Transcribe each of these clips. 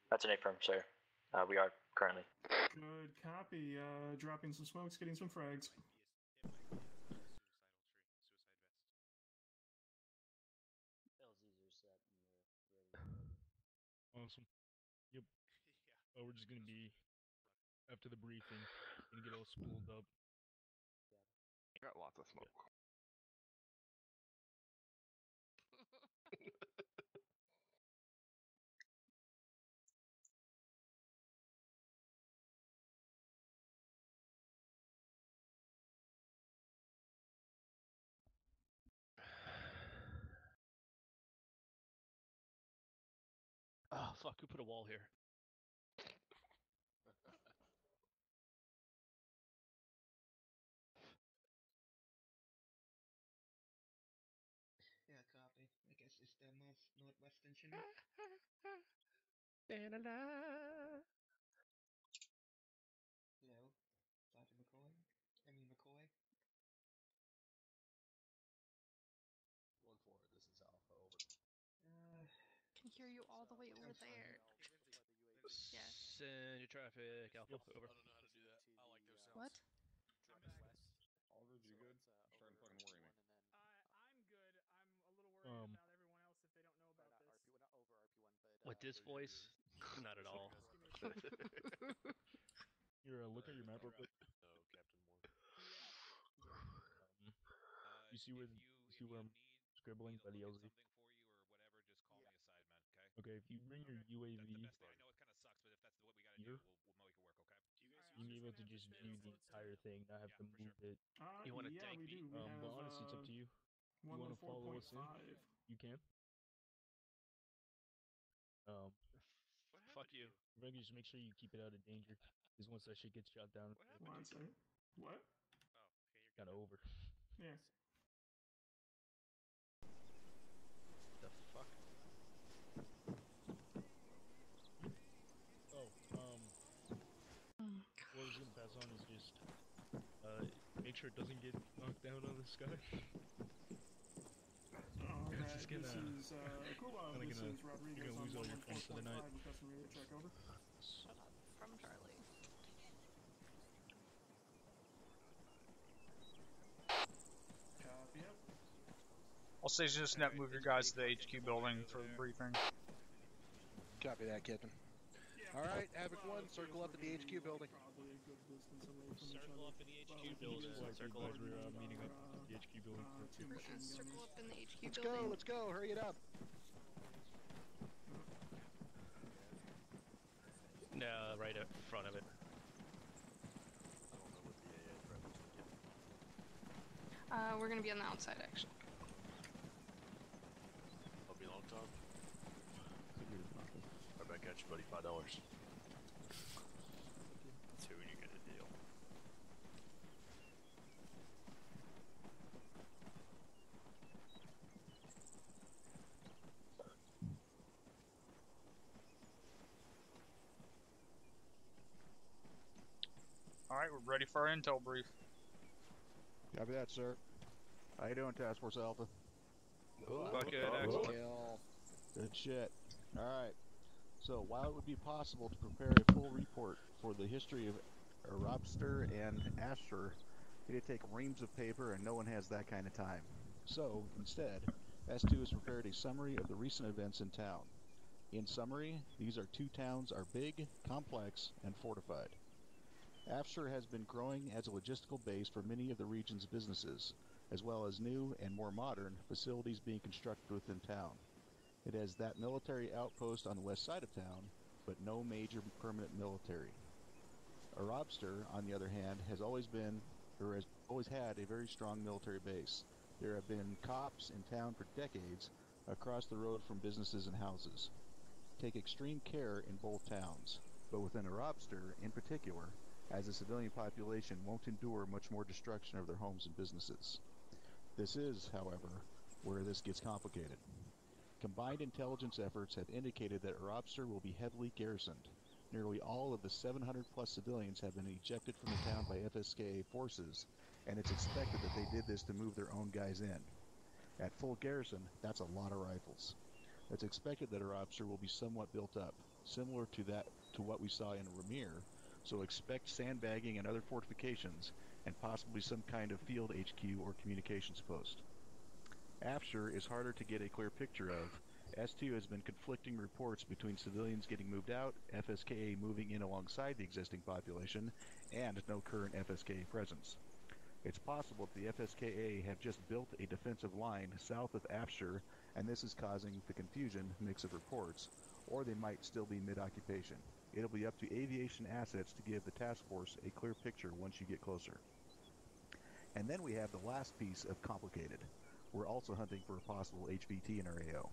That's an affirm, sir. We are currently. Good copy. Dropping some smokes, getting some frags. Awesome. Yep. We're just gonna be after the briefing, gonna get all spooled up. Got lots of smoke. Oh fuck! Who put a wall here? Yeah, copy. I guess it's the most northwestern chimney. Hello, Sergeant McCoy. I mean McCoy. 1-4, this is Alpha, over. Can hear you all the way over there. Yes. Send your traffic, Alpha, over. I don't know how to do that. I like those sounds. What? Aldridge, you good? Starting to fucking worry me. I'm good. I'm a little worried about everyone else if they don't know about this. With this voice, not at all. Here, look at your map real quick. No, Captain Moore. You see where I'm scribbling by the LZ? Something for you or whatever, just call me a sideman, okay? Okay, if you bring your UAV That's the best thing. I know it kind of sucks, but if that's what we gotta do, we'll make it work, okay? you be able to just view the entire thing, not have to move it. You want to tank me? We have, but honestly, it's up to you. You want to follow us in? You can. Fuck you. Maybe just make sure you keep it out of danger, because once that shit gets shot down, One second. What? Oh, okay, you're kind of over. Yeah. The fuck? Oh, what I was gonna pass on is just, make sure it doesn't get knocked down on the sky. Alright, just gonna, this is, Kulov, this is Rodriguez you're gonna lose on all your friends for the night. requesting radio check, over. Shut up, from Charlie. Copy it. I'll say just net move your guys to the HQ building for the briefing. Copy that, Captain. Alright, Havoc 1, circle up at the HQ building. Probably a good distance away from Circle up in the HQ building. Circle up. We're meeting up at the HQ building. We're gonna circle up in the HQ Let's building. go, let's go, hurry it up. No, right in front of it. We're gonna be on the outside, actually. I'll be a long time. Right back at you, buddy, $5. 2 and you get a deal. Alright, we're ready for our intel brief. Copy that, sir. How you doing, Task Force Alpha? Good shit. Alright. So, while it would be possible to prepare a full report for the history of Aurobster and Asher, it'd take reams of paper and no one has that kind of time. So, instead, S2 has prepared a summary of the recent events in town. In summary, these two towns are big, complex, and fortified. Afshire has been growing as a logistical base for many of the region's businesses, as well as new and more modern facilities being constructed within town. It has that military outpost on the west side of town, but no major permanent military. Aurobster, on the other hand, has always had a very strong military base. There have been cops in town for decades across the road from businesses and houses. Take extreme care in both towns, but within Aurobster in particular, as the civilian population won't endure much more destruction of their homes and businesses. This is, however, where this gets complicated. Combined intelligence efforts have indicated that Aurobster will be heavily garrisoned. Nearly all of the 700-plus civilians have been ejected from the town by FSK forces, and it's expected that they did this to move their own guys in. At full garrison, that's a lot of rifles. It's expected that Aurobster will be somewhat built up, similar to what we saw in Ramir, so expect sandbagging and other fortifications, and possibly some kind of field HQ or communications post. Afshur is harder to get a clear picture of. S2 has been conflicting reports between civilians getting moved out, FSKA moving in alongside the existing population, and no current FSKA presence. It's possible that the FSKA have just built a defensive line south of Afshur, and this is causing the confusion mix of reports, or they might still be mid-occupation. It'll be up to aviation assets to give the task force a clear picture once you get closer. And then we have the last piece of complicated. We're also hunting for a possible HVT in our AO.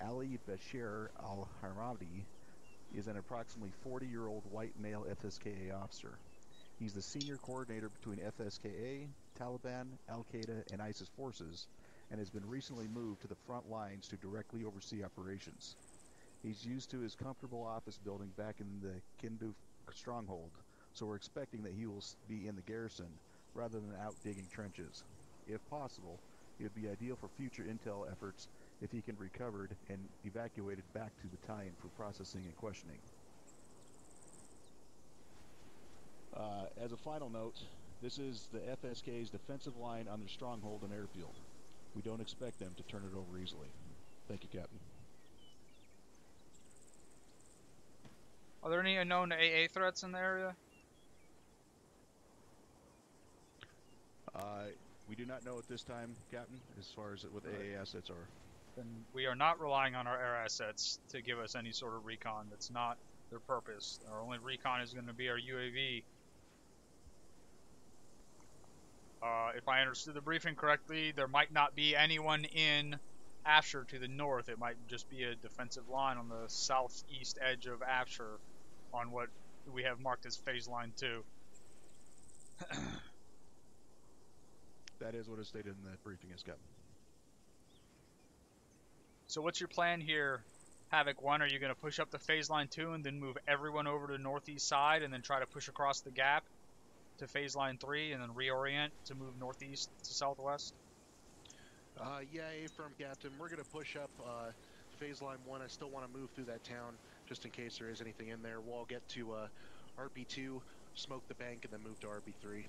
Ali Bashir al-Harmadi is an approximately 40-year-old white male FSKA officer. He's the senior coordinator between FSKA, Taliban, Al-Qaeda, and ISIS forces, and has been recently moved to the front lines to directly oversee operations. He's used to his comfortable office building back in the Kindu stronghold, so we're expecting that he will be in the garrison rather than out digging trenches. If possible, it would be ideal for future intel efforts if he can be recovered and evacuated back to the tie-in for processing and questioning. As a final note, this is the FSK's defensive line on their stronghold and airfield. We don't expect them to turn it over easily. Thank you, Captain. Are there any unknown AA threats in the area? We do not know at this time, Captain, as far as what AA assets are. Then we are not relying on our air assets to give us any sort of recon. That's not their purpose. Our only recon is going to be our UAV. If I understood the briefing correctly, there might not be anyone in Afshur to the north. It might just be a defensive line on the southeast edge of Afshur on what we have marked as phase line 2. That is what is stated in that briefing, yes, Captain. So what's your plan here, Havoc 1? Are you going to push up to phase line 2 and then move everyone over to the northeast side and then try to push across the gap to phase line 3 and then reorient to move northeast to southwest? Yeah, affirm, Captain. We're going to push up phase line 1. I still want to move through that town just in case there is anything in there. We'll all get to RB2, smoke the bank, and then move to RB3.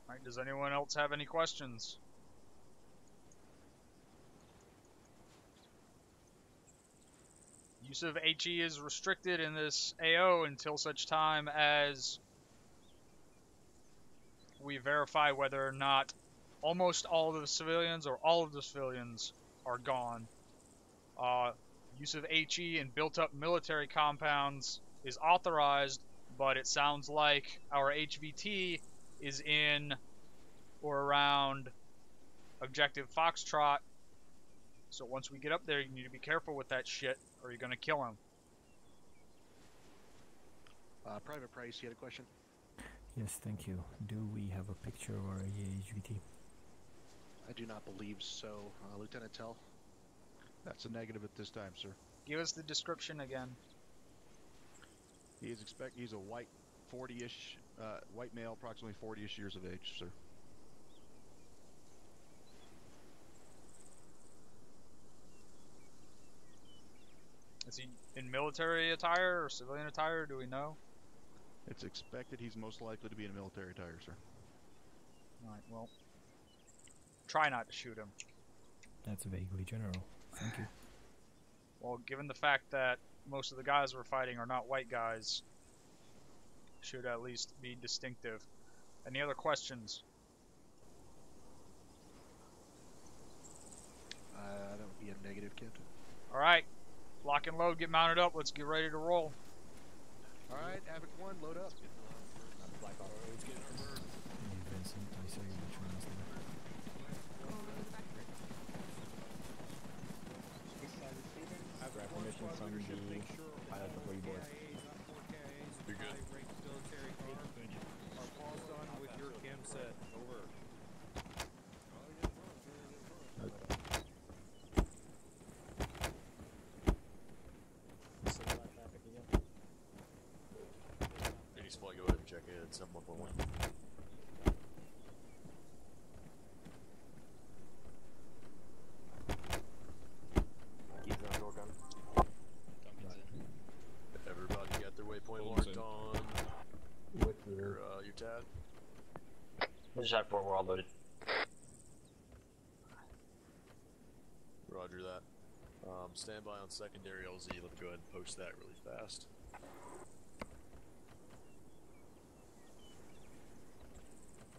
Alright, does anyone else have any questions? Use of HE is restricted in this AO until such time as we verify whether or not almost all of the civilians or all of the civilians are gone. Use of HE in built-up military compounds is authorized, but it sounds like our HVT is in or around Objective Foxtrot. So once we get up there, you need to be careful with that shit, or you're gonna kill him. Private Price, you had a question? Yes, thank you. Do we have a picture of our HVT? I do not believe so. Lieutenant Tell? That's a negative at this time, sir. Give us the description again. He's a white 40-ish, white male, approximately 40-ish years of age, sir. Is he in military attire or civilian attire? Do we know? It's expected he's most likely to be in military attire, sir. Alright, well, try not to shoot him. That's vaguely general. Thank you. Well, given the fact that most of the guys we're fighting are not white guys, should at least be distinctive. Any other questions? That would be a negative, Kid. Alright, lock and load, get mounted up, let's get ready to roll. Alright, Havoc 1, load up. Hey Vincent, I saw you which one is there. Grab permission from the pilot before you board. You're good. Thank you. Are paws done with your cam set? Over. Any spot, go ahead and check it. It's 7.1. Tad? We just have 4, we're all loaded. Roger that. Stand by on secondary LZ. Let's go ahead and post that really fast.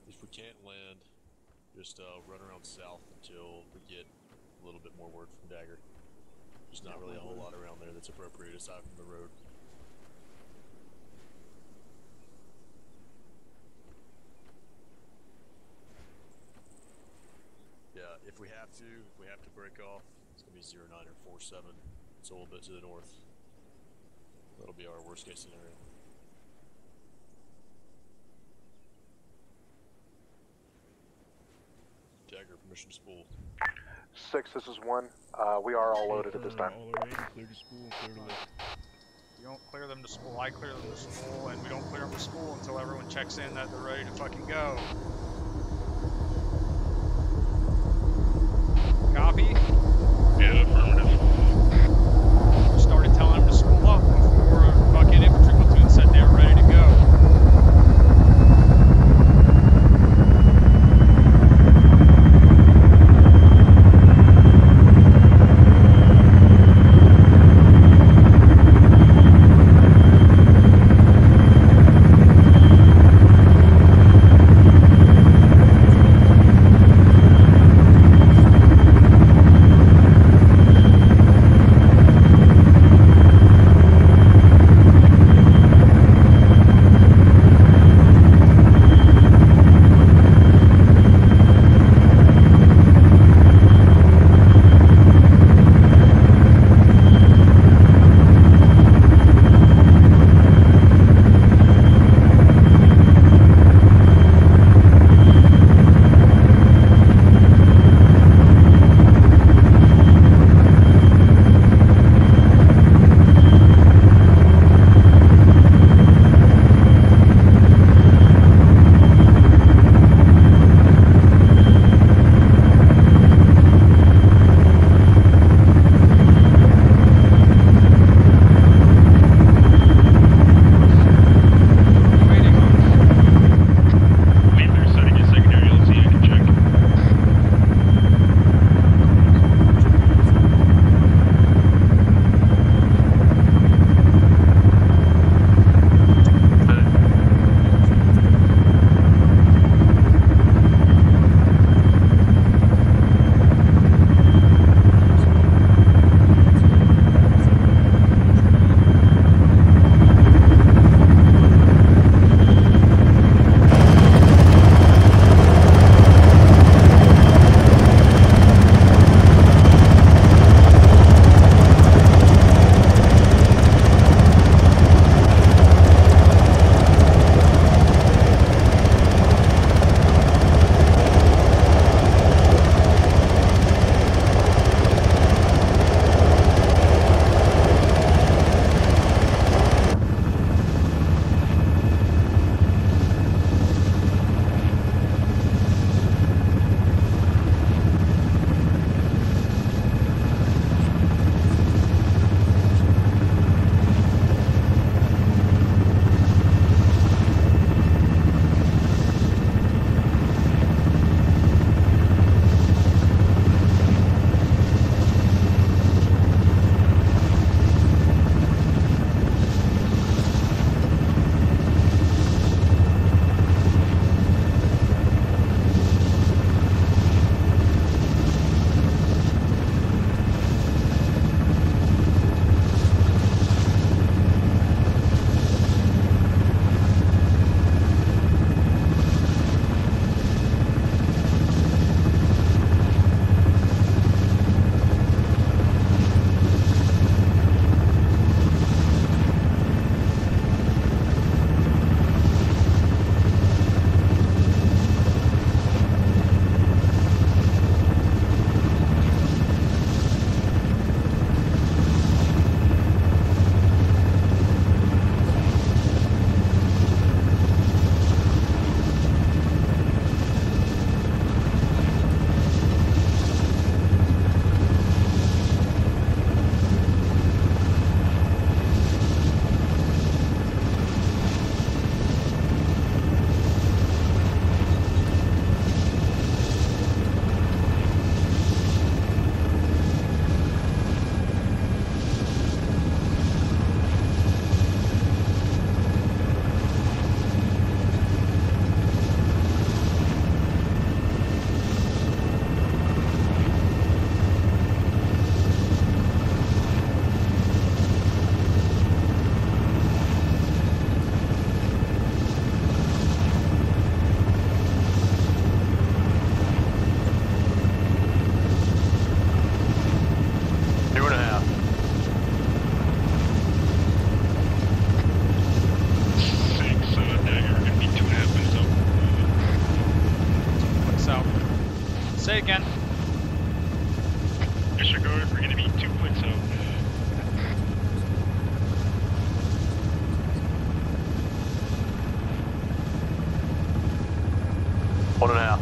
If we can't land, just run around south until we get a little bit more word from Dagger. There's not really a whole lot around there that's appropriate aside from the road. Yeah, if we have to break off, it's gonna be 09 or 47. It's a little bit to the north. That'll be our worst case scenario. Dagger, permission to spool. 6, this is 1. We are all loaded at this time. All array, clear to spool, clear to lift. You don't clear them to spool, I clear them to spool, and we don't clear them to spool until everyone checks in that they're ready to fucking go. Copy? Yeah, affirmative. Started telling them to spool up before fucking infantry platoon said they were ready to go. Say again. Disregard, we're gonna be 2 clicks out. Hold it out.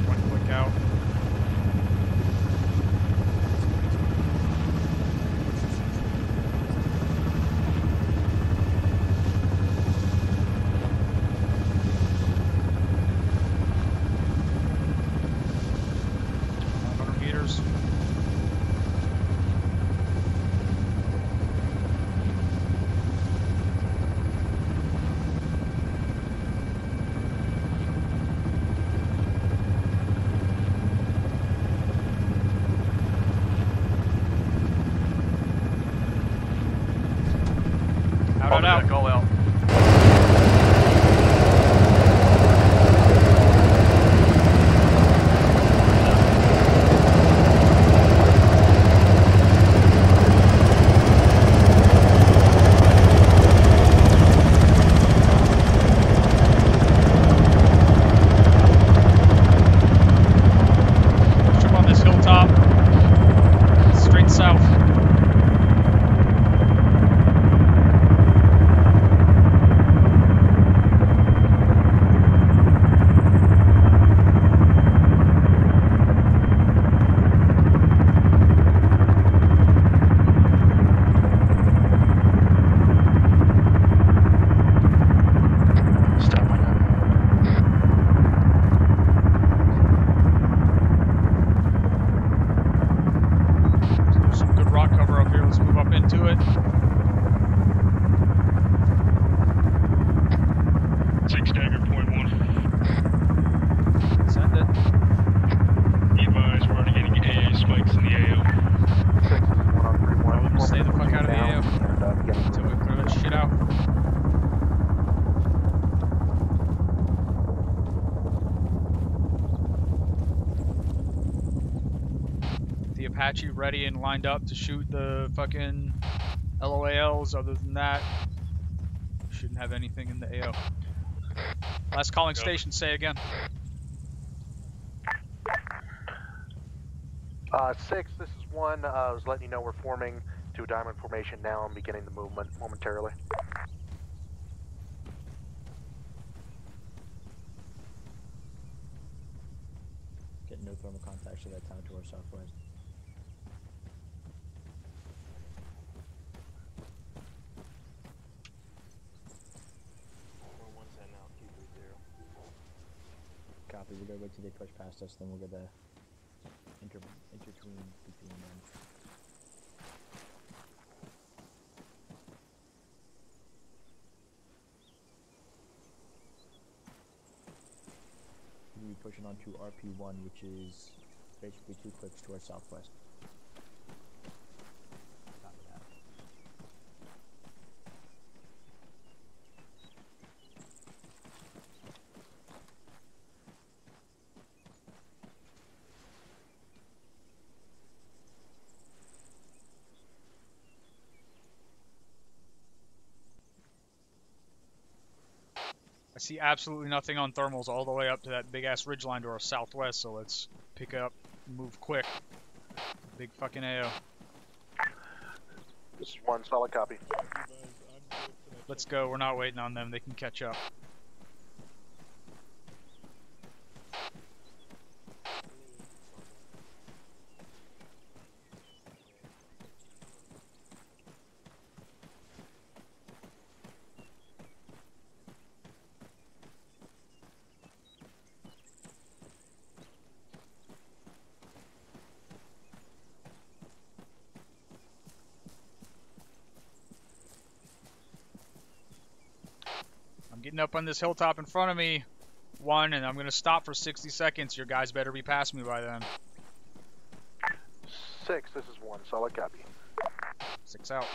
One click out. Meters. Out. Go out. Push up on this hilltop. Straight south. Into it. 6 dagger, point 1. Send it. Be advised, we're already getting AA spikes in the AO. 6 is 1 on 3-1. Stay the fuck out of the AO until we clear that shit out. The Apache ready and lined up to shoot the fucking LOALs. Other than that, shouldn't have anything in the AO. Last calling station, say again. 6, this is 1. I was letting you know we're forming to a diamond formation now. I'm beginning the movement momentarily. Get no thermal contacts to that town to our southwest. Copy, we're gonna wait till they push past us, then we'll get the intertween between them. We'll be pushing on to RP1, which is basically 2 clicks to our southwest. Copy that. I see absolutely nothing on thermals all the way up to that big ass ridgeline to our southwest, so let's pick up and move quick. Big fucking AO. This is 1, solid copy. Let's go, we're not waiting on them, they can catch up. Getting up on this hilltop in front of me, 1, and I'm going to stop for 60 seconds. Your guys better be past me by then. 6, this is 1, solid copy. 6 out.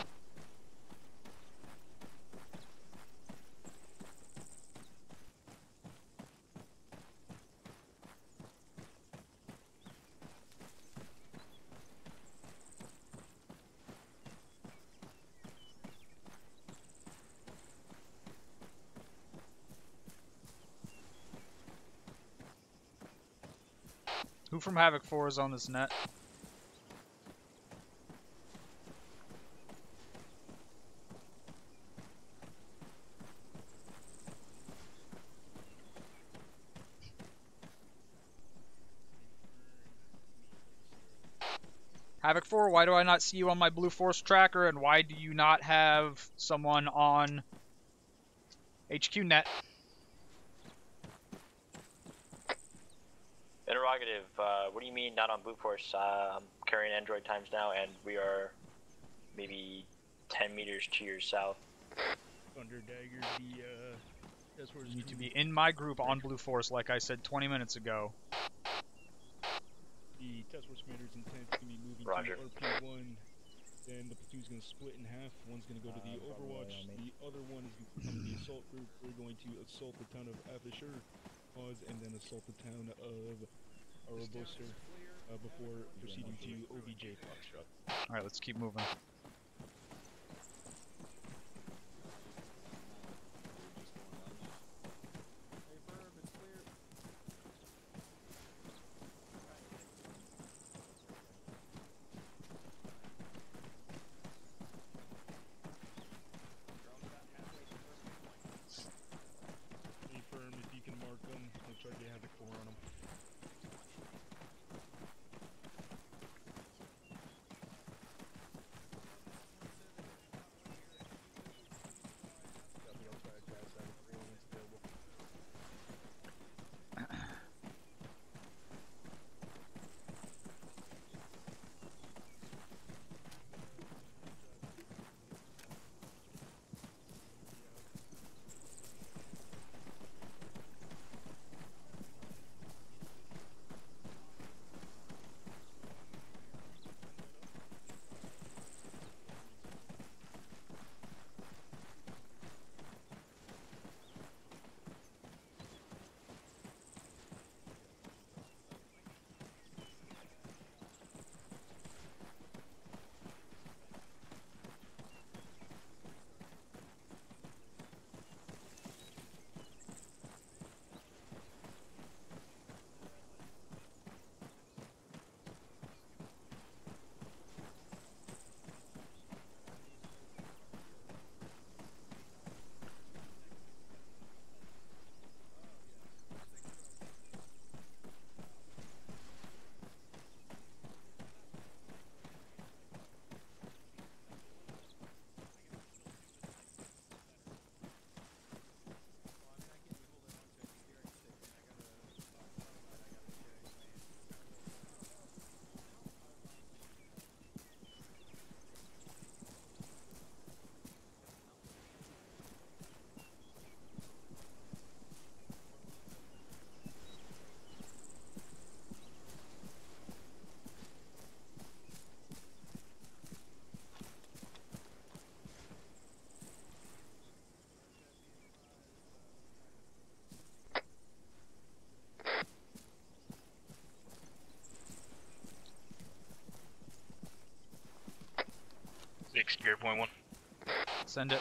from Havoc 4 is on this net? Havoc 4, why do I not see you on my Blue Force tracker, and why do you not have someone on HQ net? Interrogative. What do you mean not on Blue Force? I'm carrying Android times now, and we are maybe 10 meters to your south. Thunder Dagger, that's where You need to be in my group on Blue Force, like I said 20 minutes ago. The task force commander's intent is going to be moving Roger. to RP1. Then the platoon's going to split in half. One's going to go to the Overwatch. The other one is becoming the assault group. We're going to assault the town of Afishur, pause, and then assault the town of Araboster before proceeding to OBJ Foxtrot. Alright, let's keep moving. Confirm if you can mark them. We'll try to get Havoc 4 on them. Copy, I'll try to pass Havoc 4 when it's available. Gear point 1. Send it.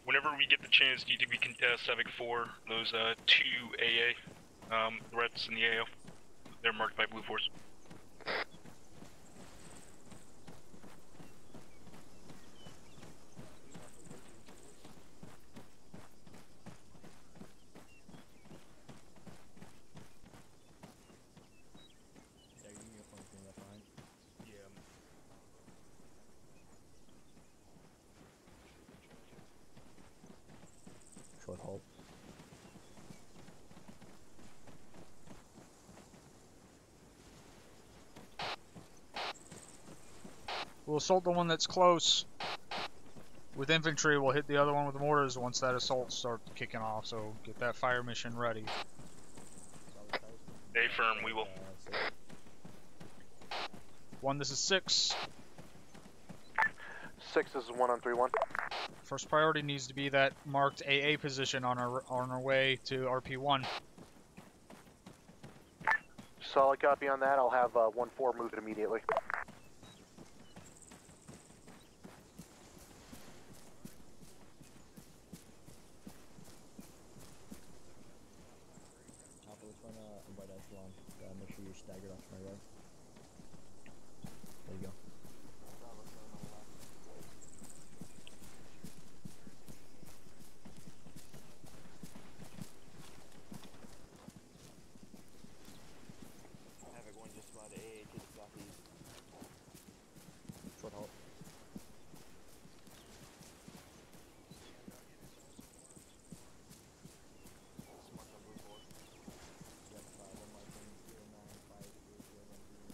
Whenever we get the chance, do you think we can test Havoc 4, those 2 AA threats in the AO? They're marked by Blue Force. Short halt. We'll assault the one that's close. With infantry, we'll hit the other one with mortars once that assault starts kicking off, so get that fire mission ready. Affirm, we will. 1, this is 6. 6, this is 1 on 3-1. First priority needs to be that marked AA position on our way to RP1. Solid copy on that. I'll have 1-4 move it immediately. Alpha, which one, right echelon. Make sure you're staggered off to my right. There you go. Havoc 1 just about AA to the southeast. Short halt. Smart on blue 4. Yep, one marking 095301 beam.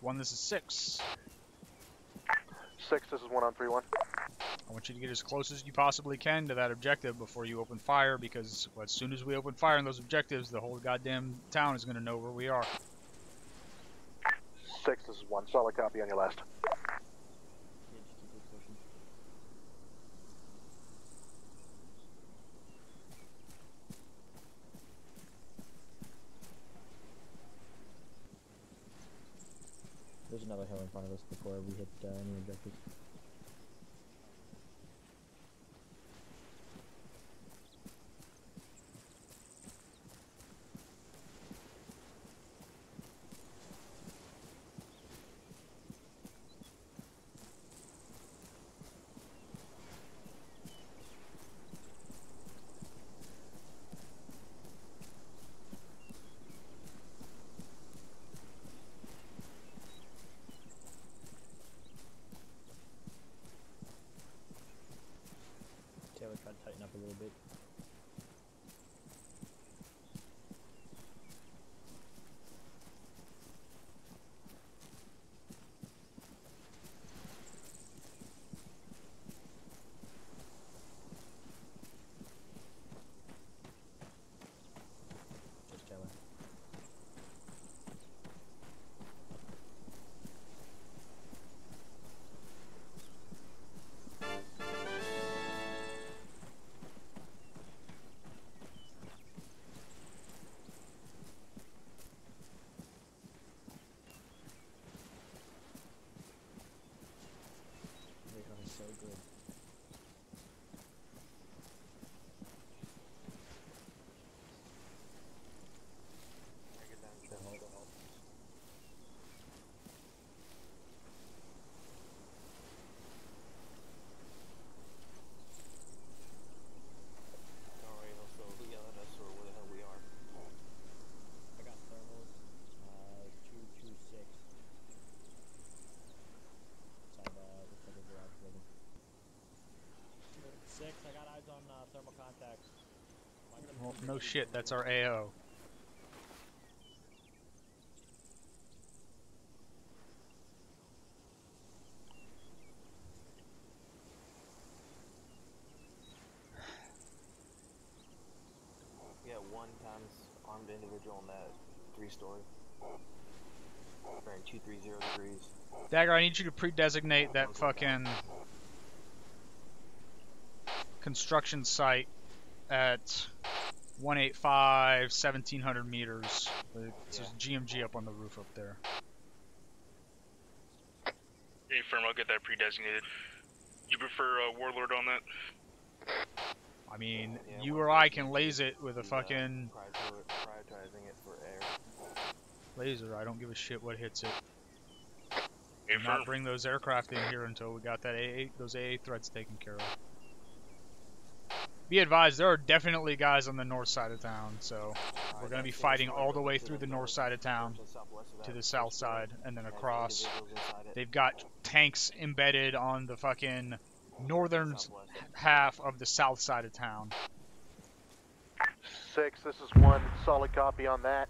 One, this is 6. 6, this is 1 on 3-1. I want you to get as close as you possibly can to that objective before you open fire, because as soon as we open fire on those objectives, the whole goddamn town is going to know where we are. 6, this is 1. Solid copy on your last. Yeah, just keep it pushing. There's another hill in front of us before we hit any objectives. shit, that's our AO. We got one times armed individual on that 3-story. Bearing 230 degrees. Dagger, I need you to pre-designate that fucking construction site at 185, 1700 meters. It's just GMG up on the roof up there. Hey, firm, I'll get that pre-designated. You prefer Warlord on that? I mean, you or I can laze it with a fucking Prioritizing it for air. laser. I don't give a shit what hits it. Hey, Do not bring those aircraft in here until we got that those AA threats taken care of. Be advised, there are definitely guys on the north side of town, so we're going to be fighting all the way through the north side of town to the south side and then across. They've got tanks embedded on the fucking northern half of the south side of town. 6, this is 1, solid copy on that.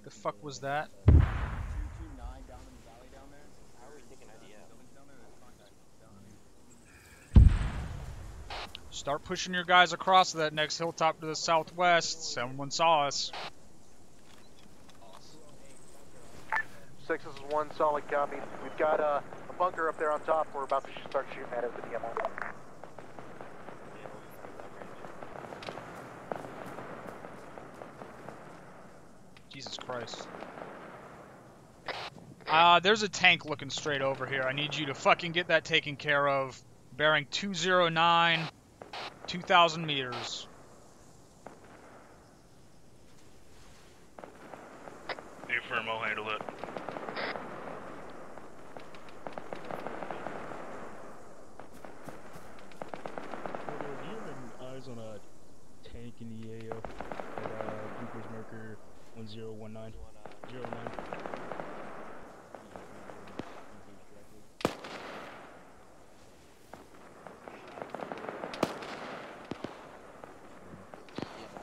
The fuck was that? 229 down in the valley down there. I already taken ID out. Start pushing your guys across that next hilltop to the southwest. Someone saw us. 6, this is 1, solid copy. We've got a bunker up there on top. We're about to start shooting at it with the DMR. Jesus Christ. There's a tank looking straight over here. I need you to fucking get that taken care of. Bearing 209, 2,000 meters. Hey, firm, I'll handle it. Do you have eyes on a tank in the AO at Blueprint's marker 1019? 09.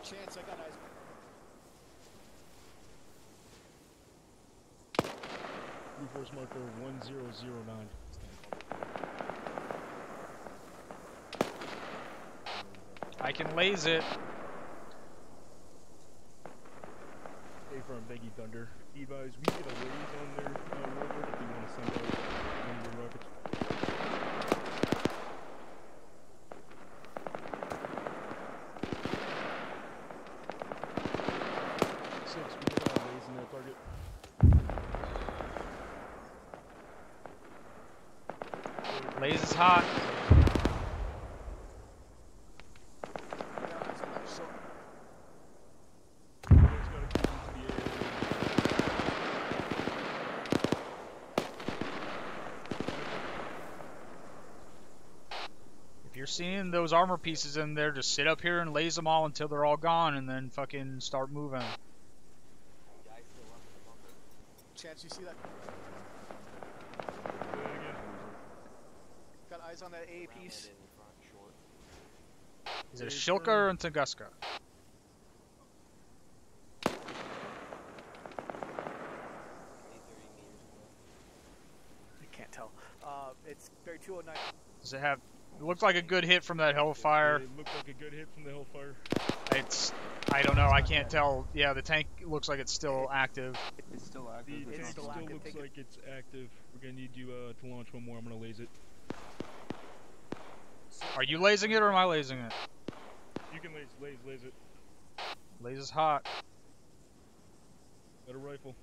Chance, I got eyes. Geforce marker 1009. I can laze it. Hey, from Beggy Thunder. Advise, we get a laze on their Warlord if you want to send out one of your rockets. We get a laze in that target. Laze is hot. If you're seeing those armor pieces in there, just sit up here and laze them all until they're all gone and then fucking start moving. Chance, you see that? Got eyes on that A piece. Is it a Shilka or a Tunguska? I can't tell. It's Bear 209. Does it have... It looked like a good hit from that Hellfire. It looked like a good hit from the Hellfire. It's... I don't know, I can't tell. Yeah, the tank looks like it's still active. It's still active. The tank still looks like it's active. We're gonna need you to launch one more. I'm gonna laze it. Are you lasing it or am I lasing it? You can laze it. Laze is hot. Got a rifle.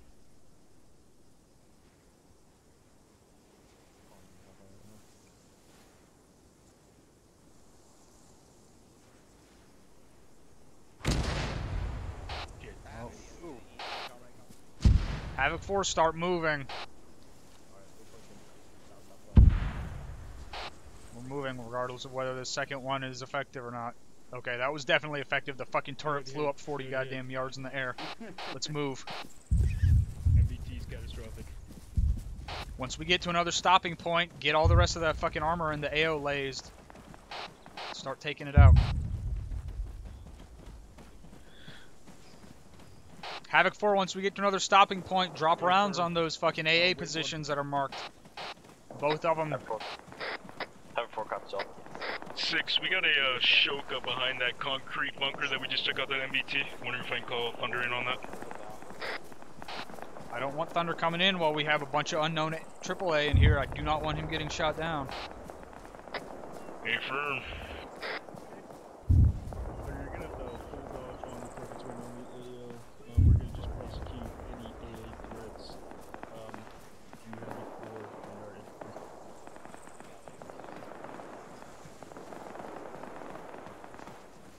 Havoc 4, start moving. We're moving regardless of whether the second one is effective or not. Okay, that was definitely effective. The fucking turret flew up 40 goddamn yards in the air. Let's move. MVT's catastrophic. Once we get to another stopping point, get all the rest of that fucking armor in the AO lazed. Start taking it out. Havoc 4, once we get to another stopping point, drop rounds on those fucking AA positions that are marked. Both of them. Havoc 4 copies all. 6, we got a Shoka behind that concrete bunker that we just took out that MBT. Wondering if I can call Thunder in on that. I don't want Thunder coming in while we have a bunch of unknown AAA in here. I do not want him getting shot down. Affirm. So you're gonna hold off on the targets right now on the AO. We're gonna just prosecute any AA threats. You have it for our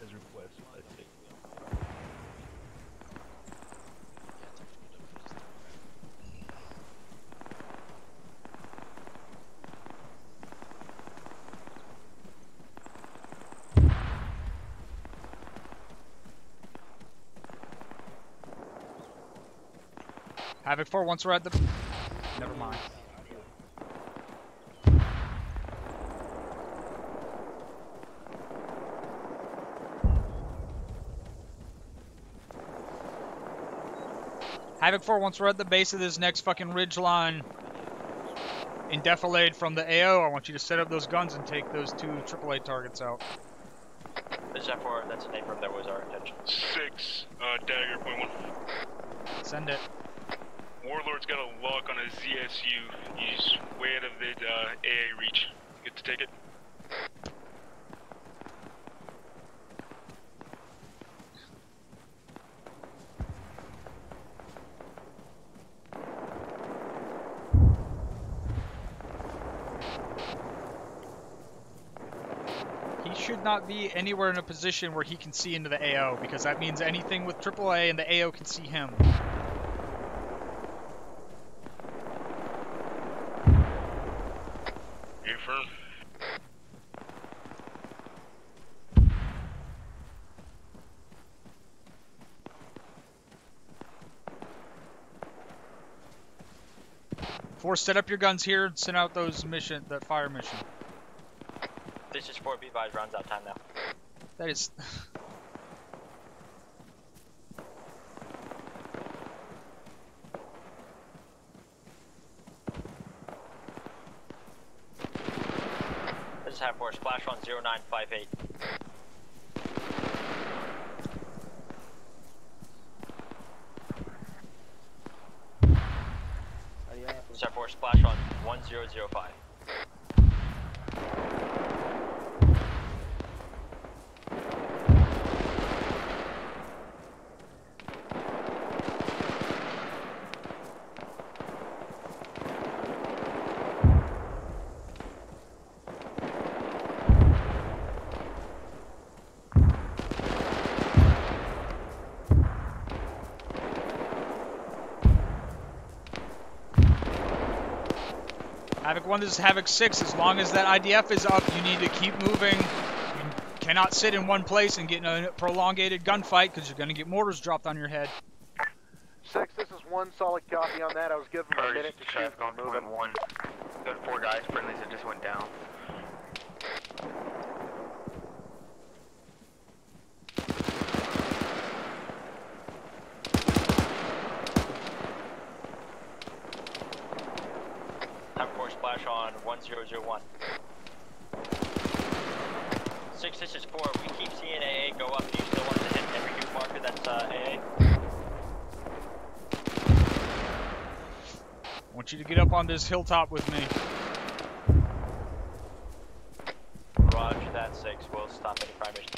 as requested, I think. Havoc 4, once we're at the... Never mind. Havoc 4, once we're at the base of this next fucking ridge line, in defilade from the AO, I want you to set up those guns and take those 2 AAA targets out. This is F4, that's an affirm, that was our intention. 6, Dagger, point 1. Send it. Warlord's got a lock on a ZSU. He's way out of the AA reach. Good to take it. He should not be anywhere in a position where he can see into the AO, because that means anything with AAA and the AO can see him. Affirm. Force, set up your guns here and send out those that fire mission. This is 4, be advised, rounds out time now. That is... This is Havoc 4, splash on 0958. This is Havoc 4, splash on 1005. Havoc 1, this is Havoc 6. As long as that IDF is up, you need to keep moving. You cannot sit in one place and get in a prolongated gunfight, because you're going to get mortars dropped on your head. 6, this is 1 solid copy on that. I was given a minute to shoot. Moving 1. Got 4 guys, friendlies that just went down. Havoc 4, splash on 1001. 6, this is 4, we keep seeing AA go up. Do you still want to hit every new marker that's AA? I want you to get up on this hilltop with me. Roger that, 6, we'll stop any prime mission.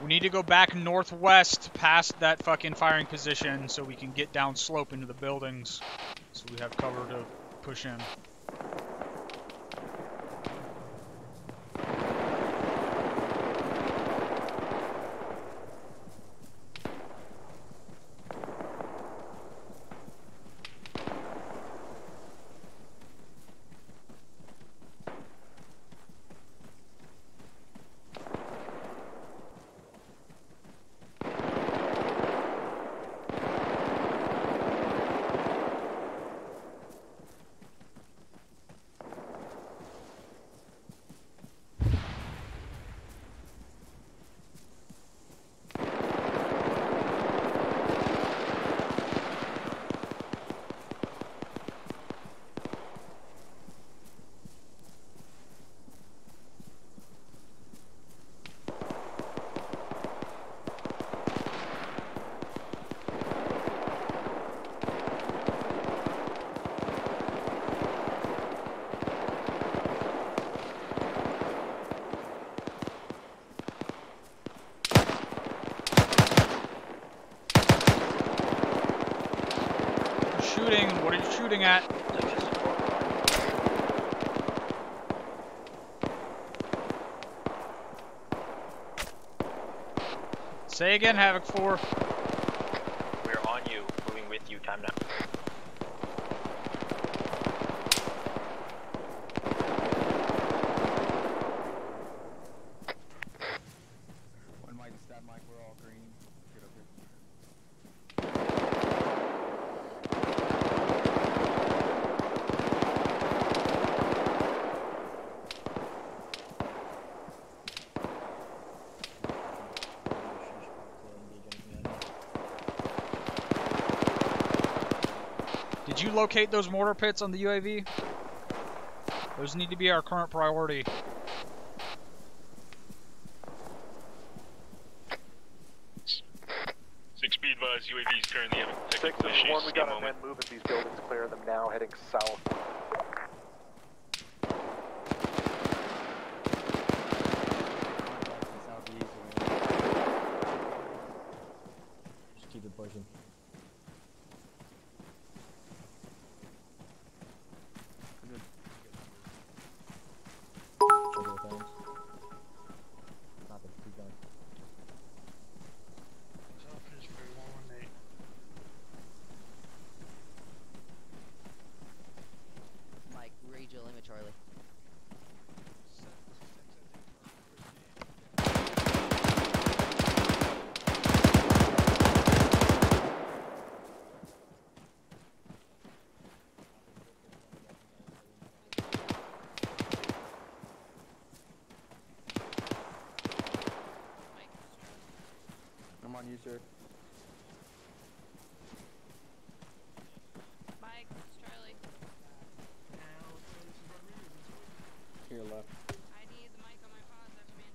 We need to go back northwest past that fucking firing position so we can get down slope into the buildings. So we have cover to push in. shooting at? Say again, Havoc 4. We're on you. Moving with you. Time now. When Mike and stab Mike, we're all green. Get up here. Did you locate those mortar pits on the UAV? Those need to be our current priority. Be advised, UAVs currently having technical 6 issues. 1, we got our men moving these buildings, clear them now, heading south. Just keep it pushing. Check it with arms. Nothing, keep going. Mike, Rachel, Lima, Charlie. I'm on you, sir. Mike, it's Charlie. Here, left. I need the mic on my pods. I have a man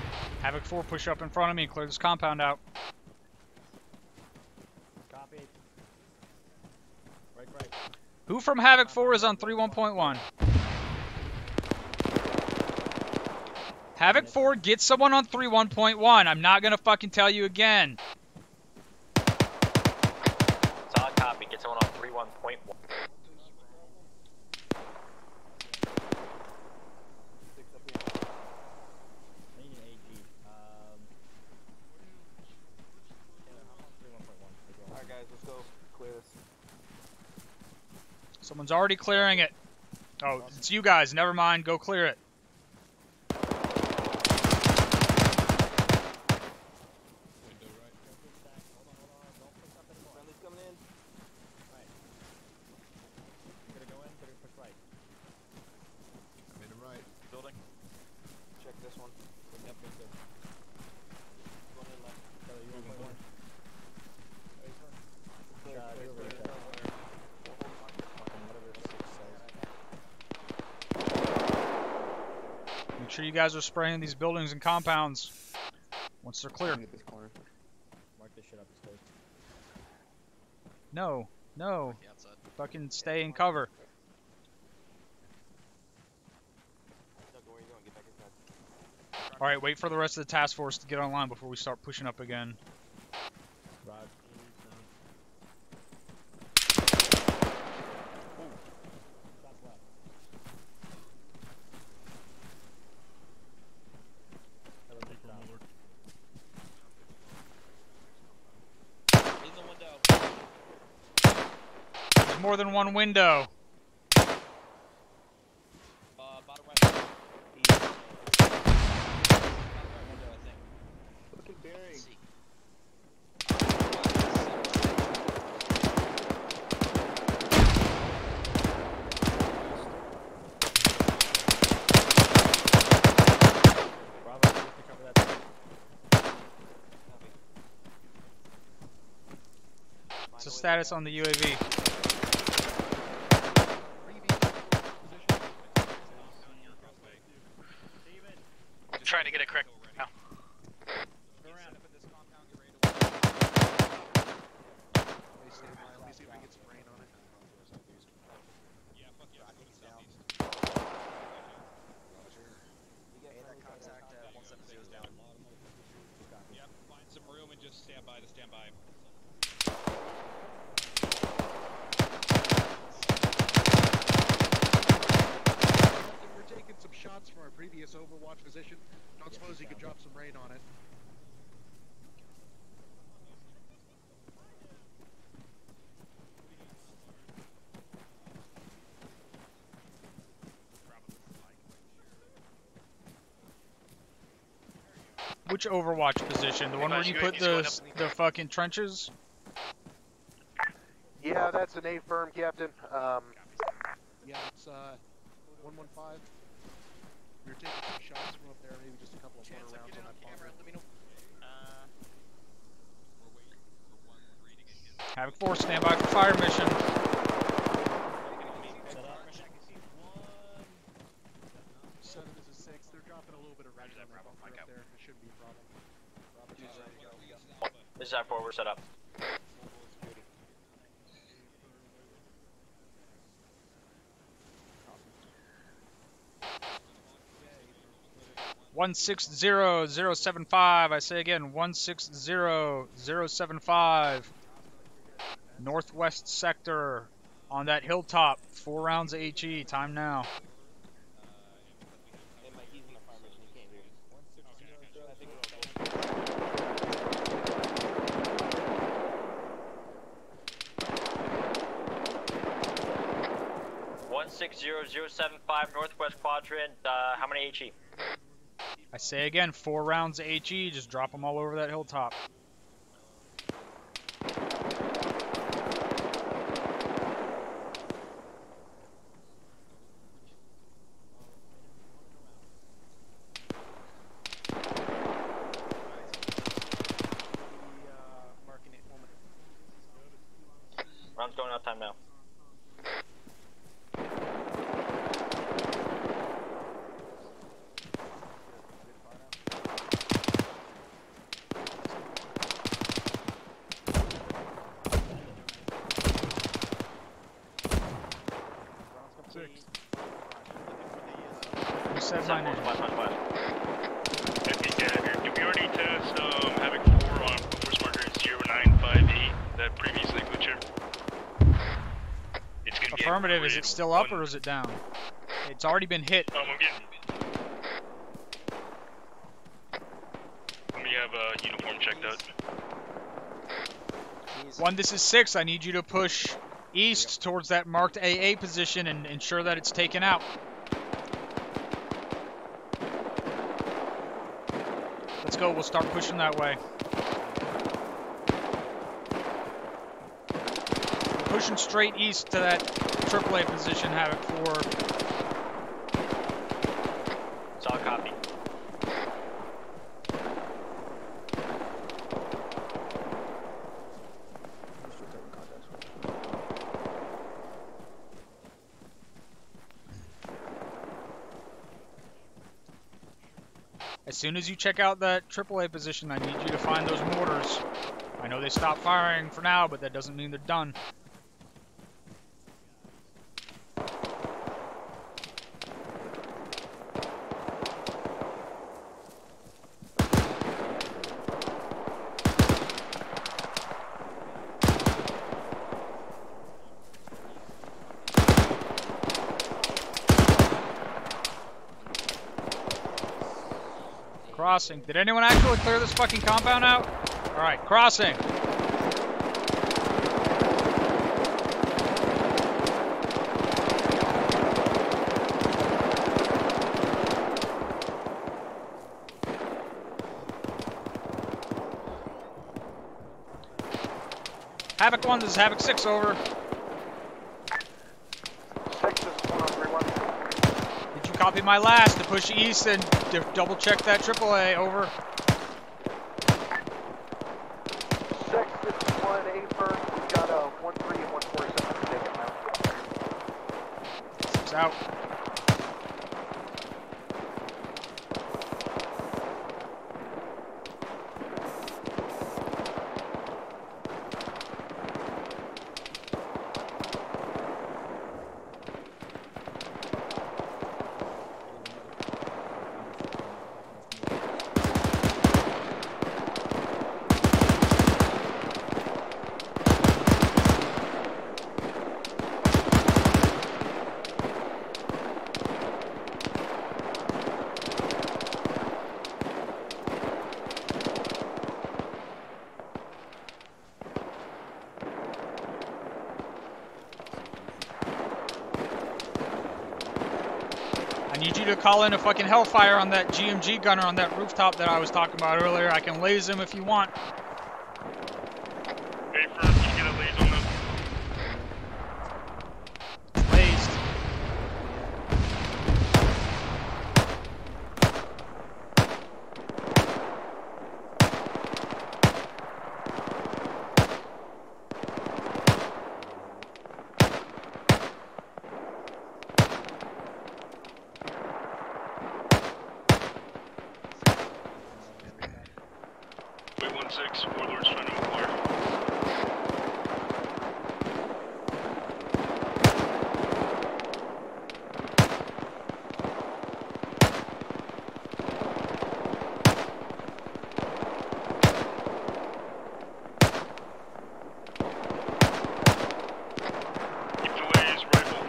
down. Havoc 4, push up in front of me and clear this compound out. Copy. Right. Who from Havoc 4 is on 3.1.1? Havoc 4, get someone on 3.1.1. I'm not gonna fucking tell you again. Solid copy. Get someone on 3.1.1. Alright guys, let's go clear this. Someone's already clearing it. Oh, it's you guys. Never mind. Go clear it. Friendly's coming in. Right. Gonna go in, gonna push right. I'm in the right. Building. Check this one. Yep, good. Going in left. Charlie, you on 1.1? Clear, You're clear, right clear. there. Fucking whatever 6 says. Make sure you guys are spraying these buildings and compounds once they're clear. Get this corner. Mark this shit up as close. No. Fucking stay in cover. Where are you going? Get back inside. Alright, wait for the rest of the task force to get online before we start pushing up again. Rod. Shots left. There's more than one window. Bottom right. Look at bearing. Bravo, you have to cover that. What's the status on the UAV? Trying to get it correct now. Let me see if we can get some rain on it. Hey, that contact 170 is down. Yep, find some room and just stand by to stand by. We're taking some shots from our previous Overwatch position. Don't suppose you could drop some rain on it. Which Overwatch position? The one where you put the fucking trenches? Yeah, that's an A firm, Captain. Yeah, it's 115. We were taking some shots from up there, maybe just a couple of mortar rounds on that bomber. Havoc 4, stand by for fire mission. Seven is a 6. They're dropping a little bit of range on that bunker up there. It shouldn't be a problem. This is R4, we're set up. 160075. I say again, 160075. Northwest sector on that hilltop. 4 rounds of HE. Time now. Hey, Mike, he's in the fire mission. He can't hear you. 160075 northwest quadrant. How many HE? I say again, 4 rounds of HE. Just drop them all over that hilltop. Round's going out time now. Set my name. Did we already test Havoc 4 on Force Marker 0958, that previously glitcher? It's gonna be Affirmative. Is it still up or is it down? It's already been hit. I'm getting. Let me have a uniform checked out. 1, this is 6. I need you to push east towards that marked AA position and ensure that it's taken out. Let's go, we'll start pushing that way. Pushing straight east to that AAA position, Havoc 4. Solid copy. As soon as you check out that AAA position, I need you to find those mortars. I know they stopped firing for now, but that doesn't mean they're done. Crossing. Did anyone actually clear this fucking compound out? Alright, crossing. Havoc 1, this is Havoc 6, over. 6 is 131. Did you copy my last to push east and double check that AAA, over? 6 is 1 A firm. We've got a 13 and 147 taken now. 6 out. need you to call in a fucking Hellfire on that GMG gunner on that rooftop that I was talking about earlier. I can laze him if you want. Hey, firm, can you get a laze on them? Lazed. Wait, 1-6, Warlord's trying to acquire. Keep the laze, rifle.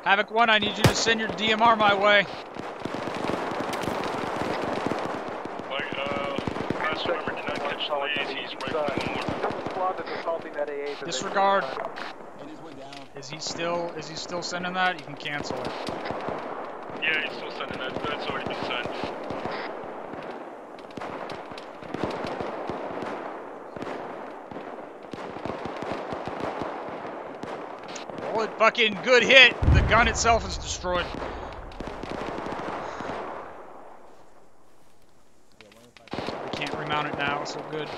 Havoc 1, I need you to send your DMR my way. Last member did not catch the laze, he's rifling one more. Squad that's assaulting that AA position. Disregard. Is he still sending that? You can cancel it. Yeah, he's still sending that. That's already been sent. Well, fucking good hit. The gun itself is destroyed. We can't remount it now, so good.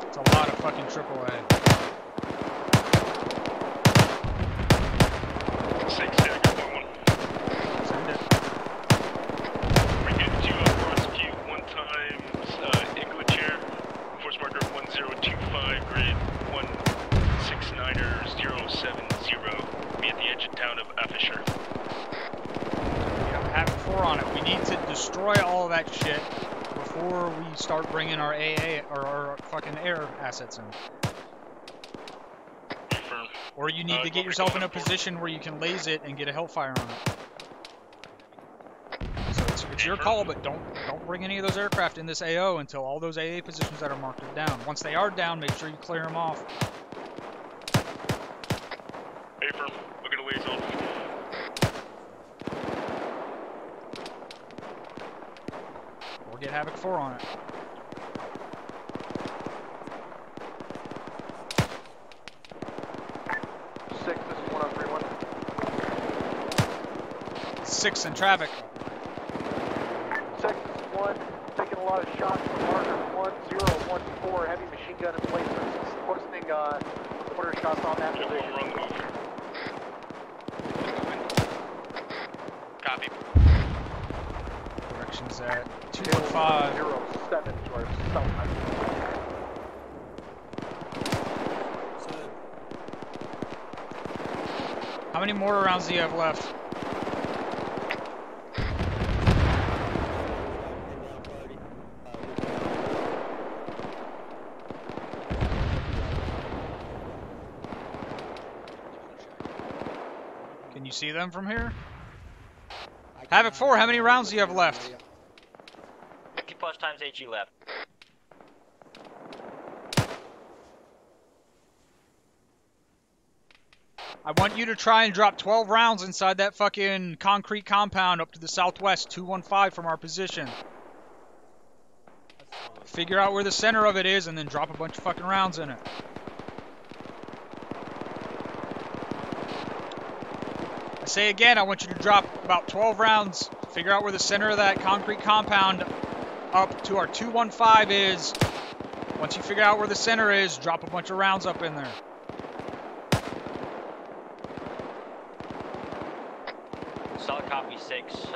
It's a lot of fucking AAA. 6, yeah, I got that one. Send it. We're getting to prosecute 1 times English chair. Force marker 1025, grid 169er 070. Be at the edge of town of Afisher. Yeah, have 4 on it. We need to destroy all of that shit before we start bringing our AA or our fucking air assets in. Confirm. Or you need to get yourself in a position where you can laze it and get a Hellfire on it. So it's your call, but don't bring any of those aircraft in this AO until all those AA positions that are marked are down. Once they are down, make sure you clear them off. Hey, firm, look at a laze on. Or get Havoc 4 on it. This is 1031. 6 in traffic. 6 is 1, taking a lot of shots from marker 1014, heavy machine gun in place, posting quarter shots on that position. Run the move. Copy. Directions at 215. 07 to our south. How many mortar rounds do you have left? Can you see them from here? Havoc 4, how many rounds do you have left? 50 plus times HE left. I want you to try and drop 12 rounds inside that fucking concrete compound up to the southwest, 215 from our position. Figure out where the center of it is and then drop a bunch of fucking rounds in it. I say again, I want you to drop about 12 rounds. Figure out where the center of that concrete compound up to our 215 is. Once you figure out where the center is, drop a bunch of rounds up in there. Solid copy 6.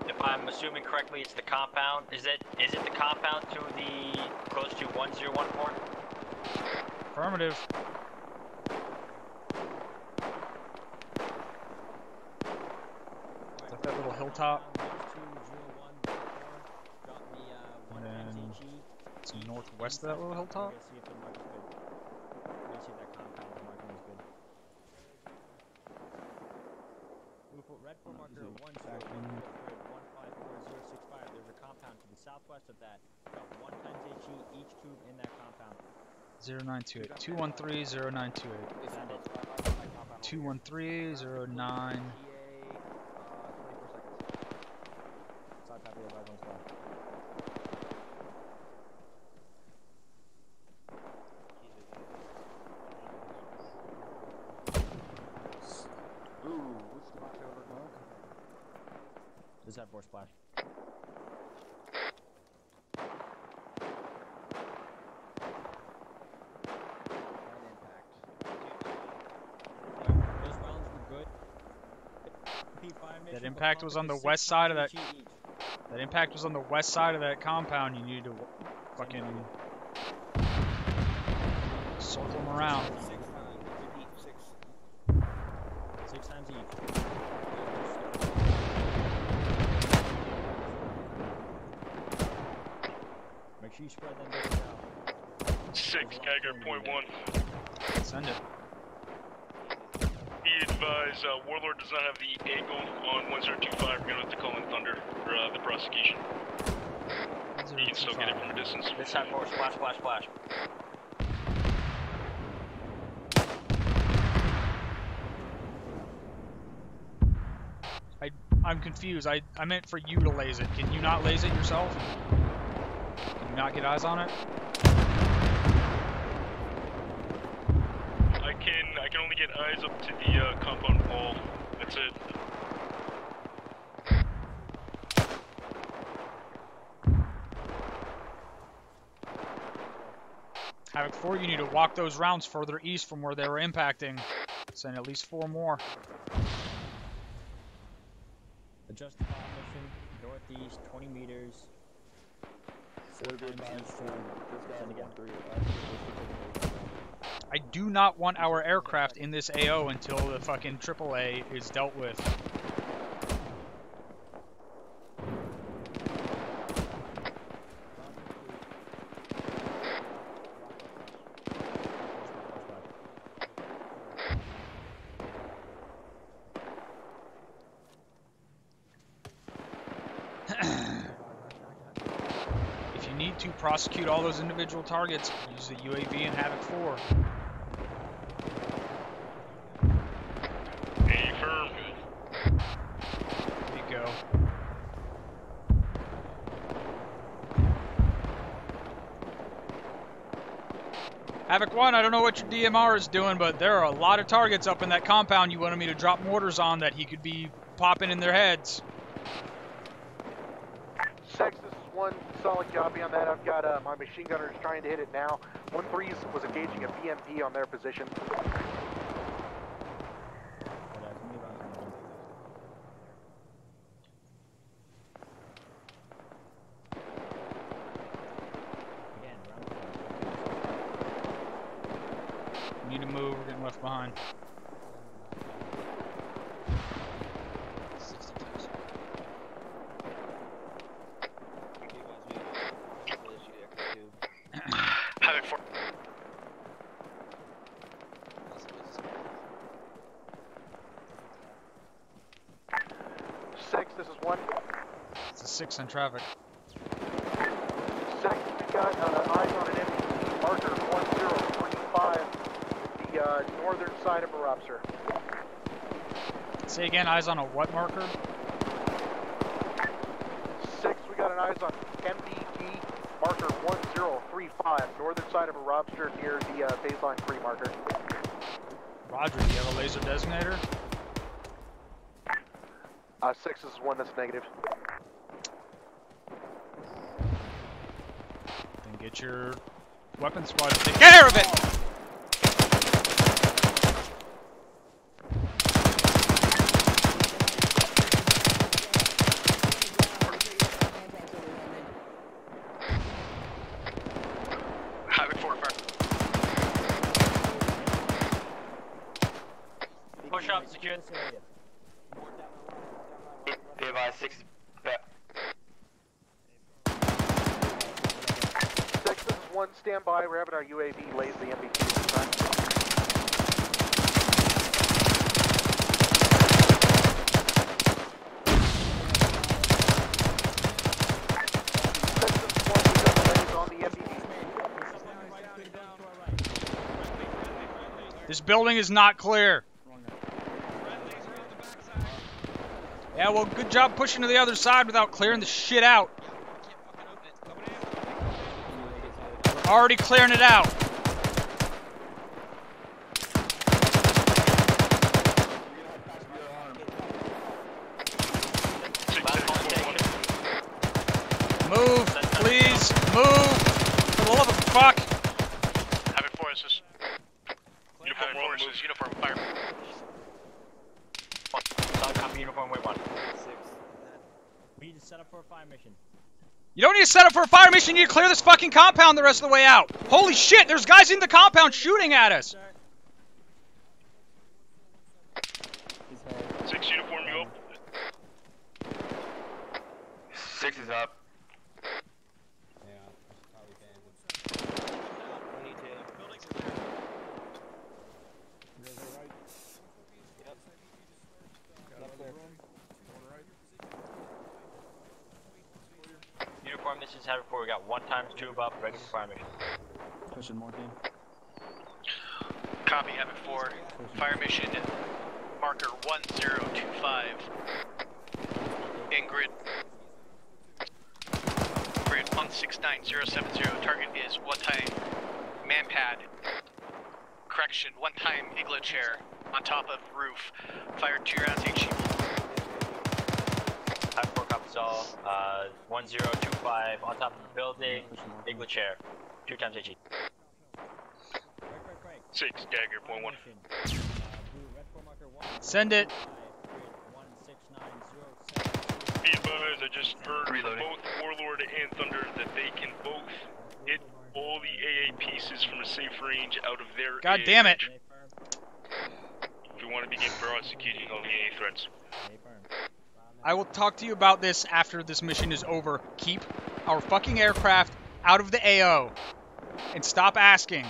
If I'm assuming correctly, it's the compound. Is it the compound to the close to 1014? Affirmative. Is that little hilltop? And then it's northwest of that little hilltop? See if the marking's good. We're gonna see if that compound marking is good. Red for marker 1544065. There's a compound to the southwest of that. Got 1 times HE each tube in that compound. 0928. 213 0928. Send it. 213 09. 24 seconds. Side copy of the one's left. Ooh, what's the splash over dog? Does that force splash? Those rounds were good. That impact was on the west side of that. That impact was on the west side of that compound. You needed to fucking circle them around. 6 times each. Make sure you spread them bitches out. 6, Tiger, .1. Send it. Be advised, Warlord does not have the angle on 1025. We're gonna have to call in Thunder for the prosecution. You can still get it from a distance. This time forward, splash, splash, splash. I'm confused. I meant for you to laze it. Can you not laze it yourself? Can you not get eyes on it? I can only get eyes up to the compound wall. That's it. Havoc 4, you need to walk those rounds further east from where they were impacting. Send at least 4 more. Adjust the mission, northeast, 20 meters. 4 times each tube. Send again. I do not want our aircraft in this AO until the fucking AAA is dealt with. If you need to prosecute all those individual targets, use the UAV and Havoc 4. Affirm. There you go. Havoc 1, I don't know what your DMR is doing, but there are a lot of targets up in that compound you wanted me to drop mortars on that he could be popping in their heads. 6, this is 1 solid copy on that. I've got my machine gunners trying to hit it now. 1-3 was engaging a BMP on their position. We need to move, we're getting left behind. Havoc 4. This is 1. It's a 6 in traffic. 6, we got eyes on an MPT marker 1035, the northern side of Arabsur. Say again, eyes on a what marker? 6, we got an eyes on MPT marker 1035, northern side of Arabsur near the baseline 3 marker. Roger, do you have a laser designator? 6 is 1, that's negative. Then get your weapon squad to take care of it! push up, secure. Be advised, 6 is back. 6, this is 1, stand by. We're having our UAV lays the MBQ this time. This building is not clear. Yeah, well, good job pushing to the other side without clearing the shit out. We're already clearing it out. Move, please, move. For the love of fuck. Have it for us. Uniform forces, uniform fire. Solid copy, uniform, wait 1. We need to set up for a fire mission. You don't need to set up for a fire mission. You need to clear this fucking compound the rest of the way out. Holy shit, there's guys in the compound shooting at us. 6 uniform, you up? 6 is up. Uniform, this is Heavy 4. We got 1 times 2 above, ready for fire mission. Pushing more team. Copy, have it 4. Fire mission, marker 1025. In grid. Grid 169070. Target is 1 time manpad. Correction, 1 time igloo chair on top of roof. Fire 2 rounds HE. Heavy 4 copies all. 1025 on top of the building, igloo chair. 2 times HE. 6, dagger, point 1. Send it. Be advised, I just heard from both Warlord and Thunder that they can both hit all the AA pieces from a safe range out of their God AA damn it. range. If you want to begin prosecuting all the AA threats. I will talk to you about this after this mission is over. Keep our fucking aircraft out of the AO. And stop asking.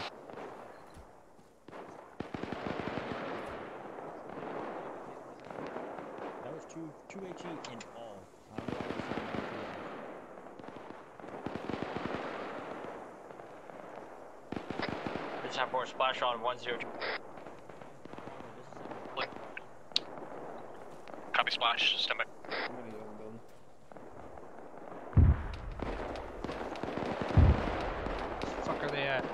That was two HE in all. This time 4 splash on 102. Copy splash, stand by. Fuck are they at?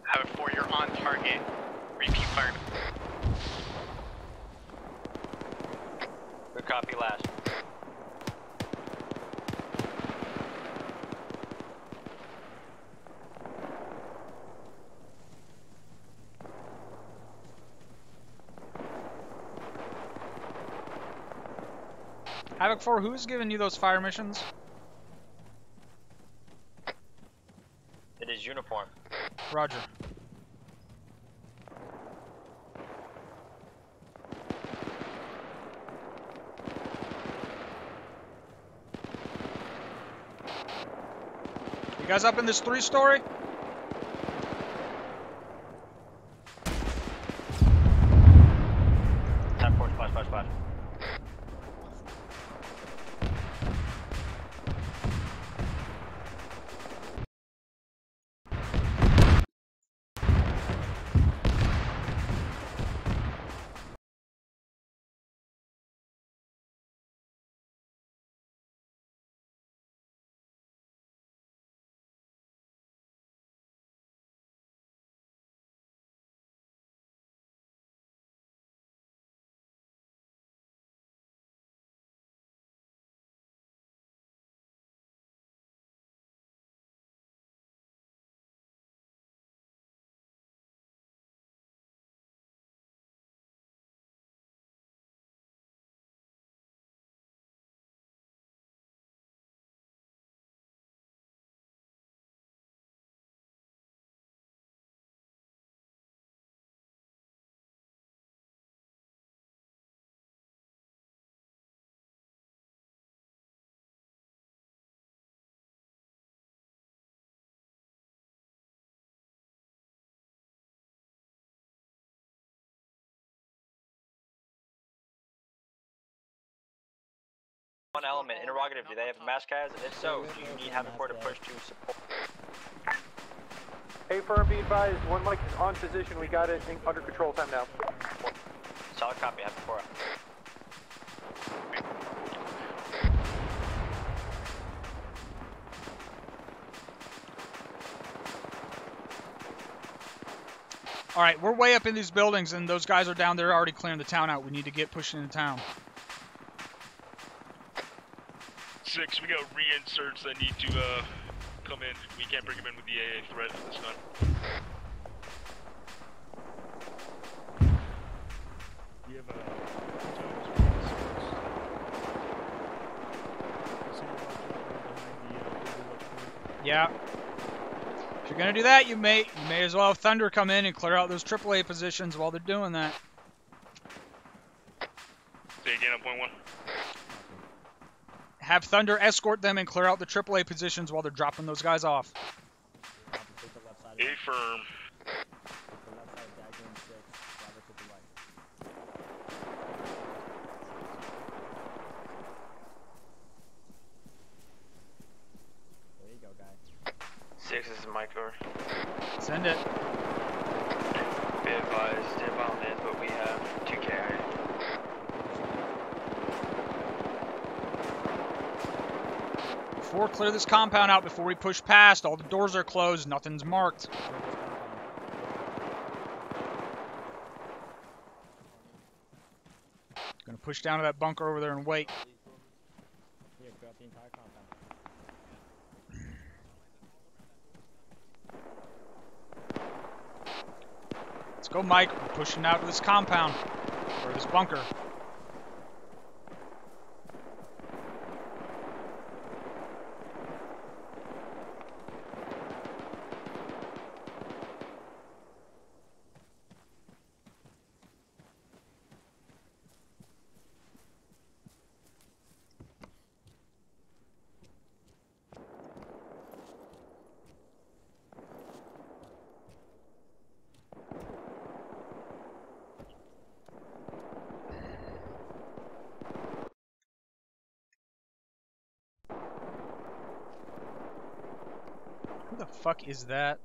Have it 4, you're on target. Repeat fire. Good copy, last. Havoc 4, who's giving you those fire missions? It is uniform. Roger. You guys up in this 3-story? Time 4 splash, splash, splash. One element, interrogative, do they have mass cats? If so, do you need half a to push to support? Hey, firm, be advised. One mic is on position. We got it under control. Time now. Solid copy, half a 4. Alright, we're way up in these buildings, and those guys are down there already clearing the town out. We need to get pushing into town. 6, we got reinserts that need to come in. We can't bring them in with the AA threat at this time. You have Yeah. If you're gonna do that, you may as well have Thunder come in and clear out those AAA positions while they're doing that. Say again on point 1. Have Thunder escort them and clear out the AAA positions while they're dropping those guys off. Affirm. There you go, guy. 6, this is Mike over. Send it. Be advised, inbound in, but we have 2K. Before clear this compound out before we push past. All the doors are closed. Nothing's marked. Gonna push down to that bunker over there and wait. Here, throughout the entire compound. Let's go, Mike. We're pushing out to this compound. Or this bunker. Who the fuck is that?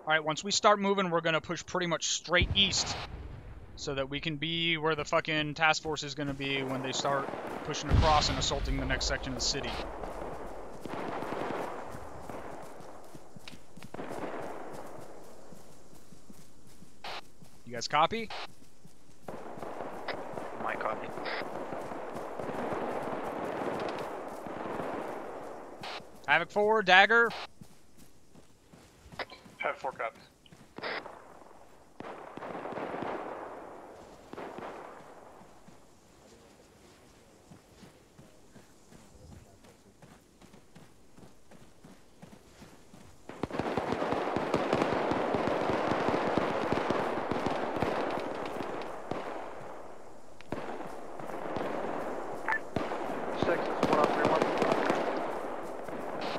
Alright, once we start moving, we're gonna push pretty much straight east so that we can be where the fucking task force is gonna be when they start pushing across and assaulting the next section of the city. You guys copy? My copy. Havoc 4, Dagger. Have 4 copies.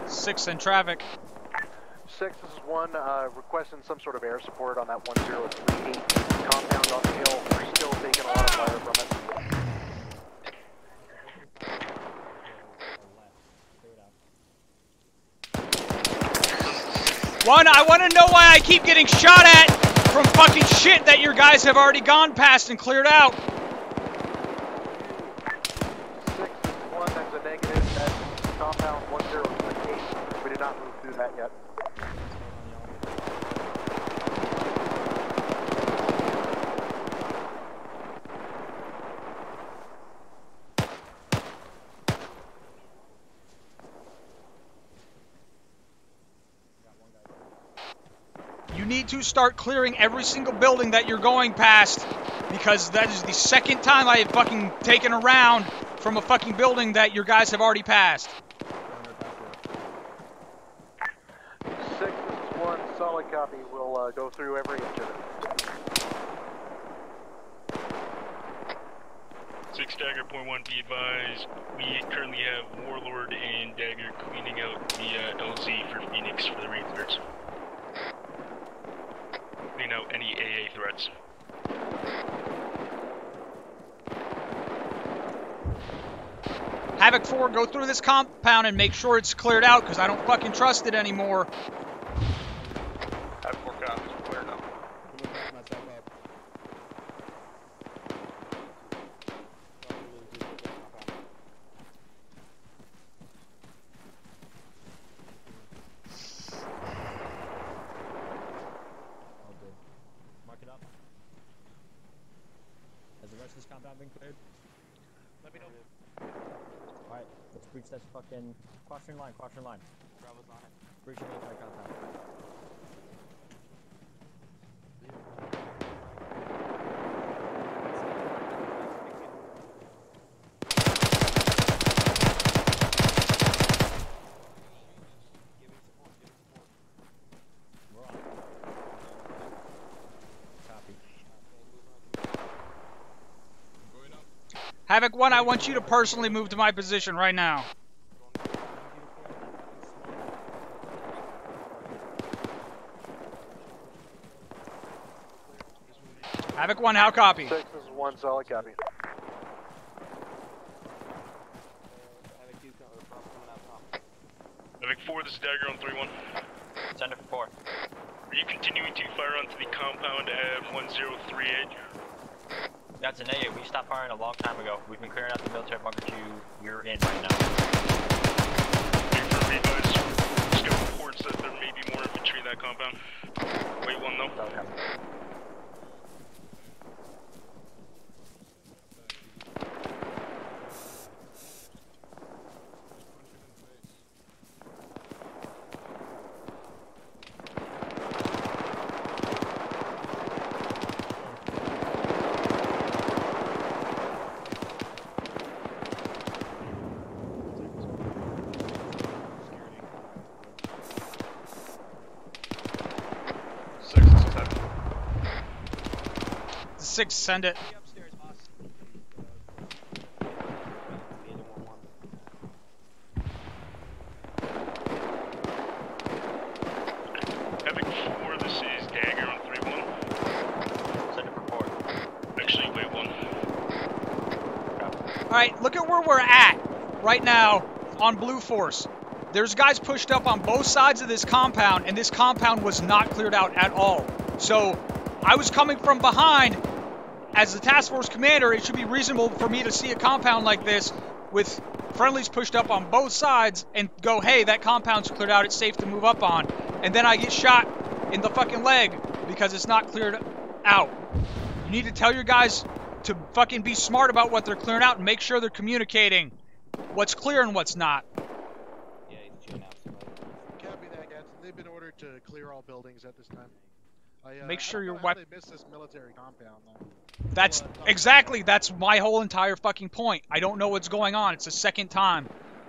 Six in traffic. 6, this is 1, requesting some sort of air support on that 1038 compound on the hill. We're still taking a lot of fire from it. One, I want to know why I keep getting shot at from fucking shit that your guys have already gone past and cleared out. 6 is 1, that's a negative. That's compound 1038. We did not move through that yet. You need to start clearing every single building that you're going past, because that is the second time I have fucking taken a round from a fucking building that your guys have already passed. 6, this is 1, solid copy. We'll go through every inch of it. 6 Dagger, .1, be advised. We currently have Warlord and Dagger cleaning out the LZ for Phoenix for the reinserts. Clean out any AA threats. Havoc 4, go through this compound and make sure it's cleared out, because I don't fucking trust it anymore. Havoc 4 copies, clear now. All good. Mark it up. Has the rest of this compound been cleared? Let me know. Alright, let's breach that fucking crossing line, crossing line. Bravo's on it. Breach the military compound. We're on. Copy. Havoc 1, I want you to personally move to my position right now. Havoc 1, how copy? 6 is 1, solid copy. Havoc 4, this is Dagger on 3-1. Send it for 4. Are you continuing to fire onto the compound at 103A? That's an AA. We stopped firing a long time ago. We've been clearing out the military bunker 2. You're in right now. For revives, just got reports that there may be more infantry in that compound. Wait 1 though. Okay. Six, send it. Havoc 4, this is Dagger on 3-1. Send it for 4. Actually, wait 1. Alright, look at where we're at right now on Blue Force. There's guys pushed up on both sides of this compound, and this compound was not cleared out at all. So, I was coming from behind. As the task force commander, it should be reasonable for me to see a compound like this with friendlies pushed up on both sides and go, hey, that compound's cleared out, it's safe to move up on. And then I get shot in the fucking leg because it's not cleared out. You need to tell your guys to fucking be smart about what they're clearing out and make sure they're communicating what's clear and what's not. Yeah, he's chewing out somebody. Copy that, Gadsden. They've been ordered to clear all buildings at this time. Make sure your weapon. They missed this military compound, though. That's exactly, that's my whole entire fucking point. I don't know what's going on. It's the second time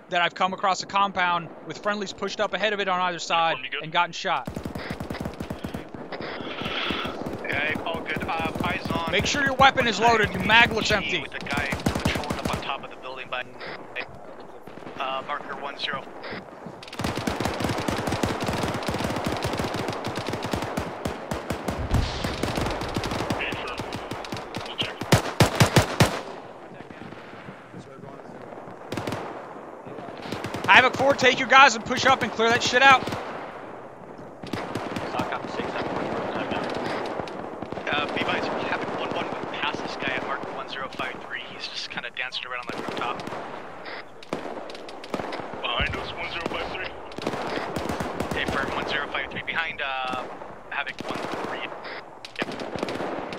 that I've come across a compound with friendlies pushed up ahead of it on either side and gotten shot. Yeah, all good. Eyes on. Make sure your weapon is loaded. Your mag looks empty. With the guy patrolling up on top of the building by marker 10. Havoc 4, take your guys and push up and clear that shit out. B-Vise, Havoc 1-1 went past this guy at marker 1053. He's just kind of dancing around on the rooftop. Behind us, 1053. Okay, for 1053, behind Havoc 1-3. Yep.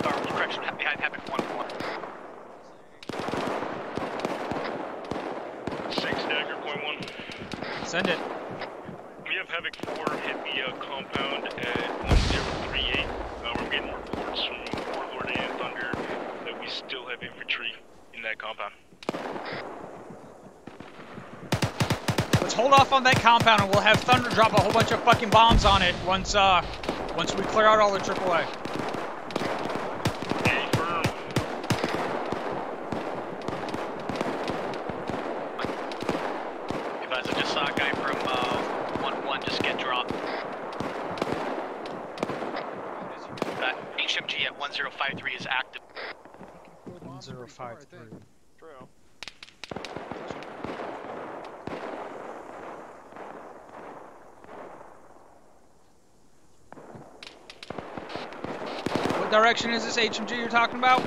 Or, correction, behind Havoc 1-1. 6 Dagger, .1. Send it. We have Havoc 4 hit the compound at 1038. We're getting reports from Warlord and Thunder that we still have infantry in that compound. Let's hold off on that compound and we'll have Thunder drop a whole bunch of fucking bombs on it once we clear out all the AAA. 1053 is active. 1053. True. What direction is this HMG you're talking about?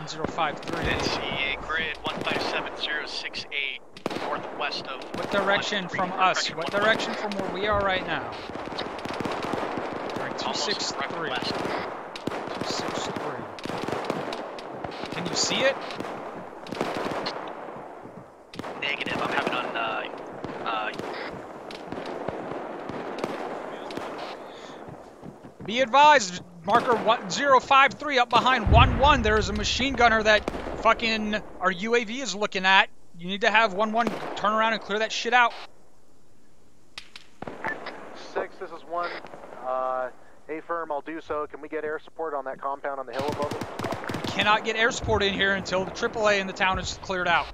1053. NCA grid 157068 northwest of. What direction from us? What direction from where we are right now? We're in 263. 263. Can you see it? Negative. I'm having on. Be advised, marker 1053 up behind 1-1. There is a machine gunner that fucking our UAV is looking at. You need to have 1-1 turn around and clear that shit out. 6, this is 1. A-firm, I'll do so. Can we get air support on that compound on the hill above us? You cannot get air support in here until the AAA in the town is cleared out.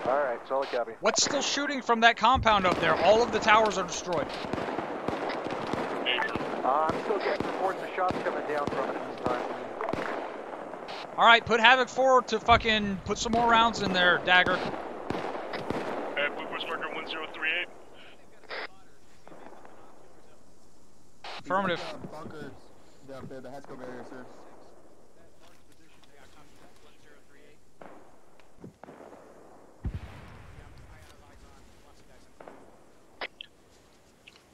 Alright, solid copy. What's still shooting from that compound up there? All of the towers are destroyed. I'm still getting reports of shots coming down from it at this time. Alright, put Havoc forward to fucking put some more rounds in there, Dagger. Blue Force marker 1038. Affirmative. Bunkers, the Hasco barrier, sir.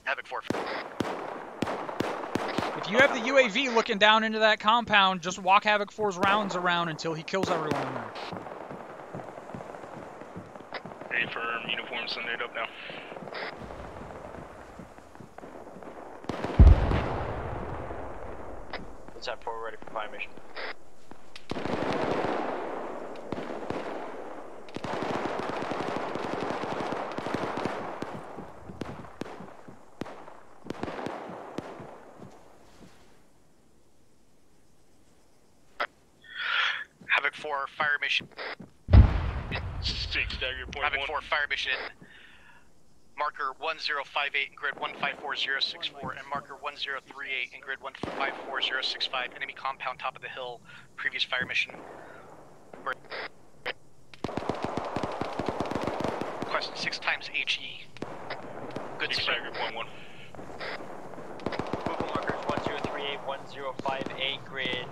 Havoc 4. If you have the UAV looking down into that compound, just walk Havoc 4's rounds around until he kills everyone in there. A-firm, uniform Sunday up now. Let's have 4 ready for fire mission. Havoc 4 fire mission. 6 Dagger point Havoc 1. 4 fire mission. Marker 1058 in grid 154064 and marker 1038 in grid 154065. Enemy compound top of the hill. Previous fire mission. Request 6 times HE. Good sir. Dagger point 1. Google markers 1038, 1058, grid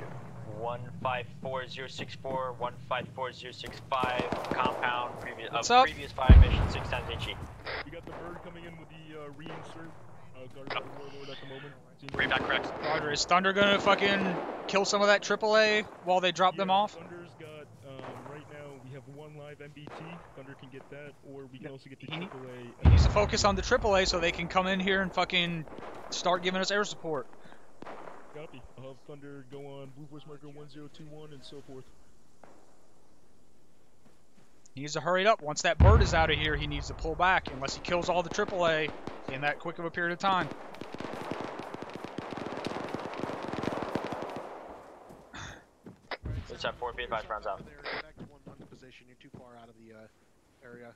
154064, 154065, compound, previous fire mission, 6 times HE. We got the bird coming in with the reinsert. Guard by the warlord at the moment. Read back correct. Roger, is Thunder gonna fucking kill some of that AAA while they drop them off? Thunder's got, right now, we have 1 live MBT. Thunder can get that, or we can also get the AAA. He needs to focus on the AAA so they can come in here and fucking start giving us air support. Copy. I'll have Thunder go on Blue Force marker 1021 and so forth. He needs to hurry it up. Once that bird is out of here, he needs to pull back, unless he kills all the AAA in that quick of a period of time. Let's have 4 be advised, rounds out. Back to 1-1 position. You're too far out of the area.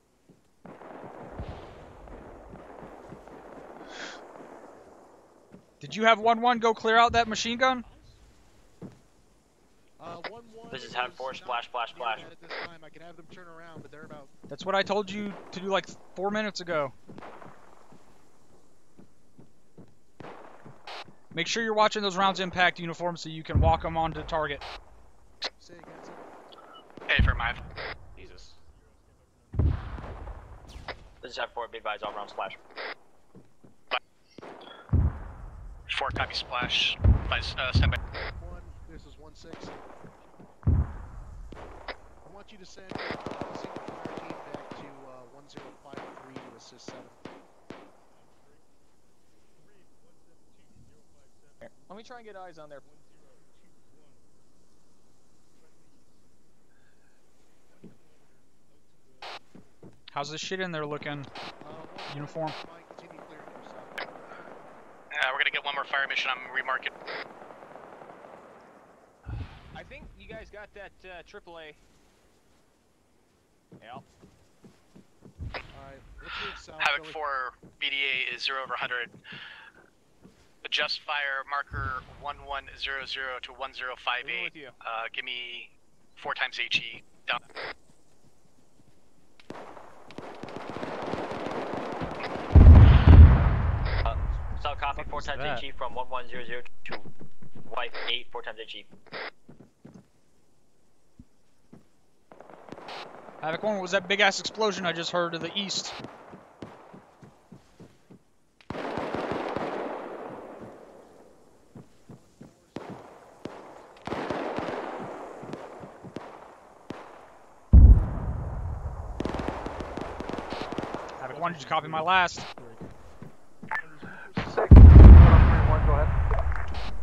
Did you have 1-1 go clear out that machine gun? 1-1. This is Havoc 4, splash, splash, splash. At this time, I can have them turn around, but they're about. That's what I told you to do like 4 minutes ago. Make sure you're watching those rounds impact uniforms so you can walk them onto target. Say again, sir. Hey, for my. Jesus. This is Havoc 4, be advised, all rounds splash. 4 copy splash. Stand by. 1, this is 1-6. I want you to send a single fire team back to 1053 to assist 7. Let me try and get eyes on there. How's this shit in there looking? Uniform. We're gonna get 1 more fire mission. I'm remarking. I think you guys got that AAA. Yep. Havoc 4 BDA is 0 over 100. Adjust fire marker 1100 to 1058. Give me 4 times HE. Down. So copy 4 times HE from 1100 to wife 8 4 times HE. Havoc 1, what was that big ass explosion I just heard to the east? Havoc 1, did you copy my last? 6, 1, go ahead.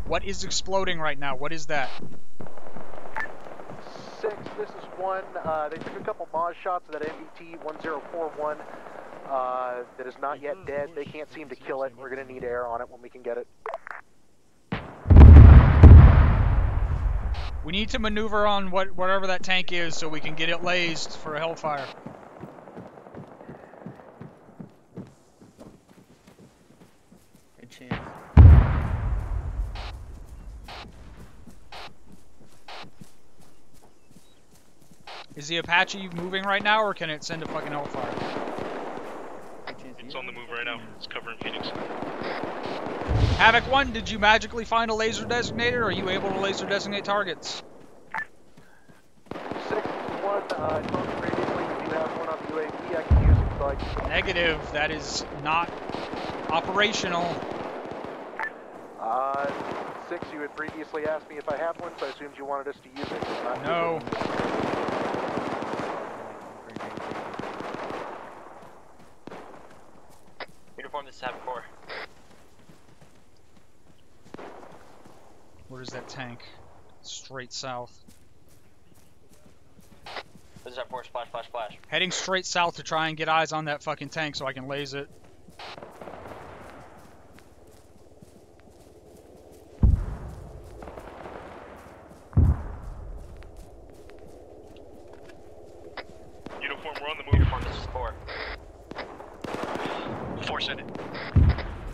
What is exploding right now? What is that? 6, this is 1. They took a couple Maz shots of that MBT 1041 that is not yet dead. They can't seem to kill it. We're going to need air on it when we can get it. We need to maneuver on whatever that tank is so we can get it lased for a Hellfire. Good chance. Is the Apache moving right now, or can it send a fucking Hellfire? It's on the move right now. It's covering Phoenix. Havoc 1, did you magically find a laser designator, or are you able to laser designate targets? 6, 1, I told you previously you do have one on the UAV. I can use it, so I can... Negative, that is not operational. 6, you had previously asked me if I have one, so I assumed you wanted us to use it. No. Uniform, this is Havoc 4. Where is that tank? Straight south. This is Havoc 4, splash, splash, splash. Heading straight south to try and get eyes on that fucking tank so I can laze it. Uniform, we're on the move. Uniform, this is 4. 4 send it.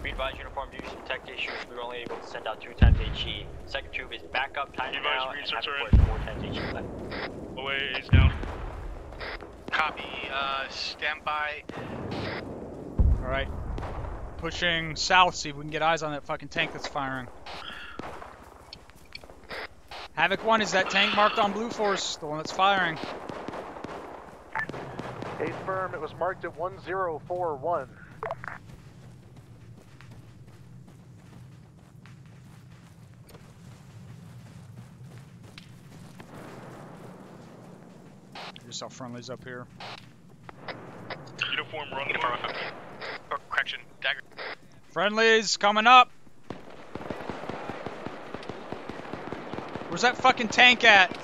Be advised, Uniform, due to some tech issues, we were only able to send out 2 times HE. Second tube is back up, time now, and Havoc 4 is 4 times HE left. OA is down. Copy. Stand by. Alright. Pushing south, see if we can get eyes on that fucking tank that's firing. Havoc 1, is that tank marked on Blue Force, the one that's firing? 8 firm, it was marked at 1041. Just saw friendlies up here. Uniform, we're on the Uniform. move. Oh, correction. Dagger. Friendlies coming up! Where's that fucking tank at?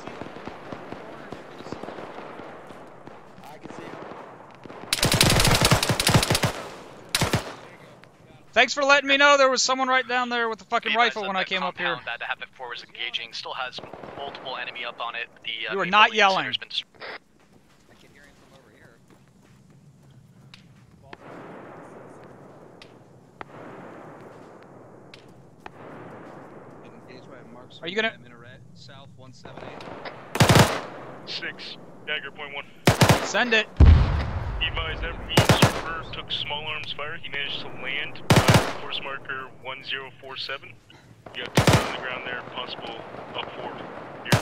Thanks for letting me know there was someone right down there with a fucking rifle when I came up here. That the Havoc 4 was engaging still has multiple enemy up on it. The You are not yelling. I can hear him from over here. Are you gonna? Minaret, south 178. 6, dagger, point 1. Send it. Be advised that surfer took small arms fire. He managed to land course marker 1047. You got people on the ground there, possible up forward. Here.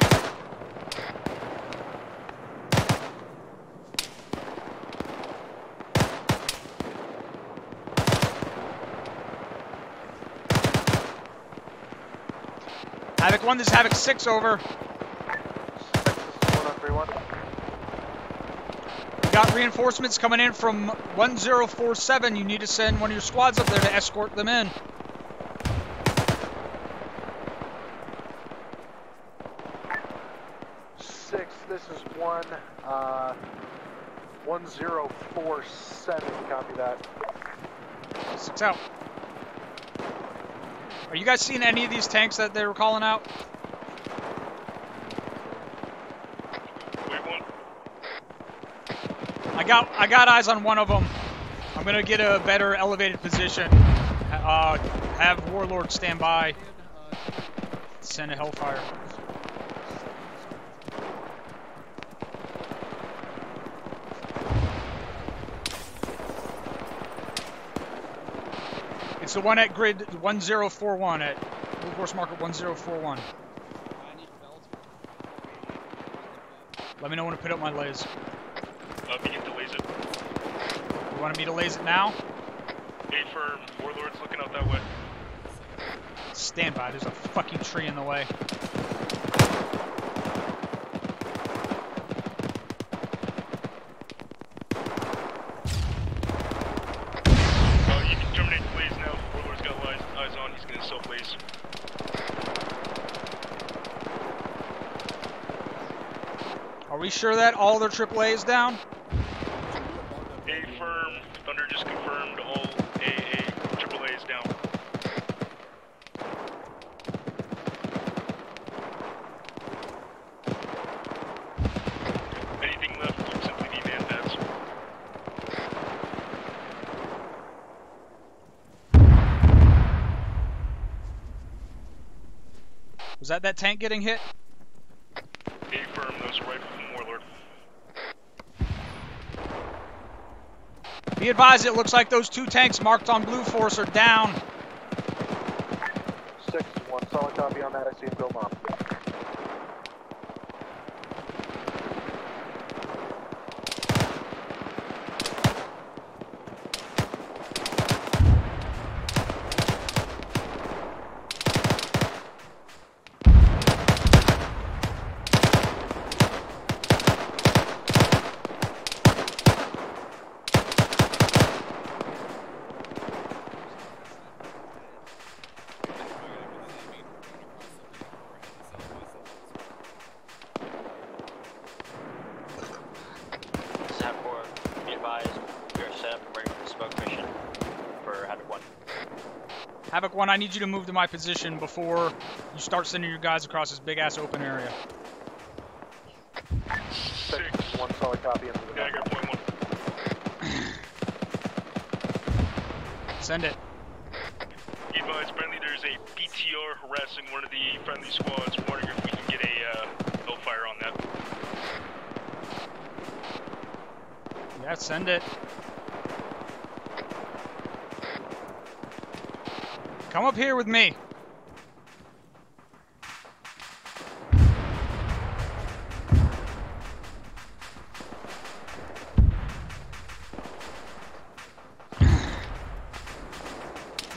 Havoc 1, this is Havoc 6, over. 6, this is 1031. We got reinforcements coming in from 1047. You need to send one of your squads up there to escort them in. This is 1047. Copy that. 6 out. Are you guys seeing any of these tanks that they were calling out? Wait, 1. I got eyes on one of them. I'm gonna get a better elevated position. Have Warlord stand by. Send a Hellfire. It's the one at grid 1041 at Blue Force marker 1041. Let me know when to put up my lays. Begin to laze it. You wanted me to laze it now? A firm. Warlord's looking out that way. Stand by. There's a fucking tree in the way. You can terminate the blaze now. Warlord's got eyes on. He's going to self-blaze. Are we sure that all their AAA is down? A firm. Thunder just confirmed all AA AAA is down. Anything left would simply be man pads. Was that tank getting hit? A firm. Those rifle from Warlord. Be advised, it looks like those 2 tanks marked on Blue Force are down. 6-1, solid copy on that. I see him go mom. Havoc 1, I need you to move to my position before you start sending your guys across this big-ass open area. 6-1, solid copy. Dagger, point 1. Send it. Be advised, friendly, there's a BTR harassing one of the friendly squads. Wondering if we can get a hellfire on that. Yeah, send it. Come up here with me.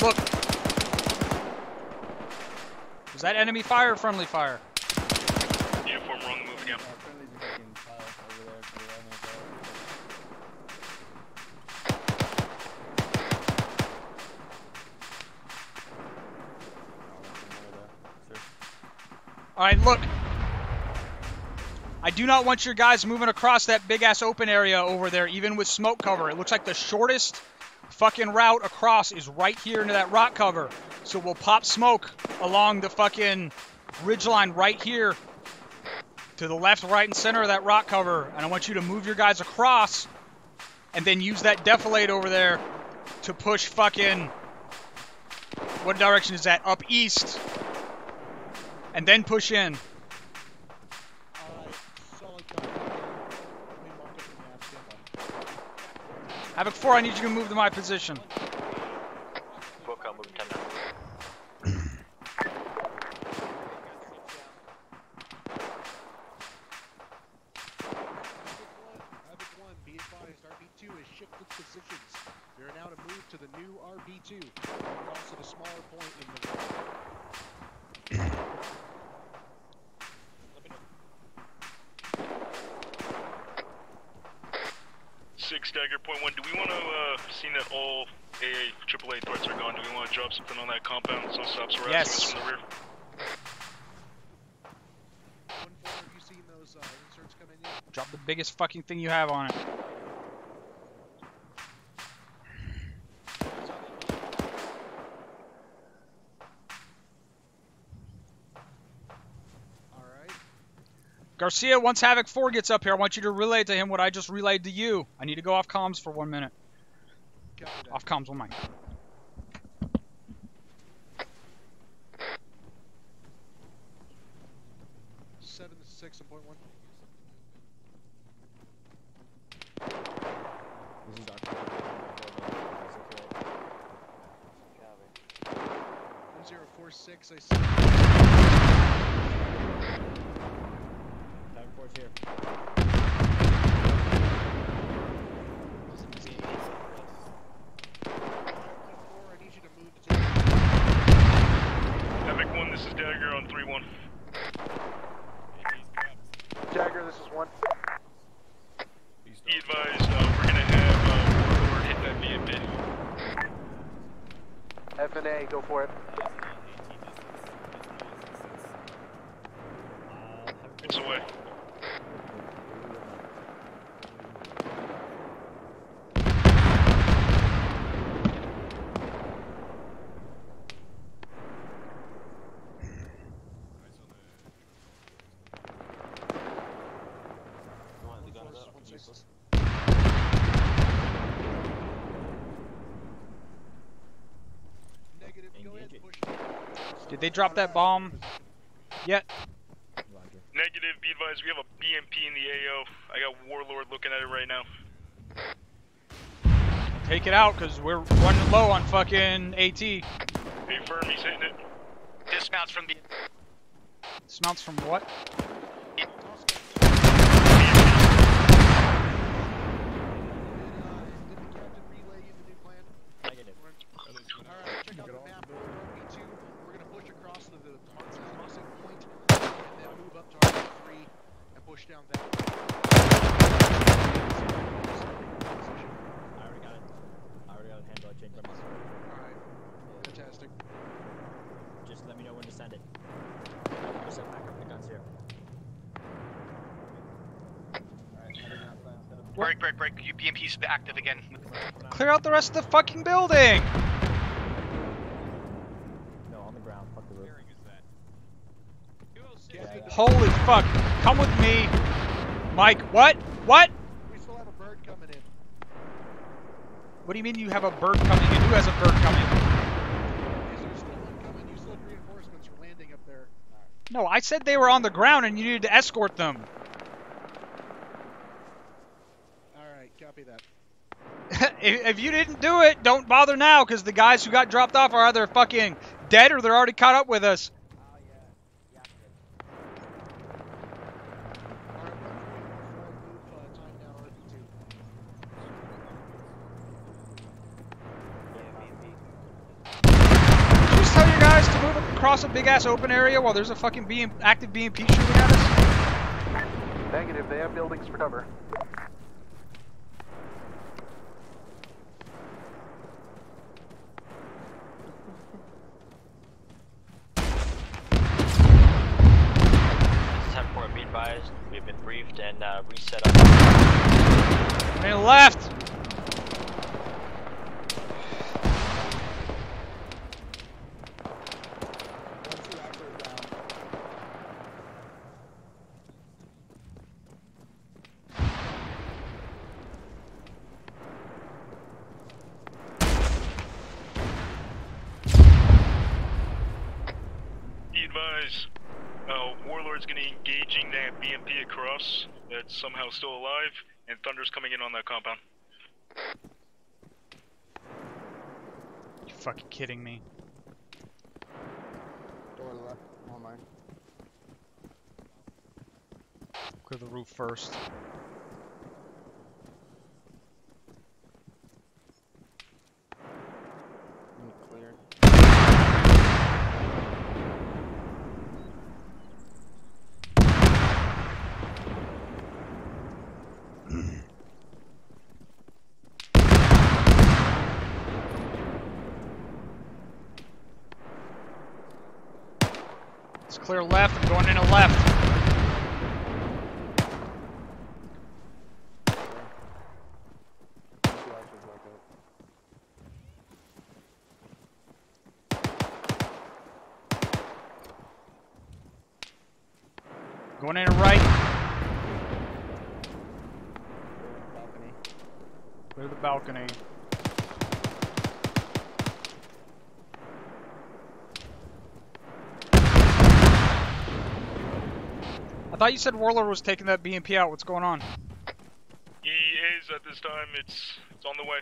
Look. Was that enemy fire or friendly fire? Uniform, we're on the move again. Alright, look. I do not want your guys moving across that big-ass open area over there, even with smoke cover. It looks like the shortest fucking route across is right here into that rock cover. So we'll pop smoke along the fucking ridgeline right here to the left, right, and center of that rock cover. And I want you to move your guys across and then use that defilade over there to push fucking... What direction is that? Up east. And then push in. Havoc 4, I need you to move to my position. Book, I'll move 10 now. Havoc 1, be advised, RB2 has shifted positions. They are now to move to the new RB2, and also the smaller point in the road. Dagger, point 1. Do we want to, seeing that all AA AAA threats are gone, do we want to drop something on that compound so it stops harassing us from the rear? 1-4, have you seen those inserts come in yet? Drop the biggest fucking thing you have on it. Garcia, once Havoc 4 gets up here, I want you to relay to him what I just relayed to you. I need to go off comms for 1 minute. Off comms, 1 mic. Seven to 6 and point 1. This is Dark. 1046, I see. Time force here. I need you to move to Havoc 1, this is Dagger on 3-1. Jagger, this is 1. Be advised, we're gonna have Warlord hit that BMP. F&A, go for it. It's away. Did they drop that bomb yet? Negative, be advised, we have a BMP in the AO. I got Warlord looking at it right now. Take it out, because we're running low on fucking AT. Hey, firm, he's hitting it. Dismounts from the... Dismounts from what? Negative. Alright, check out the map. RB2. We're gonna push across to the crossing point, and then move up to RB3 and push down that way. I already got it. I already got a handle. I changed my muscle. Alright. Fantastic. Just let me know when to send it. Just set back up the guns here. Break. BMP's active again. Clear out the rest of the fucking building! No, on the ground. Fuck the roof. Holy fuck. Come with me. Mike, what? What? We still have a bird coming in. What do you mean you have a bird coming in? Who has a bird coming? Is there still one coming? You still have reinforcements are landing up there. No, I said they were on the ground and you needed to escort them. Alright, copy that. If you didn't do it, don't bother now, because the guys who got dropped off are either fucking dead or they're already caught up with us. Did you just tell your guys to move across a big-ass open area while there's a fucking active BMP shooting at us? Negative, they have buildings for cover. Be advised, we've been briefed and reset up. They left! Be advised, Warlord's gonna be engaging that BMP across that's somehow still alive, and Thunder's coming in on that compound. You fucking kidding me? Door to the left, on mine. Clear the roof first. Clear. It's clear left, I'm going in a left. Going in a right. Clear the balcony. thought you said Warlord was taking that BMP out. What's going on? He is at this time. It's on the way.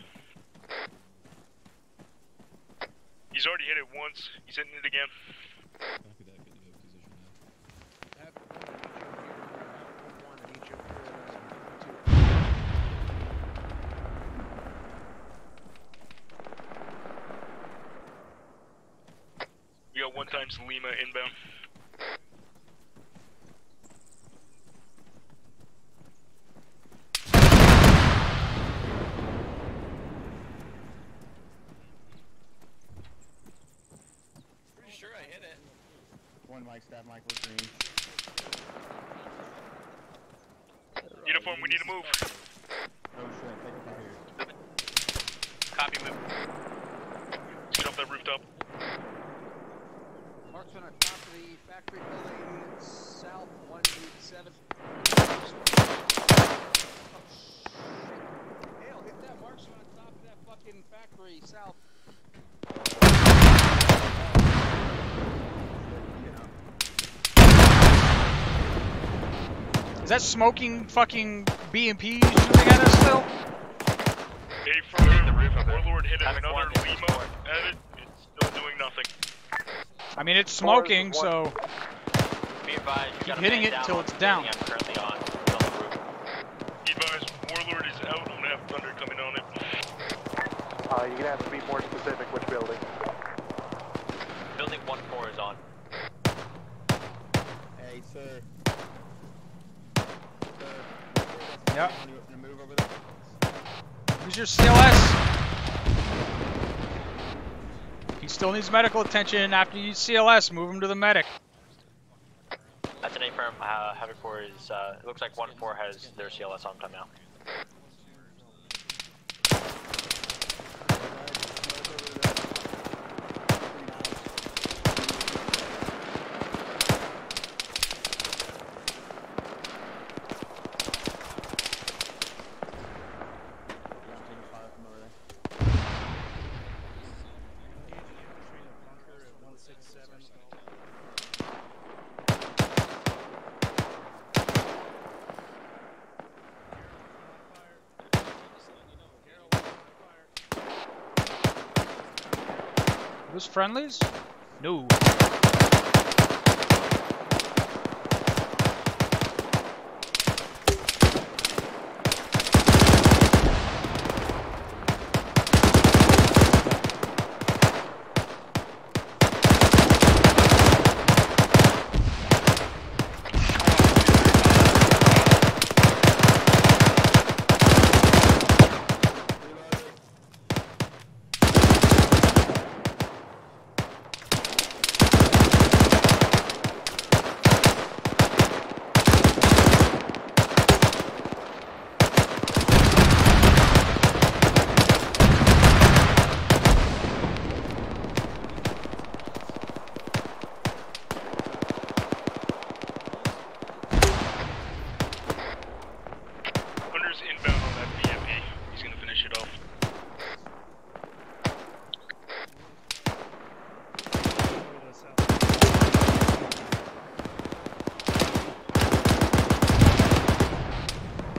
He's already hit it once. He's hitting it again. Copy that. Good to go. Position We got 1 Lima inbound. Pretty sure I hit it. One mic, staff mic, we're green. Uniform, we need to move. Oh shit, take it from here. Copy, move. Let's get off that rooftop. Marksman on top of the factory building, south 187. Oh shit. Hell, hit that marksman on top of that fucking factory, south. Is that smoking fucking BMP shooting at us still? Hey, for Warlord hit another Lima at it. It's still doing nothing. I mean, it's smoking, so Be advised, you keep got a hitting man it down until on it's the down. building I'm currently on the roof. Be advised, Warlord is out. I'm gonna have thunder coming on it. You're gonna have to be more specific. Which building? Building 1-4 is on. Hey, sir. Yep. Move over there. Use your CLS. He still needs medical attention. After you use CLS, move him to the medic. That's an A-firm. Havoc 4 is, it looks like 1-4 has their CLS on time now. Those friendlies? No. Hunter's inbound on that BMP. He's gonna finish it off.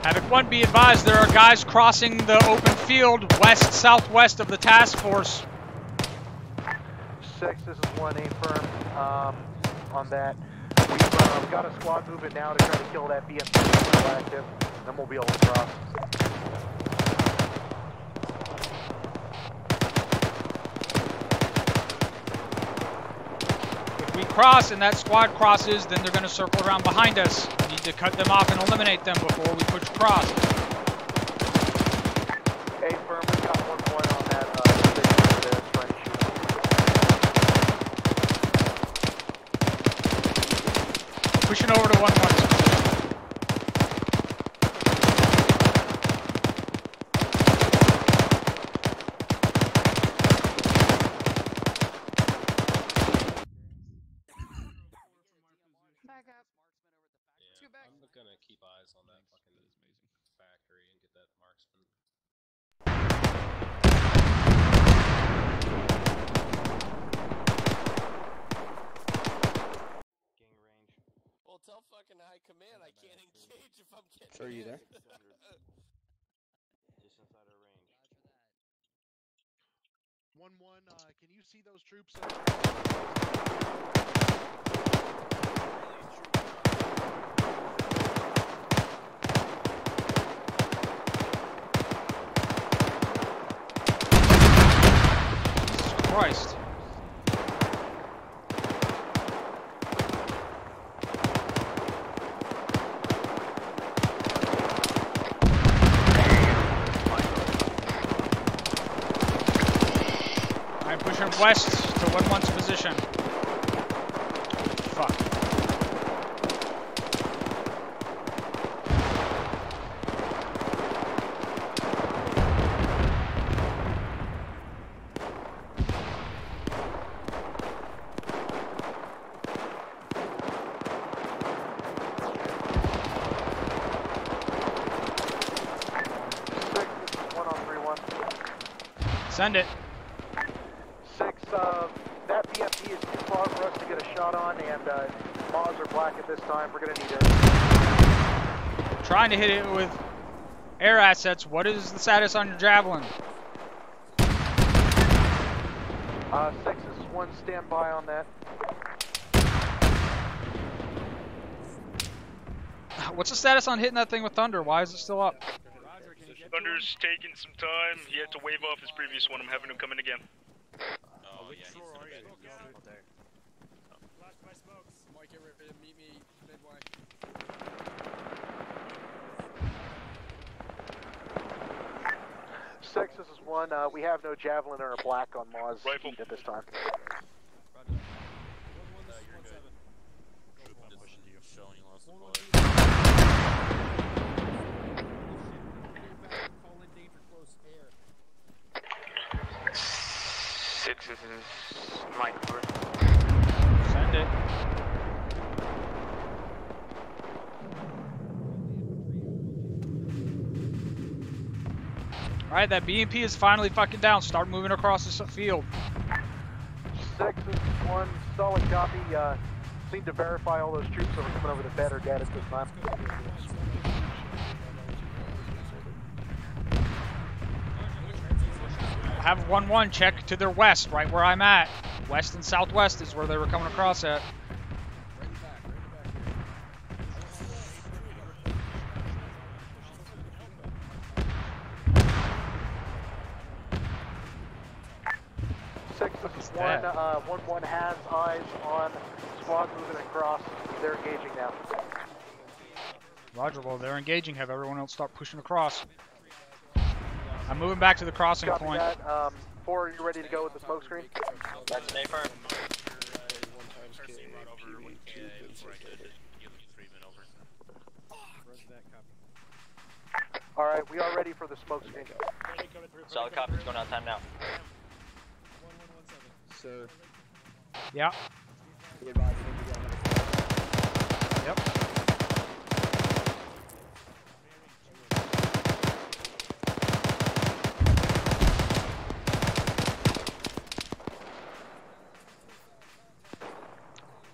Havoc 1, be advised, there are guys crossing the open field west-southwest of the task force. 6, this is 1A firm. On that, we've got a squad moving now to try to kill that BMP still active. Then we'll be able to cross. If we cross and that squad crosses, then they're going to circle around behind us. We need to cut them off and eliminate them before we push across. A firm, we've got 1 point on that position over there. It's trying to shoot. Pushing over to 1-1. Back up. Let's go back. I'm gonna keep eyes on that fucking factory and get that marksman. Well, tell fucking fucking high command. I can't engage if I'm getting. Sir, are you there? Just inside our range. 1-1, can you see those troops? Christ. I'm pushing west to 1-1's position. Fuck. Send it. 6, that BMP is too far for us to get a shot on, and Maws are black at this time. We're going to need it. Trying to hit it with air assets. What is the status on your Javelin? 6 is 1, stand by on that. What's the status on hitting that thing with Thunder? Why is it still up? Thunder's taking some time. He had to wave off his previous one. I'm having him come in again. Oh, yeah, he's in the bed. Flash my smokes. Mike, get ready to meet me midway. 6, this is 1. We have no Javelin or a black on Maws Rifle at this time. I'm pushing to you. Showing you lost the blood. Call in danger close air. 6 is Mike. Send it. Alright, that BMP is finally fucking down. Start moving across this field. 6 is 1, solid copy. Need to verify all those troops that are coming over the bed are dead at this time. Have 1-1 check to their west, right where I'm at. West and southwest is where they were coming across at. One, 1-1 has eyes on squad moving across. They're engaging now. Roger, well, they're engaging. Have everyone else start pushing across. I'm moving back to the crossing Copy point. that. 4, are you ready to go with the smoke screen? That's an A-firm. Alright, we are ready for the smoke screen. Solid copy, it's going on time now. Sir. Yeah. Yep.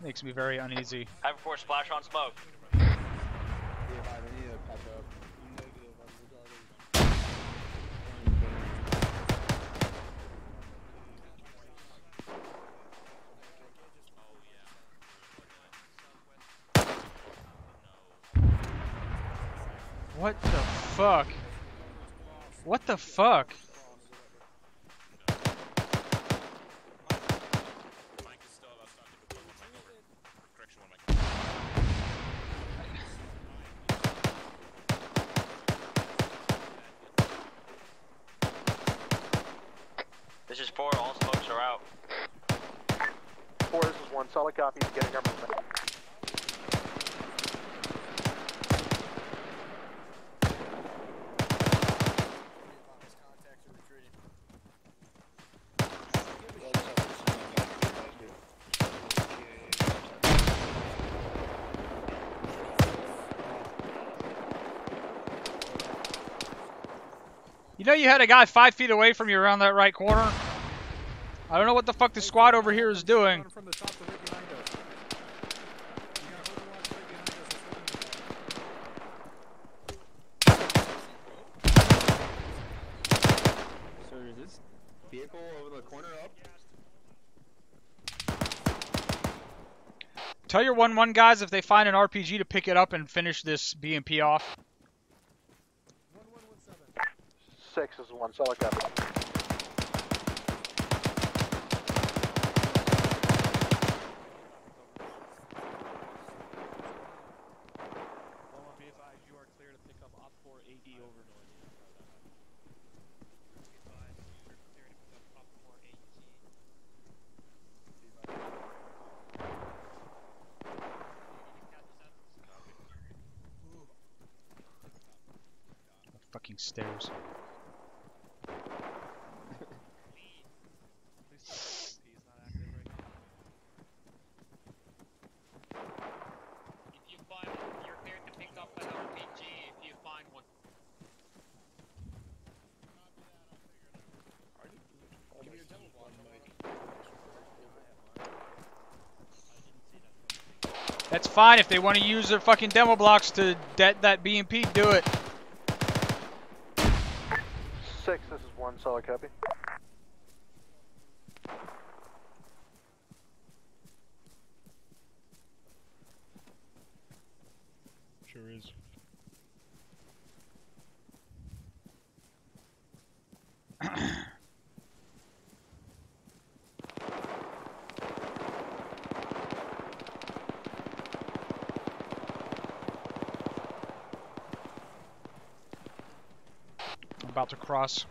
Makes me very uneasy. Have a 4 splash on smoke. What the fuck? What the fuck? This is 4, all smokes are out. 4, this is 1, solid copy, getting our movement. You know you had a guy 5 feet away from you around that right corner? I don't know what the fuck the squad over here is doing. Tell your 1-1 guys if they find an RPG to pick it up and finish this BMP off. 6 is 1, solid copy. Be advised, you are clear to pick up Op 4 AD over north. Fucking stairs. If you find it, you're cleared to pick up an RPG if you find one. Give me your demo block. That's fine if they want to use their fucking demo blocks to det that BMP, do it. 6, this is 1, solid copy. Sure is. I'm about to cross.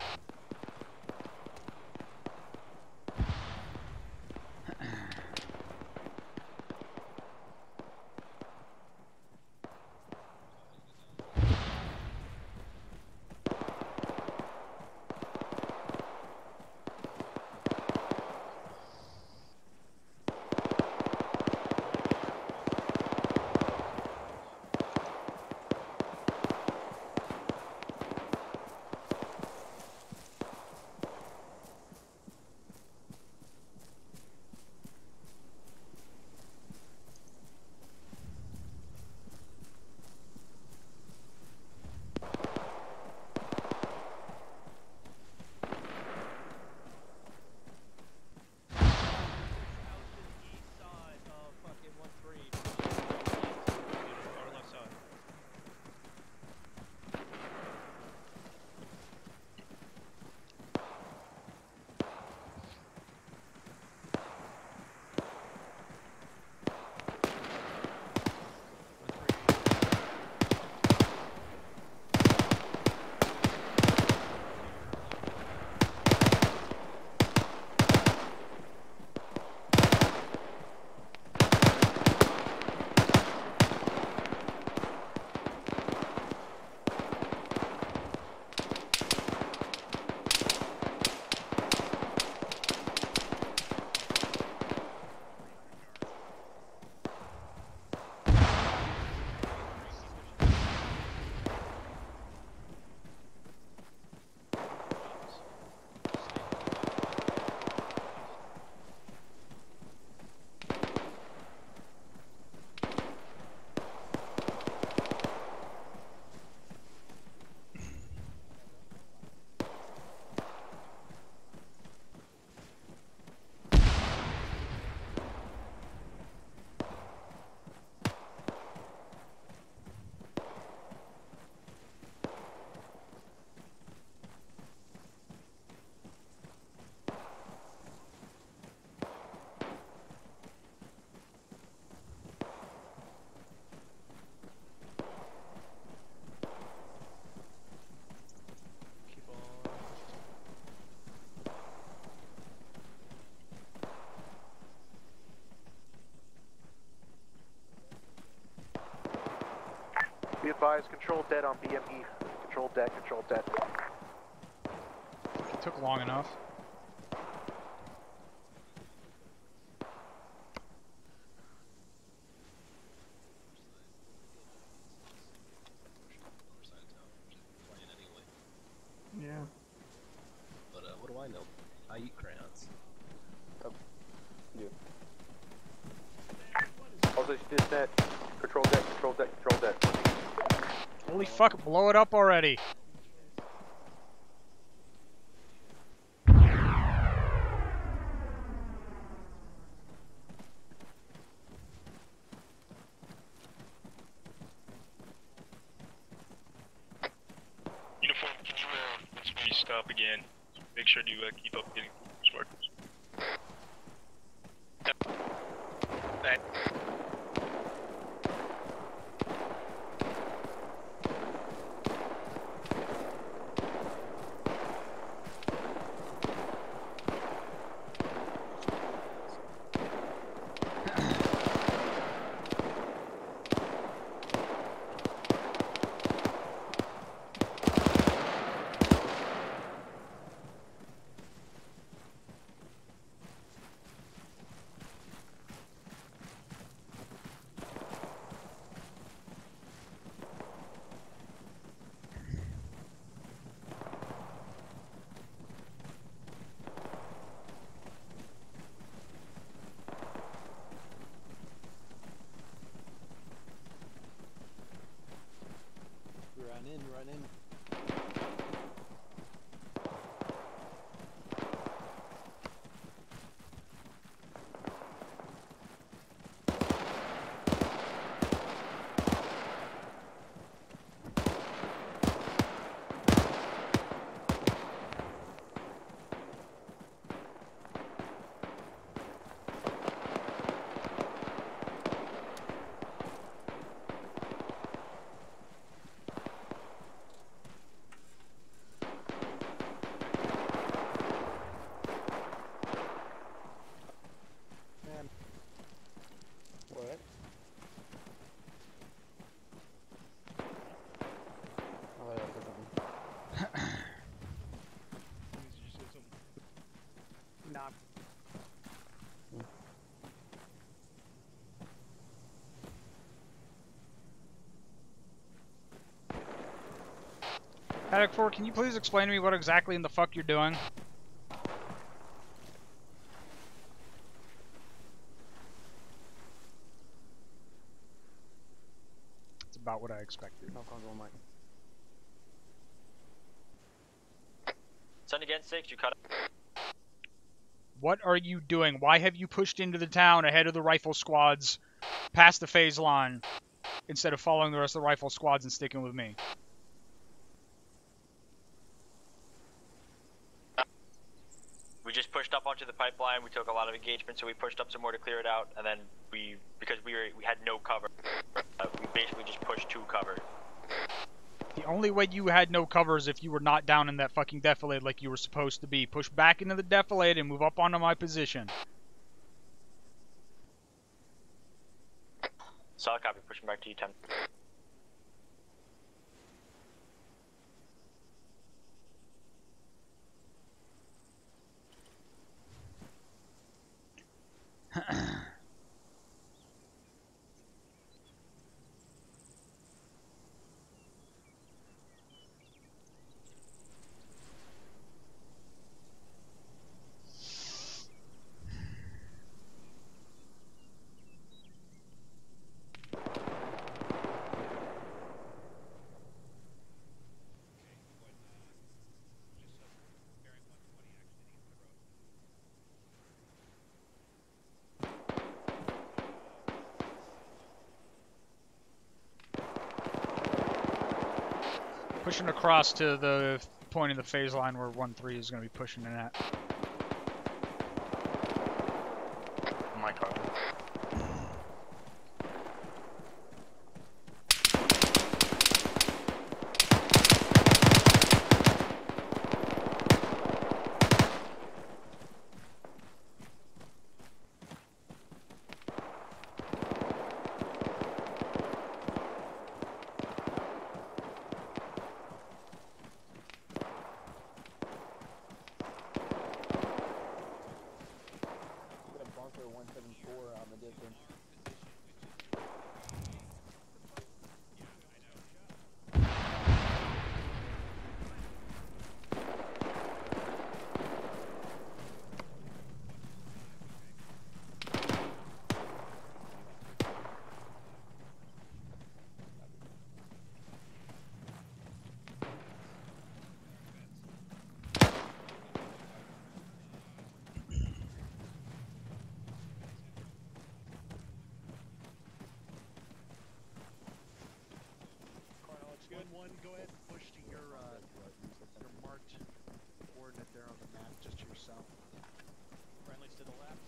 Be advised, control dead on BME. Control dead, control dead. It took long enough. Yeah. But what do I know? I eat crayons. Yeah. Also, just net. Control dead, control dead, control dead. Holy fuck, blow it up already. up again. Make sure to keep updating markers. Run in. What? Oh, yeah, for something. Did you say something? Nah. Paddock 4, can you please explain to me what exactly in the fuck you're doing? It's about what I expected. No control mic. Send again, 6, you cut it. What are you doing? Why have you pushed into the town ahead of the rifle squads past the phase line instead of following the rest of the rifle squads and sticking with me? We just pushed up onto the pipeline. We took a lot of engagement, so we pushed up some more to clear it out, and then because we had no cover, we basically just pushed to cover. The only way you had no cover is if you were not down in that fucking defilade like you were supposed to be. Push back into the defilade and move up onto my position. Solid copy, pushing back to you, 10. Pushing across to the point in the phase line where 1-3 is going to be pushing in at. My car. Bunker 174 on the distance. Good one. Go ahead and push to your marked south. Friendlies to the left.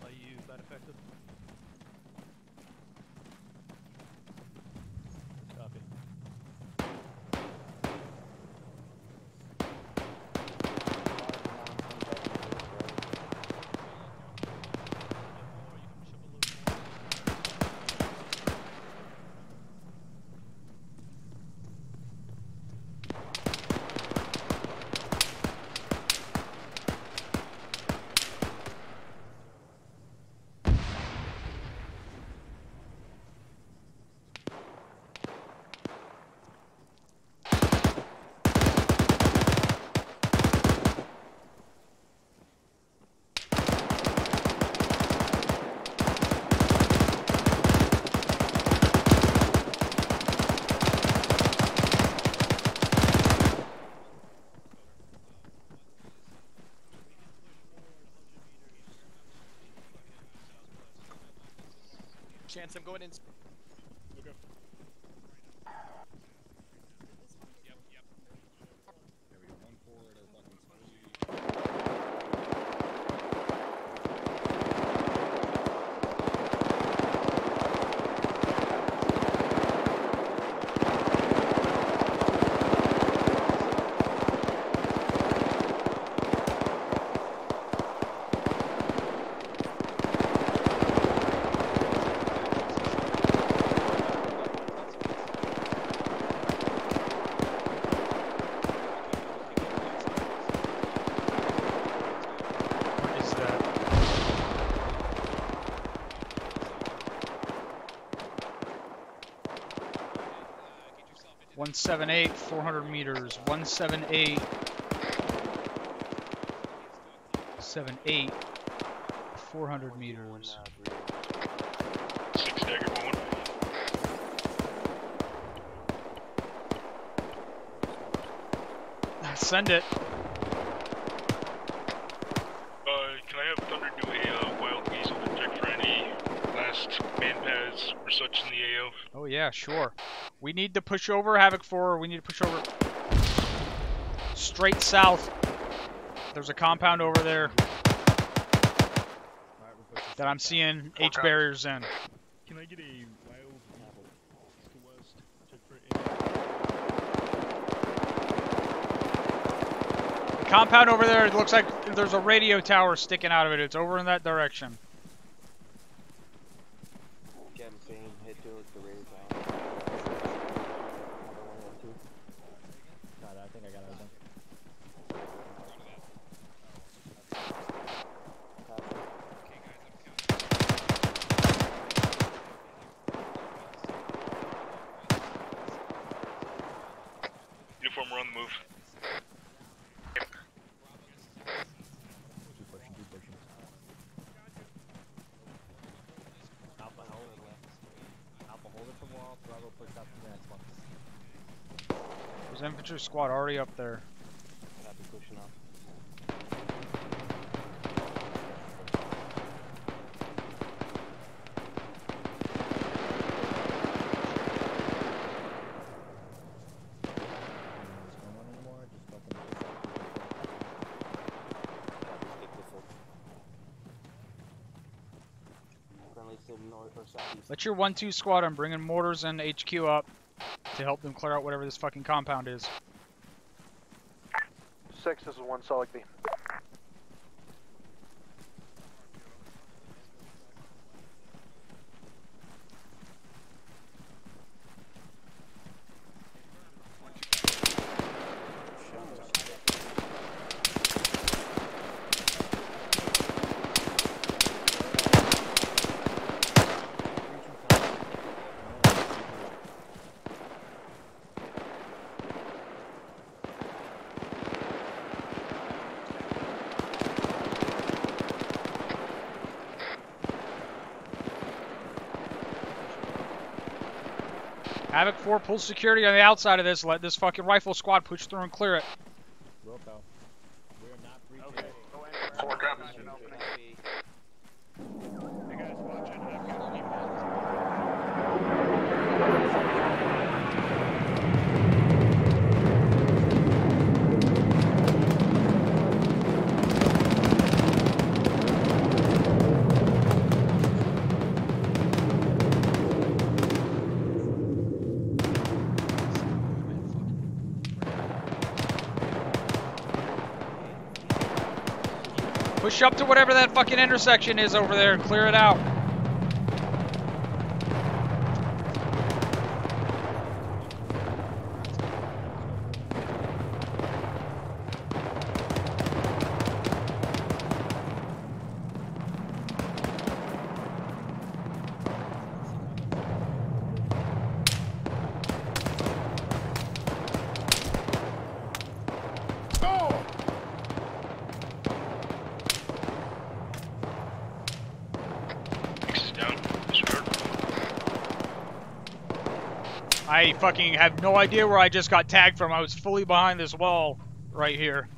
Are you that effective? Copy. Chance, I'm going in. Okay. There we go. 1-4 at our fucking What is that? One 178, 400 meters. 178, 78, 400 meters. 6 dagger going. Send it. Can I have Thunder do a wild weasel to check for any last man pads or such in the AO? Oh yeah, sure. We need to push over, Havoc 4. We need to push over straight south. There's a compound over there that I'm seeing H barriers in. Can I get a wild weasel east to west? Check for The compound over there, it looks like there's a radio tower sticking out of it. It's over in that direction. Get him saying hit to the radio tower. God, I think I got everything. Uniform, we're on the move. Keep pushing. Alpha hold it. Alpha hold it for wall. Bravo push out to the next one. There's an infantry squad already up there. Copy, pushing up. Let your 1-2 squad, I'm bringing mortars and HQ up to help them clear out whatever this fucking compound is. 6, this is 1 solid B. Havoc 4, pull security on the outside of this. Let this fucking rifle squad push through and clear it. Wilco. We're not breaching. Okay. Go in. Four copies. Hey guys, watch it. I've got only Push up to whatever that fucking intersection is over there and clear it out. I fucking have no idea where I just got tagged from. I was fully behind this wall right here.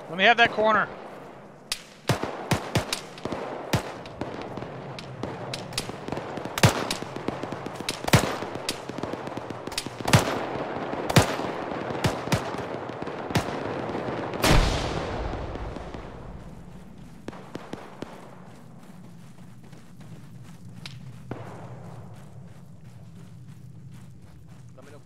Let me have that corner. Let me know.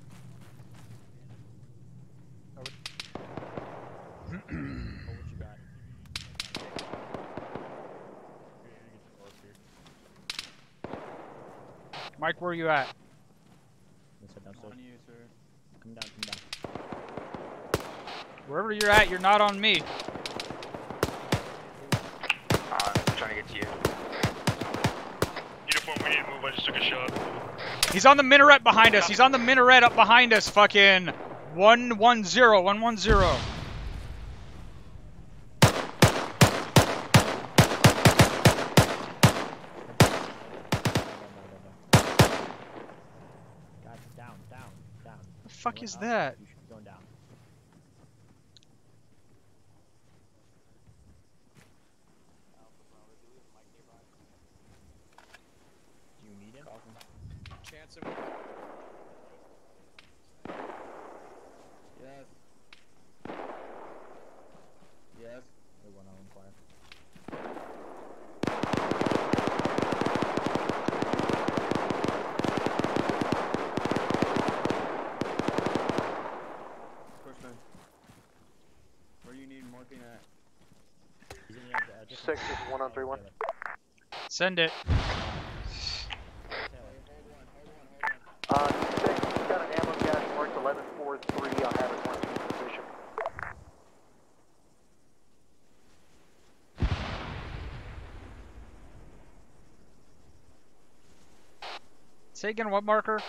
Mike, where are you at? On you, sir. Come down, come down. Wherever you're at, you're not on me. I'm trying to get to you. Uniform, we need to move. I just took a shot. He's on the minaret behind us. He's on the minaret up behind us. Fucking 110, 110. Down. The fuck is that? You should be going down. Do you need him? Chance him. Yes. Yes. They want to inquire. Where you need marking at? 6 is 1 on 3-1. Send it. 6, got an ammo cache marked 1143 on Havoc 1 position. Say again, what marker?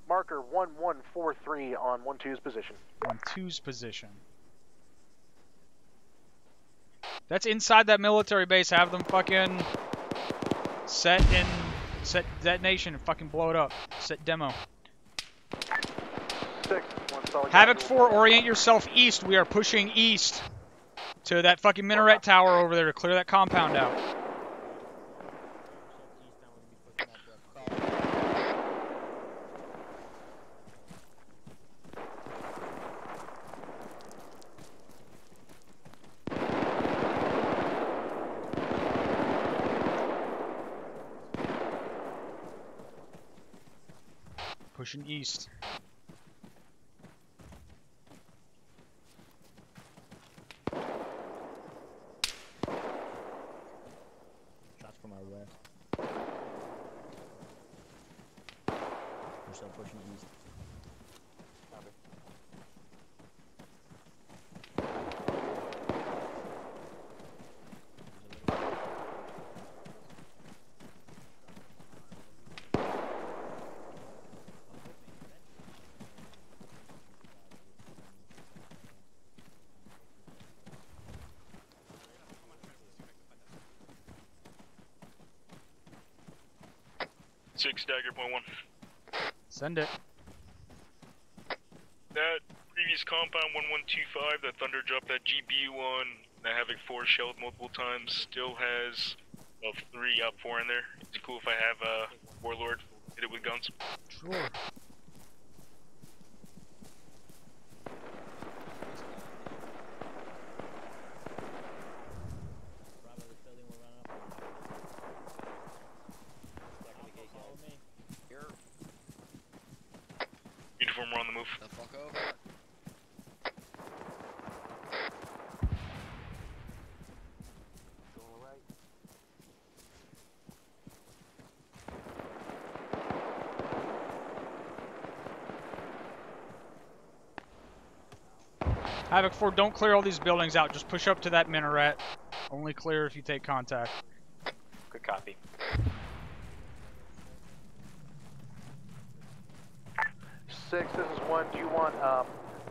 Marker 1143 on 1-2's position. On 2's position. That's inside that military base. Have them fucking set detonation and fucking blow it up. Set demo. 6, 1 solid. Havoc 4, orient yourself east. We are pushing east to that fucking minaret tower over there to clear that compound out. Pushing east. Shots from our west. We're still pushing east. Copy. Six Dagger .1. Send it. That previous compound 1125, that Thunder dropped that GPU on, that Havoc 4 shelled multiple times, still has 3 out 4 in there. Is it cool if I have Warlord hit it with guns? Sure. Uniform, we're on the move. The fuck over. Going right. Havoc 4, don't clear all these buildings out. Just push up to that minaret. Only clear if you take contact. Good copy. 6, this is 1. Do you want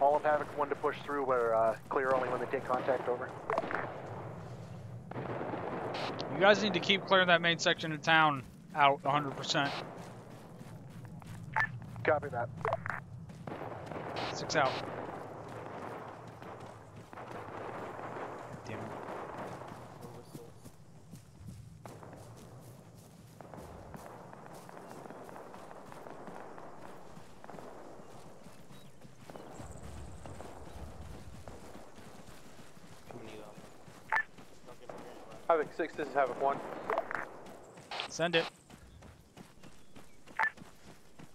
all of Havoc 1 to push through or clear only when they take contact over? You guys need to keep clearing that main section of town out 100%. Copy that. 6 out. Damn it. Havoc 6, this is Havoc 1. Send it.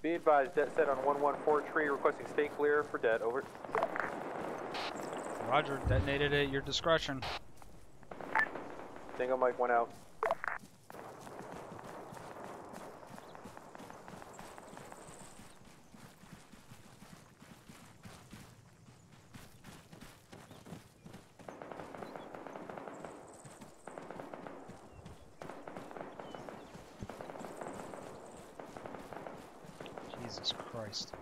Be advised, debt set on 114 tree, requesting stay clear for debt, over. Roger, detonated at your discretion. Dingo Mike 1 out. Jesus Christ.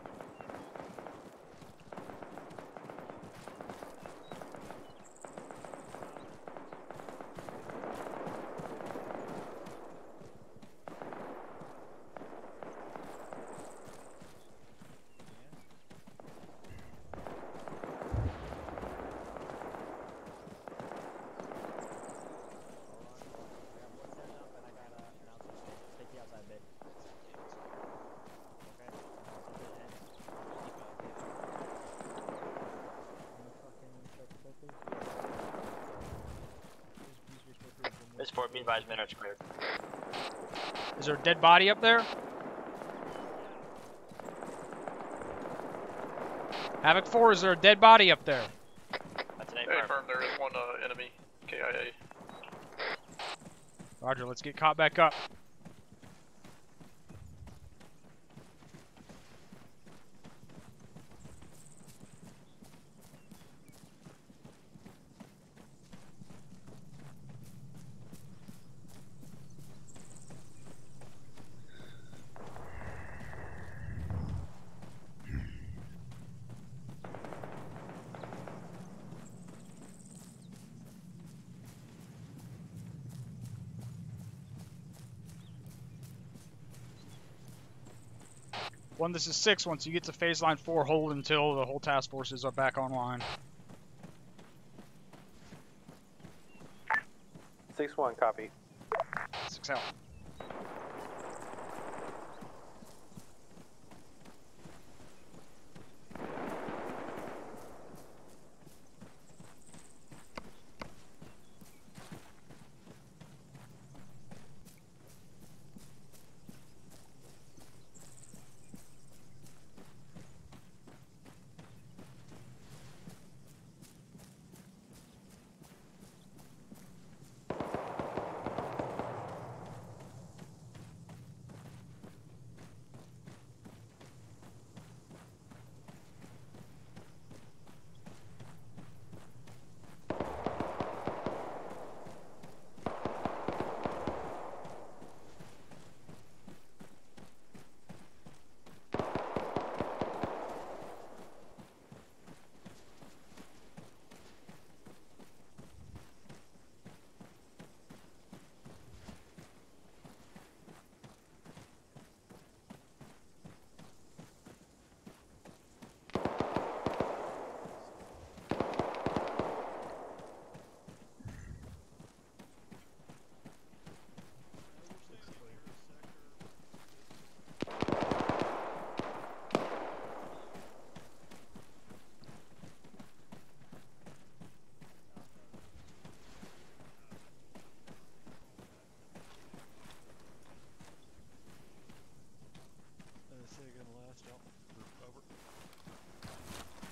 This 4, be advised, minute's cleared. Is there a dead body up there? Havoc 4, is there a dead body up there? That's an A firm, there is one enemy, KIA. Roger, let's get caught back up. One, this is 6. Once you get to phase line 4, hold until the whole task forces are back online. 6-1, copy. 6 out.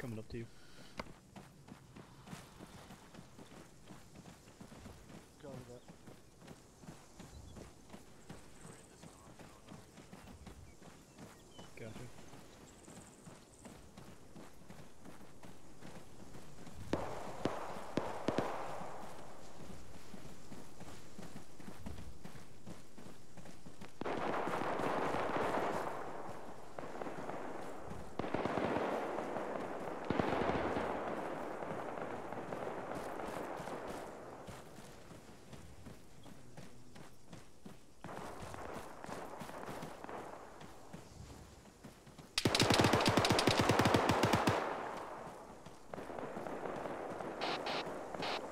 coming up to you. Copy that. Gotcha.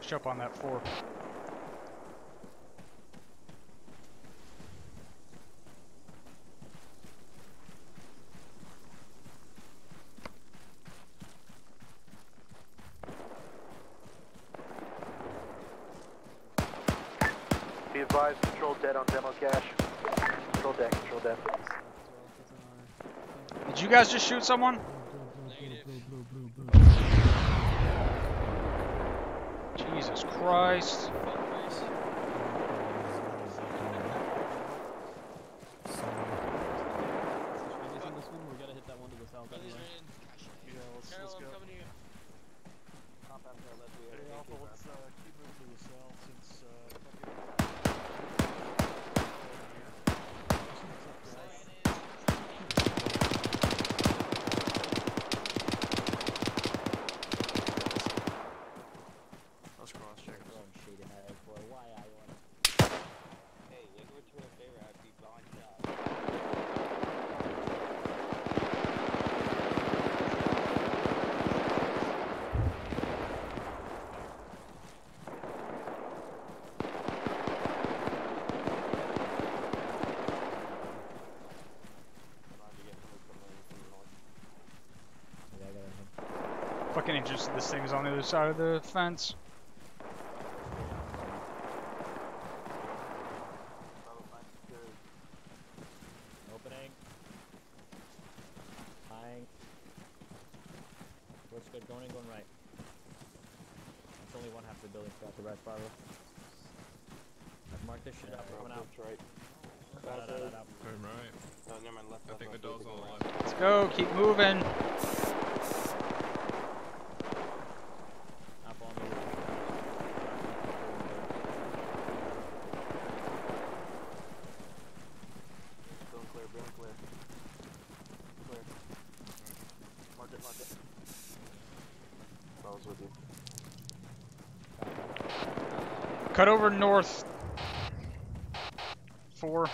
Push up on that 4. Be advised, control dead on demo cache. Control dead, control dead. Did you guys just shoot someone? Jesus Christ. We gotta hit that one to the south anyway. Yeah, let's go. Compound here, let's do it. Hey, Alpha, let's keep moving to the south since Let's cross check. Shaded head, boy. Why I want? Hey, you go to a favor, I'd be blind shot. Fucking interested this thing is on the other side of the fence. Opening. Tying. Looks good. Going in, going right. That's only one half of the building. Got the rest, probably. I've marked this shit up. Coming out. Right. Turn right. No, never mind, left. I think the dog's on the left. Let's go. Keep moving. Cut over north. 4.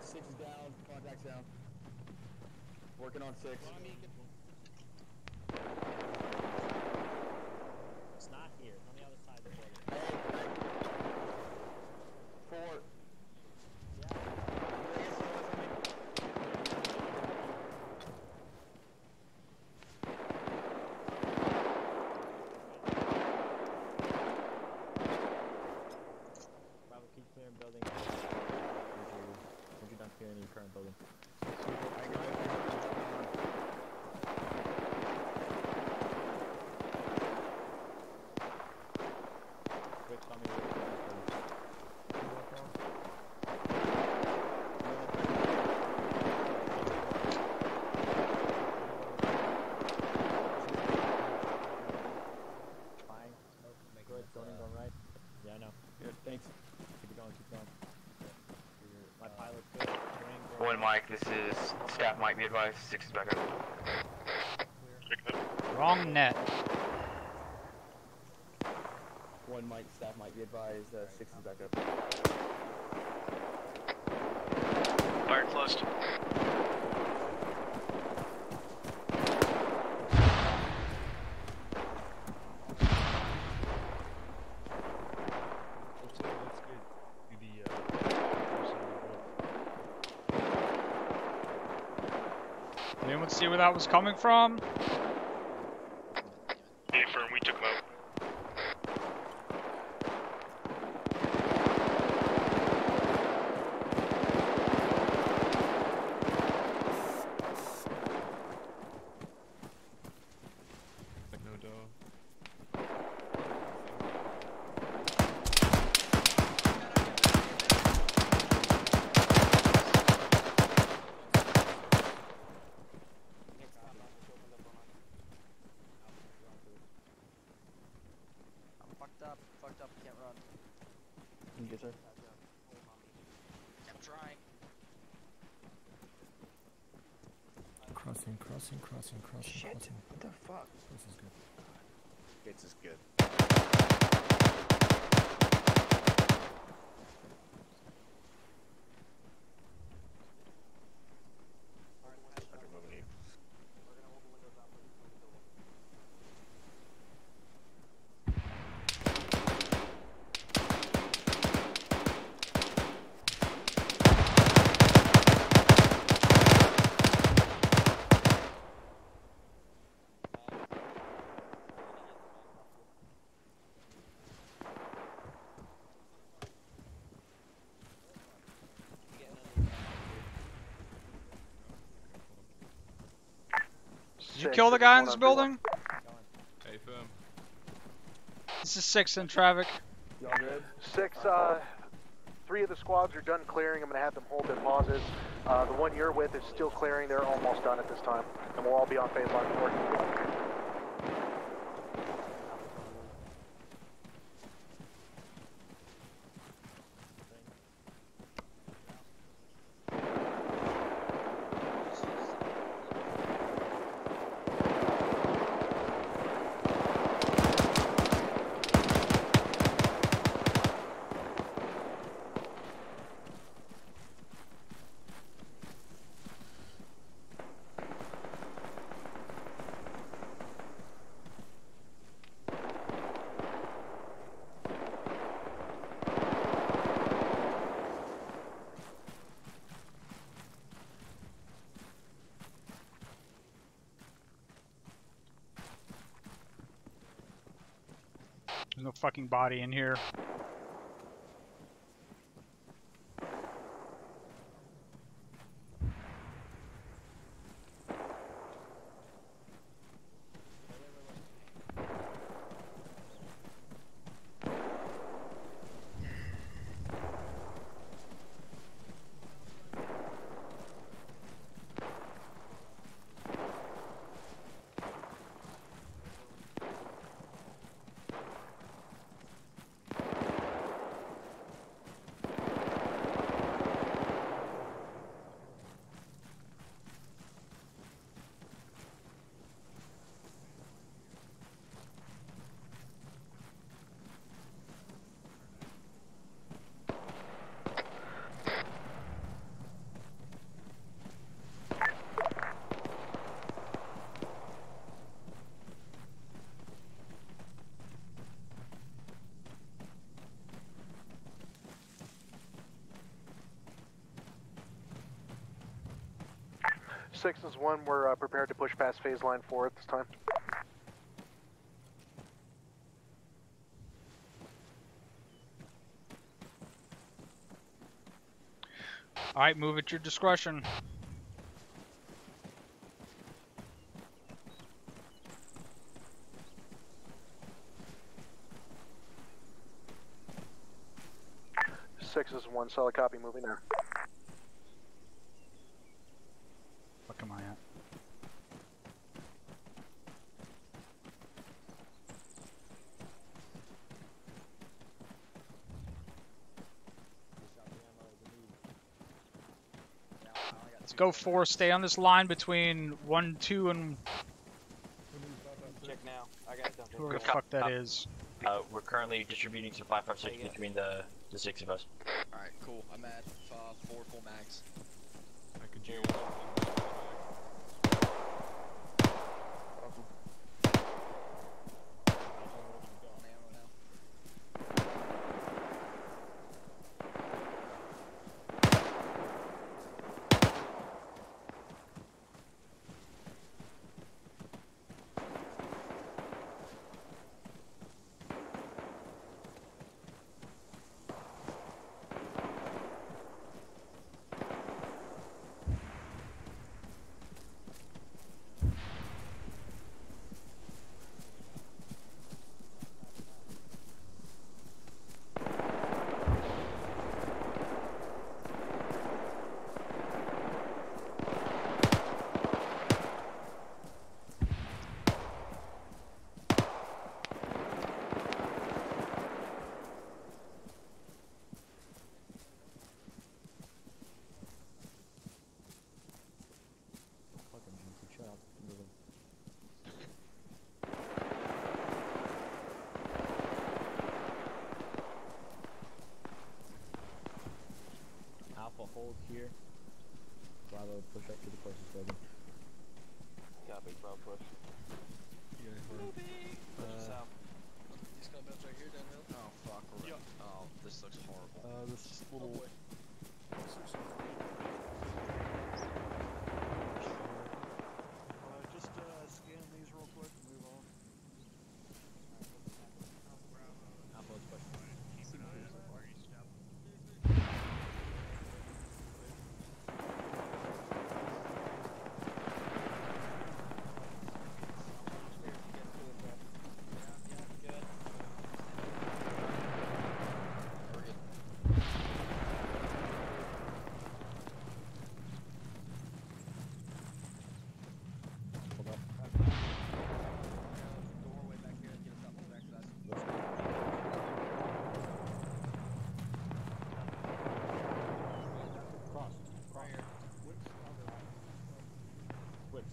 Six is down. Contact's down. Working on 6. It's not here. On the other side of the building. 4. Building. Once you're done clearing your current building. Quick, tell me fine. Good, going right. Yeah, I know. Good, thanks. Keep going, keep going. My pilot's good. One Mike, this is staff Mike, be advised, 6 is back up. Wrong net. 1 Mike, staff might be advised, 6 is back up. Fire closed. Anyone see where that was coming from? Hey, firm, we took him out. can't run. Yes, sir. I'm trying. Crossing. Shit. What the fuck? This is good. Gates is good. Did you kill the guy in this building? Hey, fam. This is 6 in traffic. Y'all good? 6, 3 of the squads are done clearing. I'm going to have them hold their pauses. The one you're with is still clearing. They're almost done at this time. And we'll all be on phase line 4. There's no fucking body in here. Six is 1. We're prepared to push past phase line 4 at this time. Alright, move at your discretion. Six is 1. Solid copy. Moving there. Fuck am I at? Let's go 4. Stay on this line between 1, 2, and Check now. I got something. whoever the fuck that is. We're currently distributing some 5.56 between the 6 of us. Alright, cool. I'm at 4 full mags. I could do push up to the closest building. Copy, 12 push. South. These compounds right here downhill. Oh fuck, we're right. Oh, this looks horrible. This little... Just scan these real quick and move on. Outpost push. Keep an eye on where you step.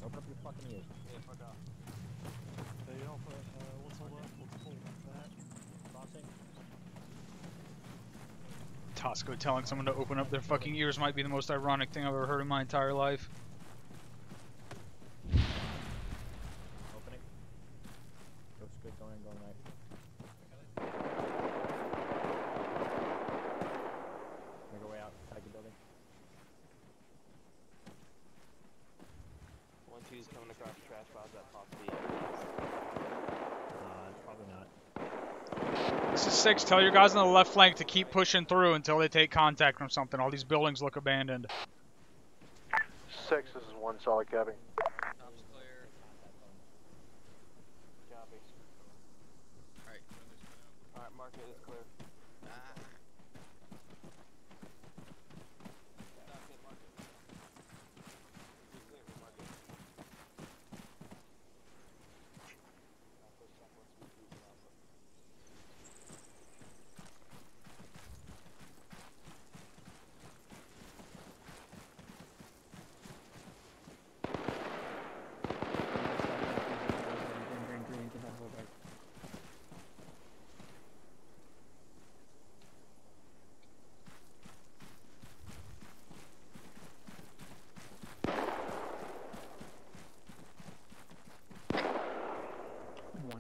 Open up your fucking ears. Yeah, fuck off. Hey, Alpha, let's hold up. Let's pull back. Crossing. Tosco telling someone to open up their fucking ears might be the most ironic thing I've ever heard in my entire life. Opening. Looks good. Going in, going right. Make our way out. Tag the building. 1-2's coming across the trash piles that possibly. It's probably not. This is 6. Tell your guys on the left flank to keep pushing through until they take contact from something. All these buildings look abandoned. 6, this is 1 solid copy. Top's clear. Copy. Alright. Alright, market is clear.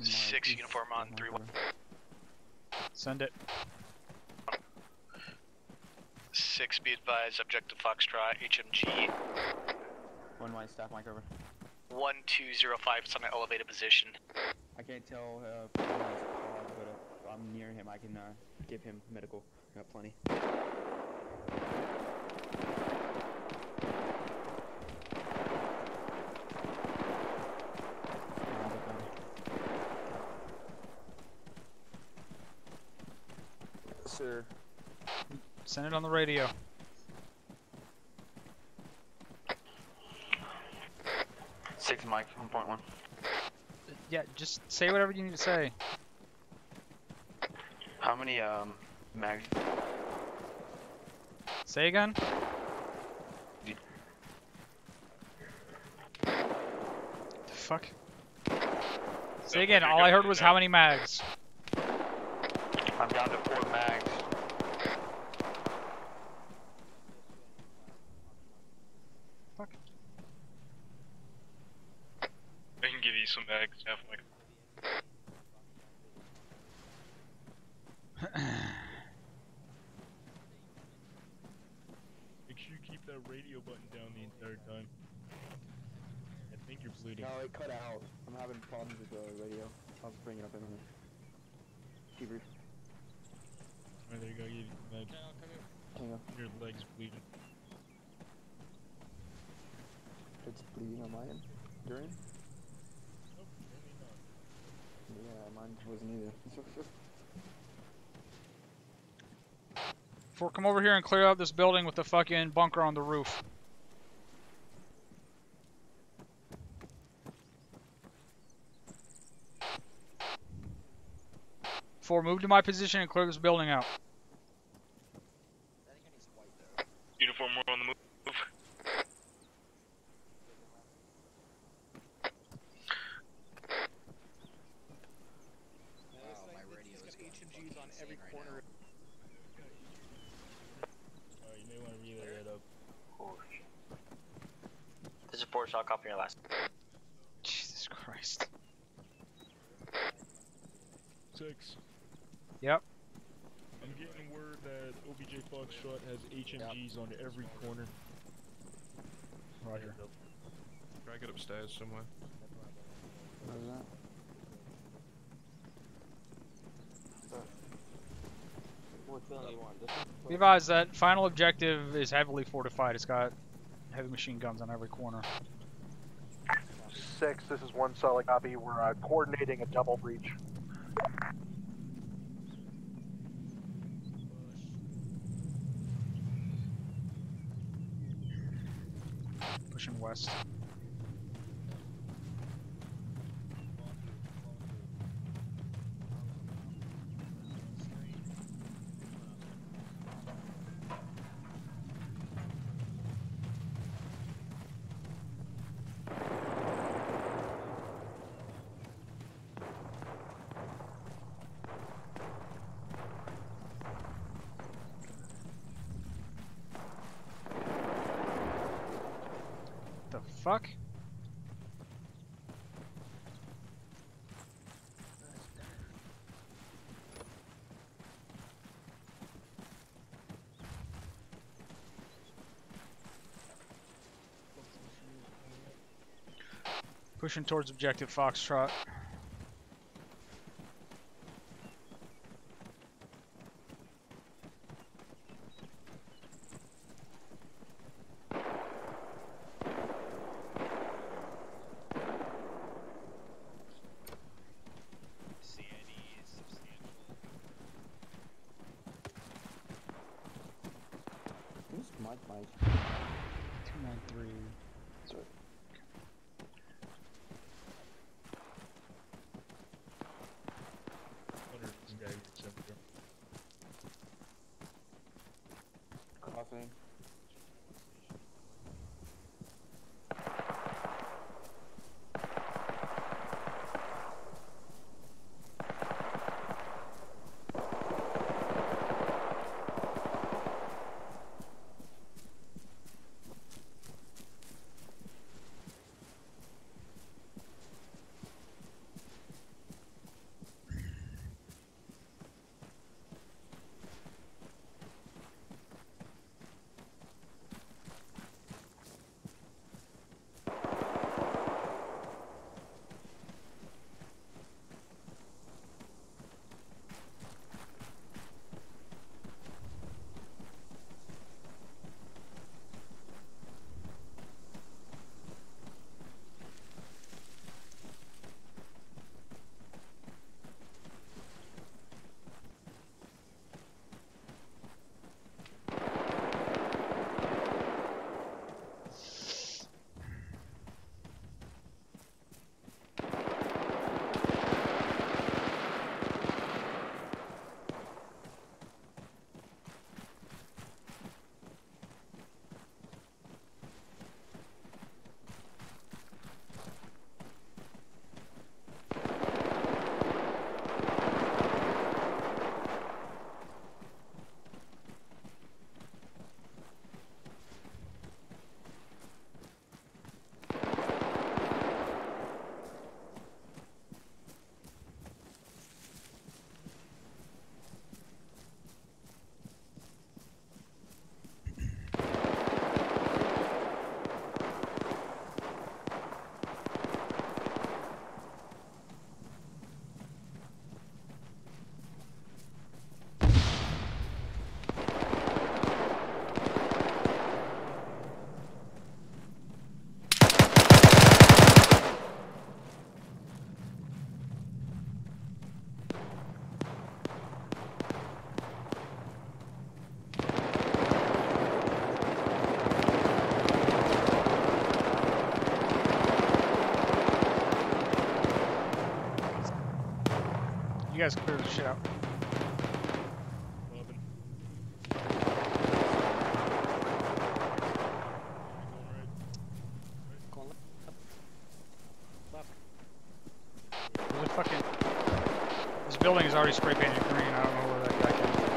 Six uniform on 3-1. Send it. 6, be advised, objective Foxtrot, HMG. 1 white staff mic over. 1205, it's on an elevated position. I can't tell if he's paused, but if I'm near him, I can give him medical. I got plenty. Sir. Send it on the radio. Six Mike, 1.1. Yeah, just say whatever you need to say. How many mags? Say again? The fuck? Say again, all I heard was how many mags. I'm down to 4 mags. Fuck. I can give you some mags, half like. Make sure you keep that radio button down the entire time. I think you're bleeding. No, it cut out. I'm having problems with the radio. I'll just bring it up in a minute. Debrief. Alright, there you go. You meds. Hang on. Your leg's bleeding. It's bleeding on my end. Your end? Nope, apparently not. Yeah, mine wasn't either. 4, come over here and clear out this building with the fucking bunker on the roof. 4, move to my position and clear this building out. Uniform, we're on the move. HMGs on every corner. You may want to relay that up. This is Porsche, I'll copy your last. Jesus Christ. 6. Yep. I'm getting word that OBJ Foxtrot has HMGs on every corner. Roger. Try to get upstairs somewhere. Which building you want? This one? Be advised that final objective is heavily fortified. It's got heavy machine guns on every corner. 6, this is 1 solid copy. We're coordinating a double breach. Pushing west. The fuck? Pushing towards objective Foxtrot. Mike. 293. Sorry. Crossing. You guys clear the shit out. There's a fucking... This building is already spray painted green. I don't know where that guy came from.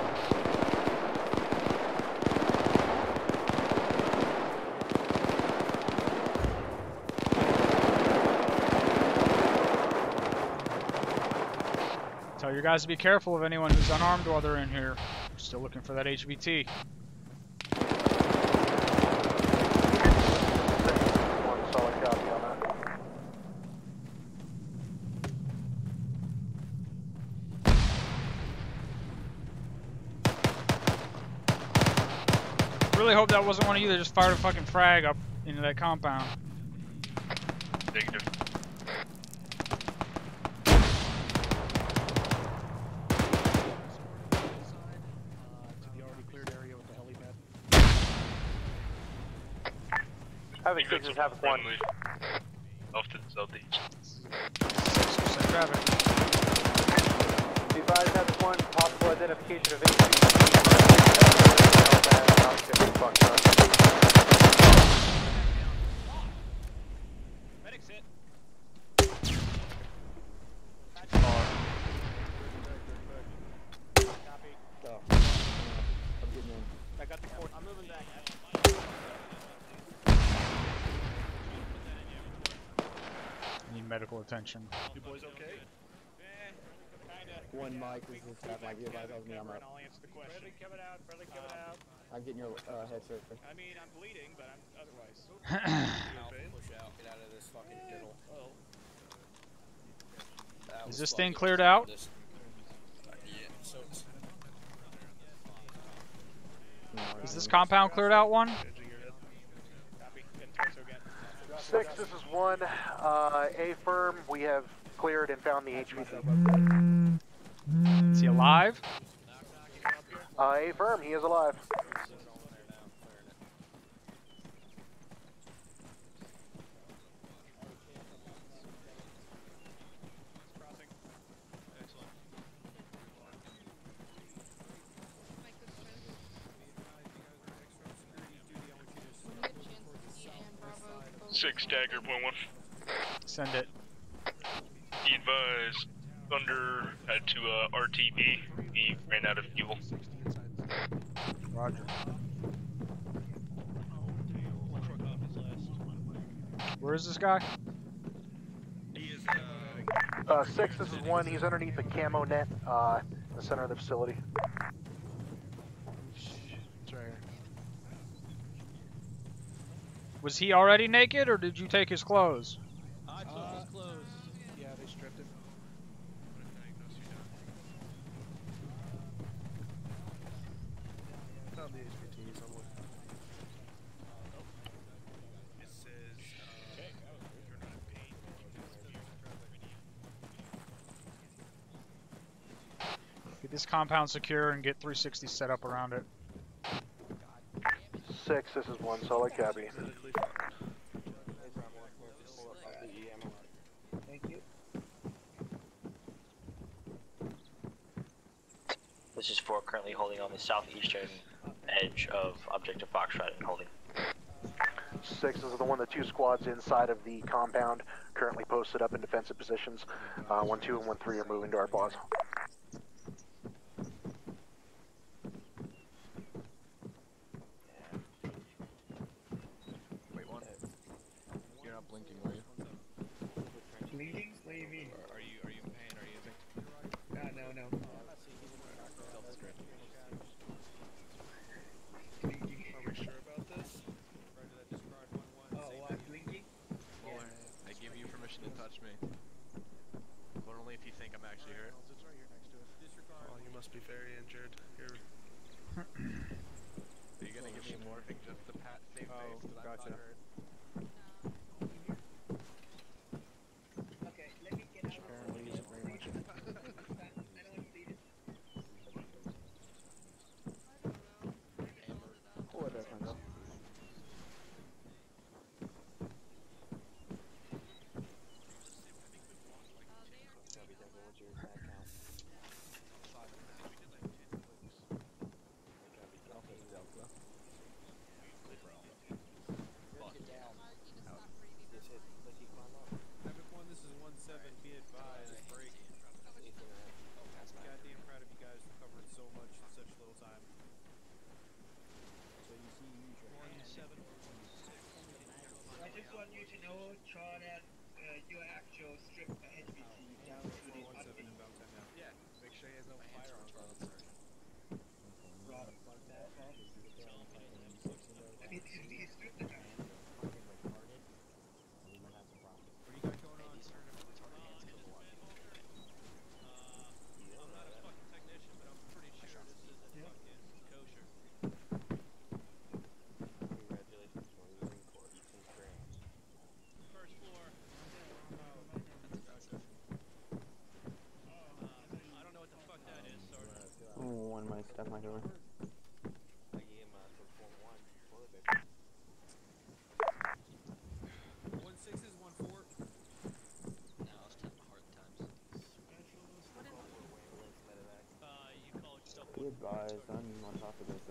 you guys to be careful of anyone who's unarmed while they're in here. We're still looking for that HVT. One solid copy on that. Really hope that wasn't one of you that just fired a fucking frag up into that compound. Negative. To the already cleared area with the helipad. Having sixes, have one. Off to the southeast. 6% traffic. Be advised, having one, possible identification of HVT. Medics hit. Copy. Oh. I'm getting in. I got the cord. I'm moving back. Need medical attention. You boys okay? One mic, this is that mic. That was me. I'm up. I'll answer the question. Bradley coming out. Bradley coming out. I'm getting your headset. I mean, I'm bleeding, but I'm otherwise. Push out. Get out of this fucking diddle. Is this thing cleared out? Yeah, so it's... Is this compound cleared out, one? Six, this is one. A firm, we have cleared and found the HVT. Is he alive? A firm, he is alive. Six Dagger, point one. Send it. Be advised, Thunder had to RTB. He ran out of fuel. Roger. Where is this guy? Six, this is one. He's underneath the camo net in the center of the facility. It's right here. Was he already naked, or did you take his clothes? I took his clothes. Yeah, they stripped him. Found the HVT somewhere. It says, Get this compound secure and get 360 set up around it. Six, this is one. Solid copy. Thank you. This is 4, currently holding on the southeastern edge of Objective Foxtrot and holding. Six, this is the one. The two squads inside of the compound currently posted up in defensive positions. 1, 2, and 1, 3 are moving to our pause. blinking, are you? Bleeding? What do you mean? Are you in pain? Are you using? No. Are we sure about this? Oh, I'm blinking? Muller, I give you permission to touch me. But only if you think I'm actually hurt. It's right here next to it. Oh, you must be very injured. Here. Are you gonna give me morphing just to pat save face? Gotcha. Okay, let me get out. Apparently isn't very much. Whatever. Havoc 1, this is 1-7, be advised, break. Goddamn proud of you guys for covering so much in such little time. So you see, use your hand. 1-7. I just want you to know, try that your actual strip HBC down to the 1-7 inbound 10 now. Yeah, make has no firearms on him, Sergeant. What do you got going on, sir? I'm not a fucking technician, but I'm pretty sure this isn't fucking kosher. Congratulations for leaving court. Congrats. First floor. That's impressive. I don't know what the fuck that is, Sergeant. One might step my door. I gave him some Form 1 toilet paper. 1-6 is 1-4. No, I was having hard times. What is ambulance medevac? You call yourself Be advised, I'm on top of this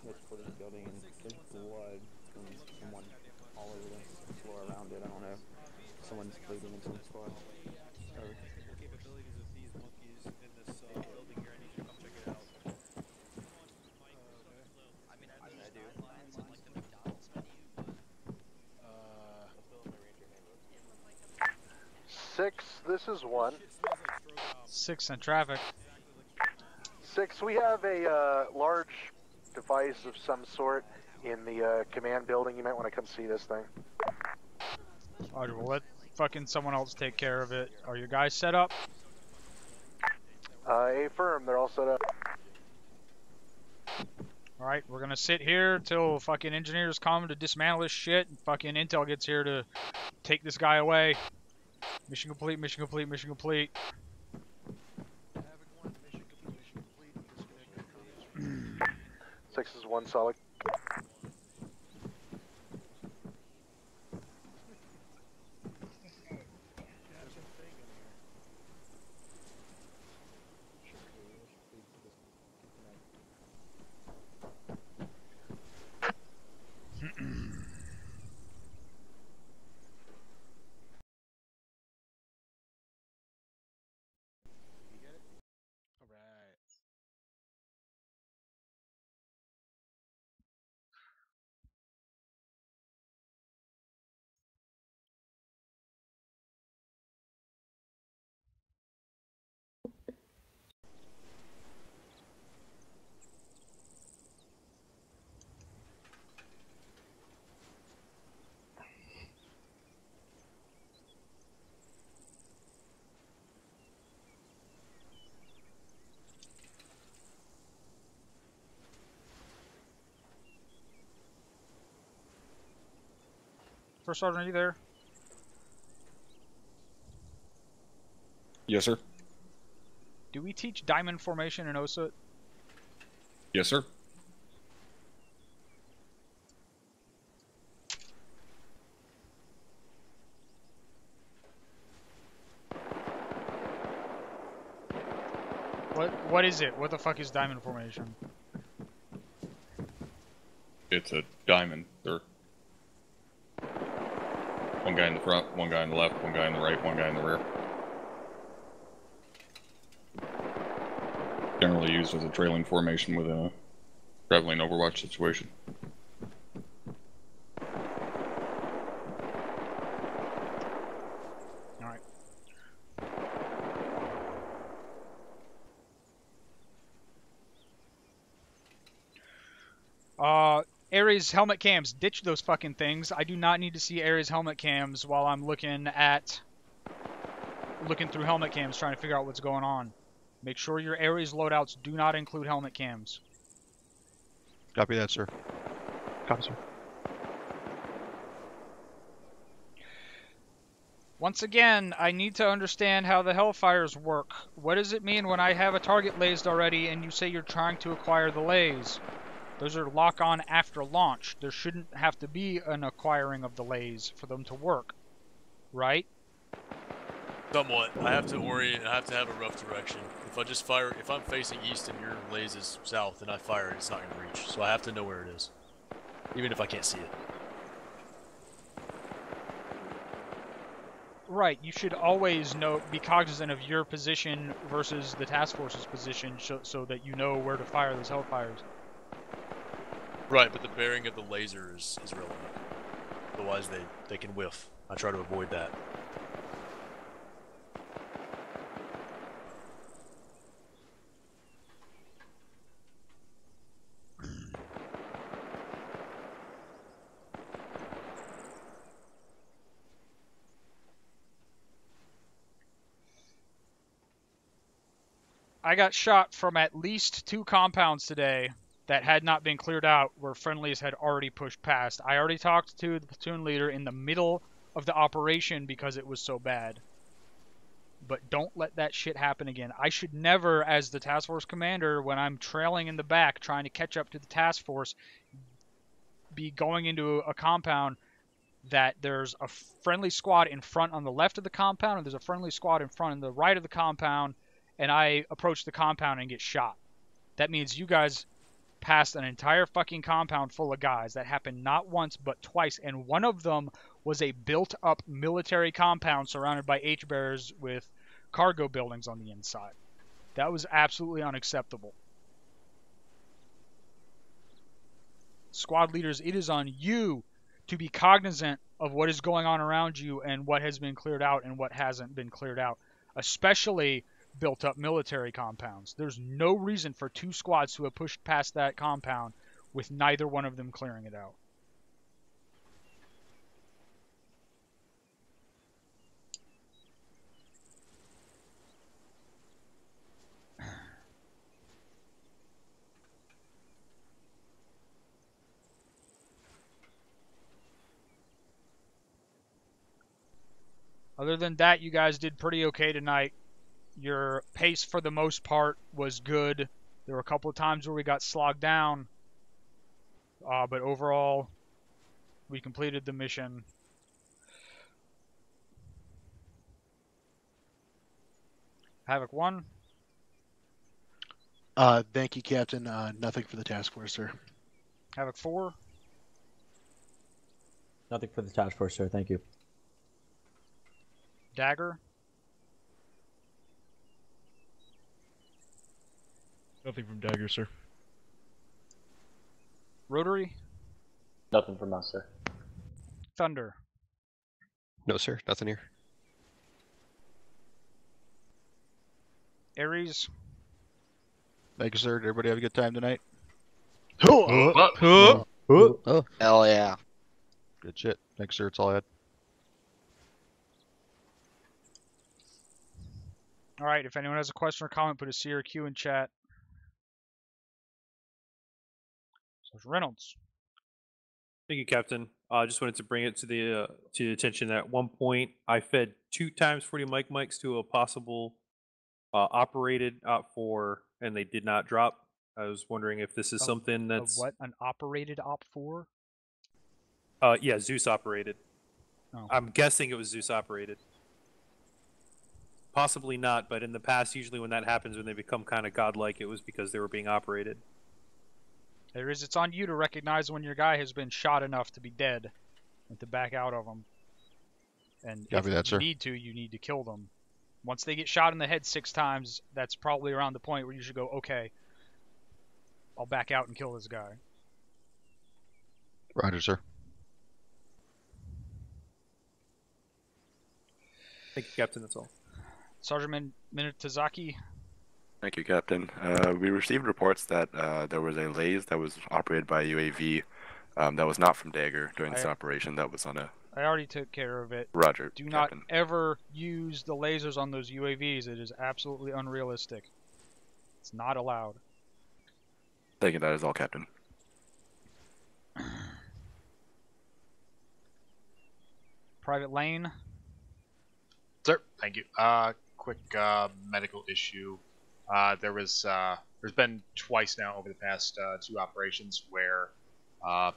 headquarters building and there's blood from someone all over the floor around it. I don't know. Someone's bleeding in some spot. Technical capabilities of these monkeys in this building here. I need you to come check it out. I mean, I do. Lines on like the McDonald's menu, but Six, this is 1. 6 in traffic. 6, we have a large device of some sort in the command building. You might want to come see this thing. Roger, we'll let fucking someone else take care of it. Are your guys set up? Affirm, they're all set up. Alright, we're gonna sit here till fucking engineers come to dismantle this shit and fucking intel gets here to take this guy away. Mission complete, mission complete, mission complete. 6 is 1 solid. First Sergeant, are you there? Yes, sir. Do we teach diamond formation in OSUT? Yes, sir. What is it? What the fuck is diamond formation? It's a diamond. There. One guy in the front, one guy in the left, one guy in the right, one guy in the rear. Generally used as a trailing formation with a traveling overwatch situation. Alright. Ares helmet cams, ditch those fucking things. I do not need to see Ares helmet cams while I'm looking through helmet cams trying to figure out what's going on. Make sure your Ares loadouts do not include helmet cams. Copy that, sir. Copy, sir. Once again, I need to understand how the Hellfires work. What does it mean when I have a target lased already and you say you're trying to acquire the lays? Those are lock-on after launch. There shouldn't have to be an acquiring of the lays for them to work, right? Somewhat. I have to orient. I have to have a rough direction. If I just fire, if I'm facing east and your lays is south, and I fire it, it's not going to reach. So I have to know where it is, even if I can't see it. Right. You should always be cognizant of your position versus the task force's position, so that you know where to fire those Hellfires. Right, but the bearing of the laser is relevant. Otherwise, they can whiff. I try to avoid that. I got shot from at least 2 compounds today that had not been cleared out where friendlies had already pushed past. I already talked to the platoon leader in the middle of the operation because it was so bad. But don't let that shit happen again. I should never, as the task force commander, when I'm trailing in the back trying to catch up to the task force, be going into a compound that there's a friendly squad in front on the left of the compound and there's a friendly squad in front on the right of the compound, and I approach the compound and get shot. That means you guys passed an entire fucking compound full of guys. That happened not once but twice, and one of them was a built-up military compound surrounded by H-bearers with cargo buildings on the inside. That was absolutely unacceptable. Squad leaders, it is on you to be cognizant of what is going on around you and what has been cleared out and what hasn't been cleared out, especially built-up military compounds. There's no reason for 2 squads to have pushed past that compound with neither one of them clearing it out. Other than that, you guys did pretty okay tonight. Your pace, for the most part, was good. There were a couple of times where we got slogged down. But overall, we completed the mission. Havoc 1. Thank you, Captain. Nothing for the task force, sir. Havoc 4. Nothing for the task force, sir. Thank you. Dagger. Nothing from Dagger, sir. Rotary. Nothing from us, sir. Thunder. No, sir. Nothing here. Ares. Thank you, sir. Did everybody have a good time tonight? Oh, hell yeah. Good shit. Thanks, sir. That's all I had. Alright, if anyone has a question or comment, put a C or Q in chat. So Reynolds. Thank you, Captain. I just wanted to bring it to the attention that at one point I fed 2 times 40 mics to a possible operated OP4, and they did not drop. I was wondering if this is something that's what, an operated OP4? Yeah, Zeus operated. Oh. I'm guessing it was Zeus operated. Possibly not, but in the past, usually when that happens, when they become kind of godlike, it was because they were being operated. It's on you to recognize when your guy has been shot enough to be dead and to back out of them. And Copy that, sir. you need to kill them. Once they get shot in the head 6 times, that's probably around the point where you should go, okay, I'll back out and kill this guy. Roger, sir. Thank you, Captain. That's all. Sergeant Minutazaki. Thank you, Captain. We received reports that there was a laze that was operated by a UAV that was not from Dagger during this operation. That was on a... I already took care of it. Roger, Do Captain. not ever use the lasers on those UAVs. It is absolutely unrealistic. It's not allowed. Thank you, that is all, Captain. Private Lane. Sir, thank you. Quick medical issue. There's been twice now over the past 2 operations where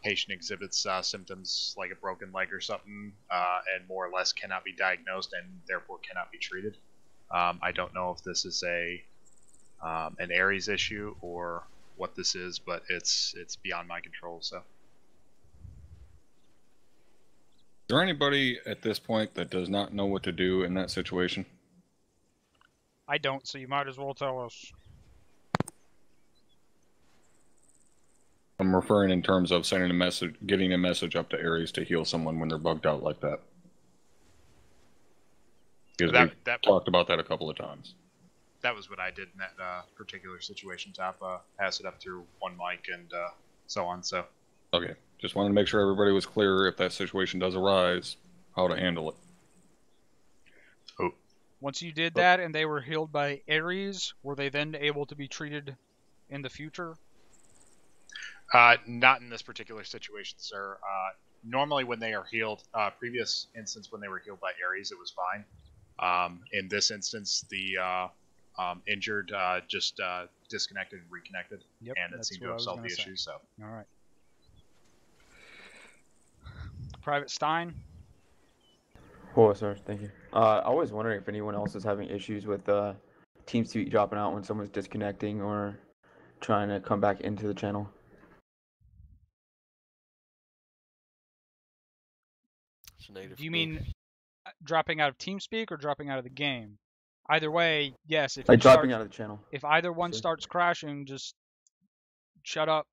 patient exhibits symptoms like a broken leg or something, and more or less cannot be diagnosed and therefore cannot be treated. I don't know if this is an Ares issue or what this is, but it's beyond my control. So, Is there anybody at this point that does not know what to do in that situation? I don't, so you might as well tell us. I'm referring in terms of sending a message, getting a message up to Ares to heal someone when they're bugged out like that. Because we talked about that a couple of times. that was what I did in that particular situation. Top pass it up through one mic and so on. So. Okay, just wanted to make sure everybody was clear if that situation does arise, how to handle it. Oh, Once you did that and they were healed by Ares, were they then able to be treated in the future? Not in this particular situation, sir. Normally when they are healed, previous instance when they were healed by Ares, it was fine. In this instance, the injured just disconnected and reconnected, Yep, and it seemed to have solved the issue. So. All right. Private Stein. Cool, sir. Thank you. I was wondering if anyone else is having issues with TeamSpeak dropping out when someone's disconnecting or trying to come back into the channel. Do you mean dropping out of TeamSpeak or dropping out of the game? Either way, yes. If Like you dropping start- out of the channel. If either one Sure. starts crashing, just shut up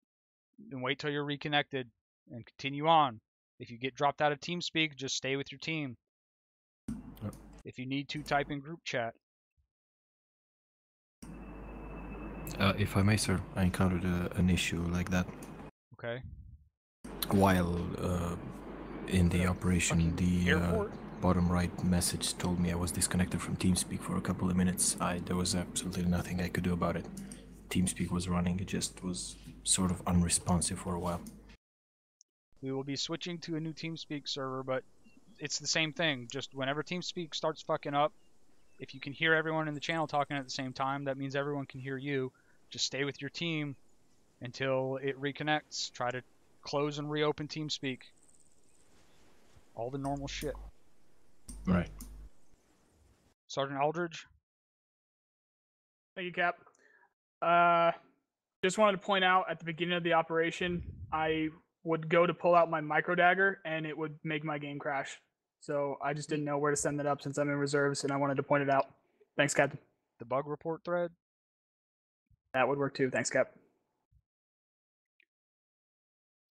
and wait till you're reconnected and continue on. If you get dropped out of TeamSpeak, just stay with your team. If you need to, type in group chat. If I may, sir, I encountered an issue like that. Okay. While in the operation, the bottom right message told me I was disconnected from TeamSpeak for a couple of minutes. There was absolutely nothing I could do about it. TeamSpeak was running, it just was sort of unresponsive for a while. We will be switching to a new TeamSpeak server, but it's the same thing. Just whenever TeamSpeak starts fucking up, if you can hear everyone in the channel talking at the same time, that means everyone can hear you. Just stay with your team until it reconnects. Try to close and reopen TeamSpeak. All the normal shit. Right. Sergeant Aldridge? Thank you, Cap. Just wanted to point out at the beginning of the operation, I would go to pull out my micro dagger and it would make my game crash. So I just didn't know where to send that up since I'm in reserves and I wanted to point it out. Thanks, Captain. The bug report thread? That would work too. Thanks, Cap.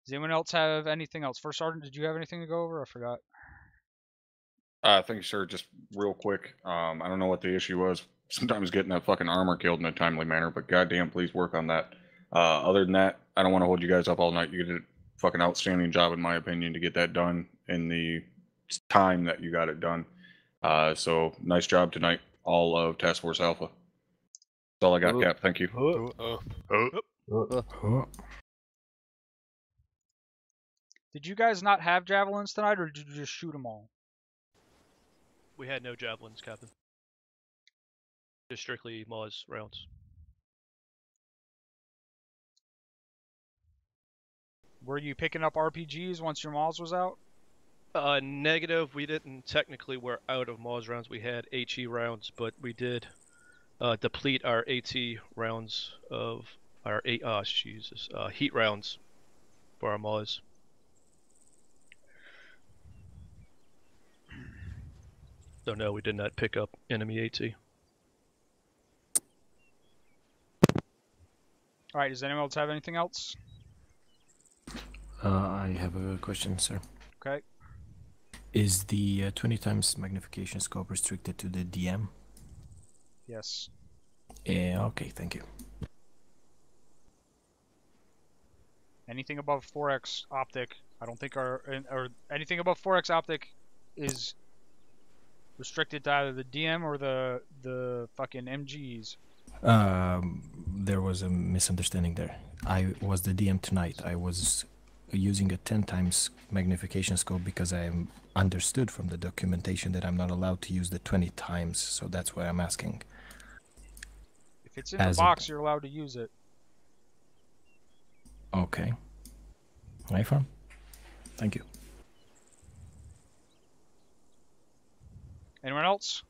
Does anyone else have anything else? First Sergeant, did you have anything to go over? I forgot. Thank you, sir. Just real quick. I don't know what the issue was. Sometimes getting that fucking armor killed in a timely manner, but goddamn, please work on that. Other than that, I don't want to hold you guys up all night. You did a fucking outstanding job, in my opinion, to get that done in the time that you got it done. So nice job tonight, all of Task Force Alpha. That's all I got, Cap. Thank you. Did you guys not have javelins tonight, or did you just shoot them all? We had no javelins, Captain. Just strictly Maw's rounds. Were you picking up RPGs once your Maw's was out? Negative. We didn't technically wear out of Maw's rounds. We had HE rounds, but we did deplete our AT rounds of our heat rounds for our Maw's. So no, we did not pick up enemy AT. Alright, does anyone else have anything else? I have a question, sir. Okay. Is the 20 times magnification scope restricted to the DM? Yes. Yeah, okay, thank you. Anything above 4x optic, I don't think or anything above 4x optic is restricted to either the DM or the fucking MGs. There was a misunderstanding there. I was the DM tonight. I was using a 10 times magnification scope because I understood from the documentation that I'm not allowed to use the 20 times, so that's why I'm asking. If it's in the box, you're allowed to use it. Okay. iPhone. Thank you. Anyone else?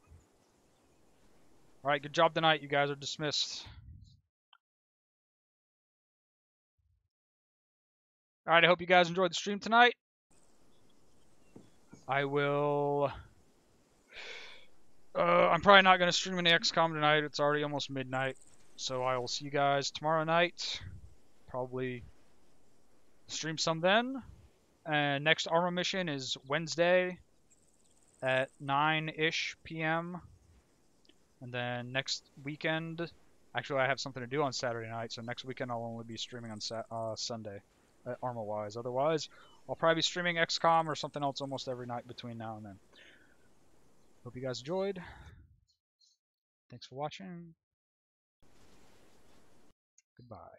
Alright, good job tonight. You guys are dismissed. Alright, I hope you guys enjoyed the stream tonight. I will... I'm probably not going to stream any XCOM tonight. It's already almost midnight. So I will see you guys tomorrow night. Probably stream some then. And next Arma mission is Wednesday at 9-ish p.m. And then next weekend... Actually, I have something to do on Saturday night, so next weekend I'll only be streaming on Sunday. Arma-wise. Otherwise, I'll probably be streaming XCOM or something else almost every night between now and then. Hope you guys enjoyed. Thanks for watching. Goodbye.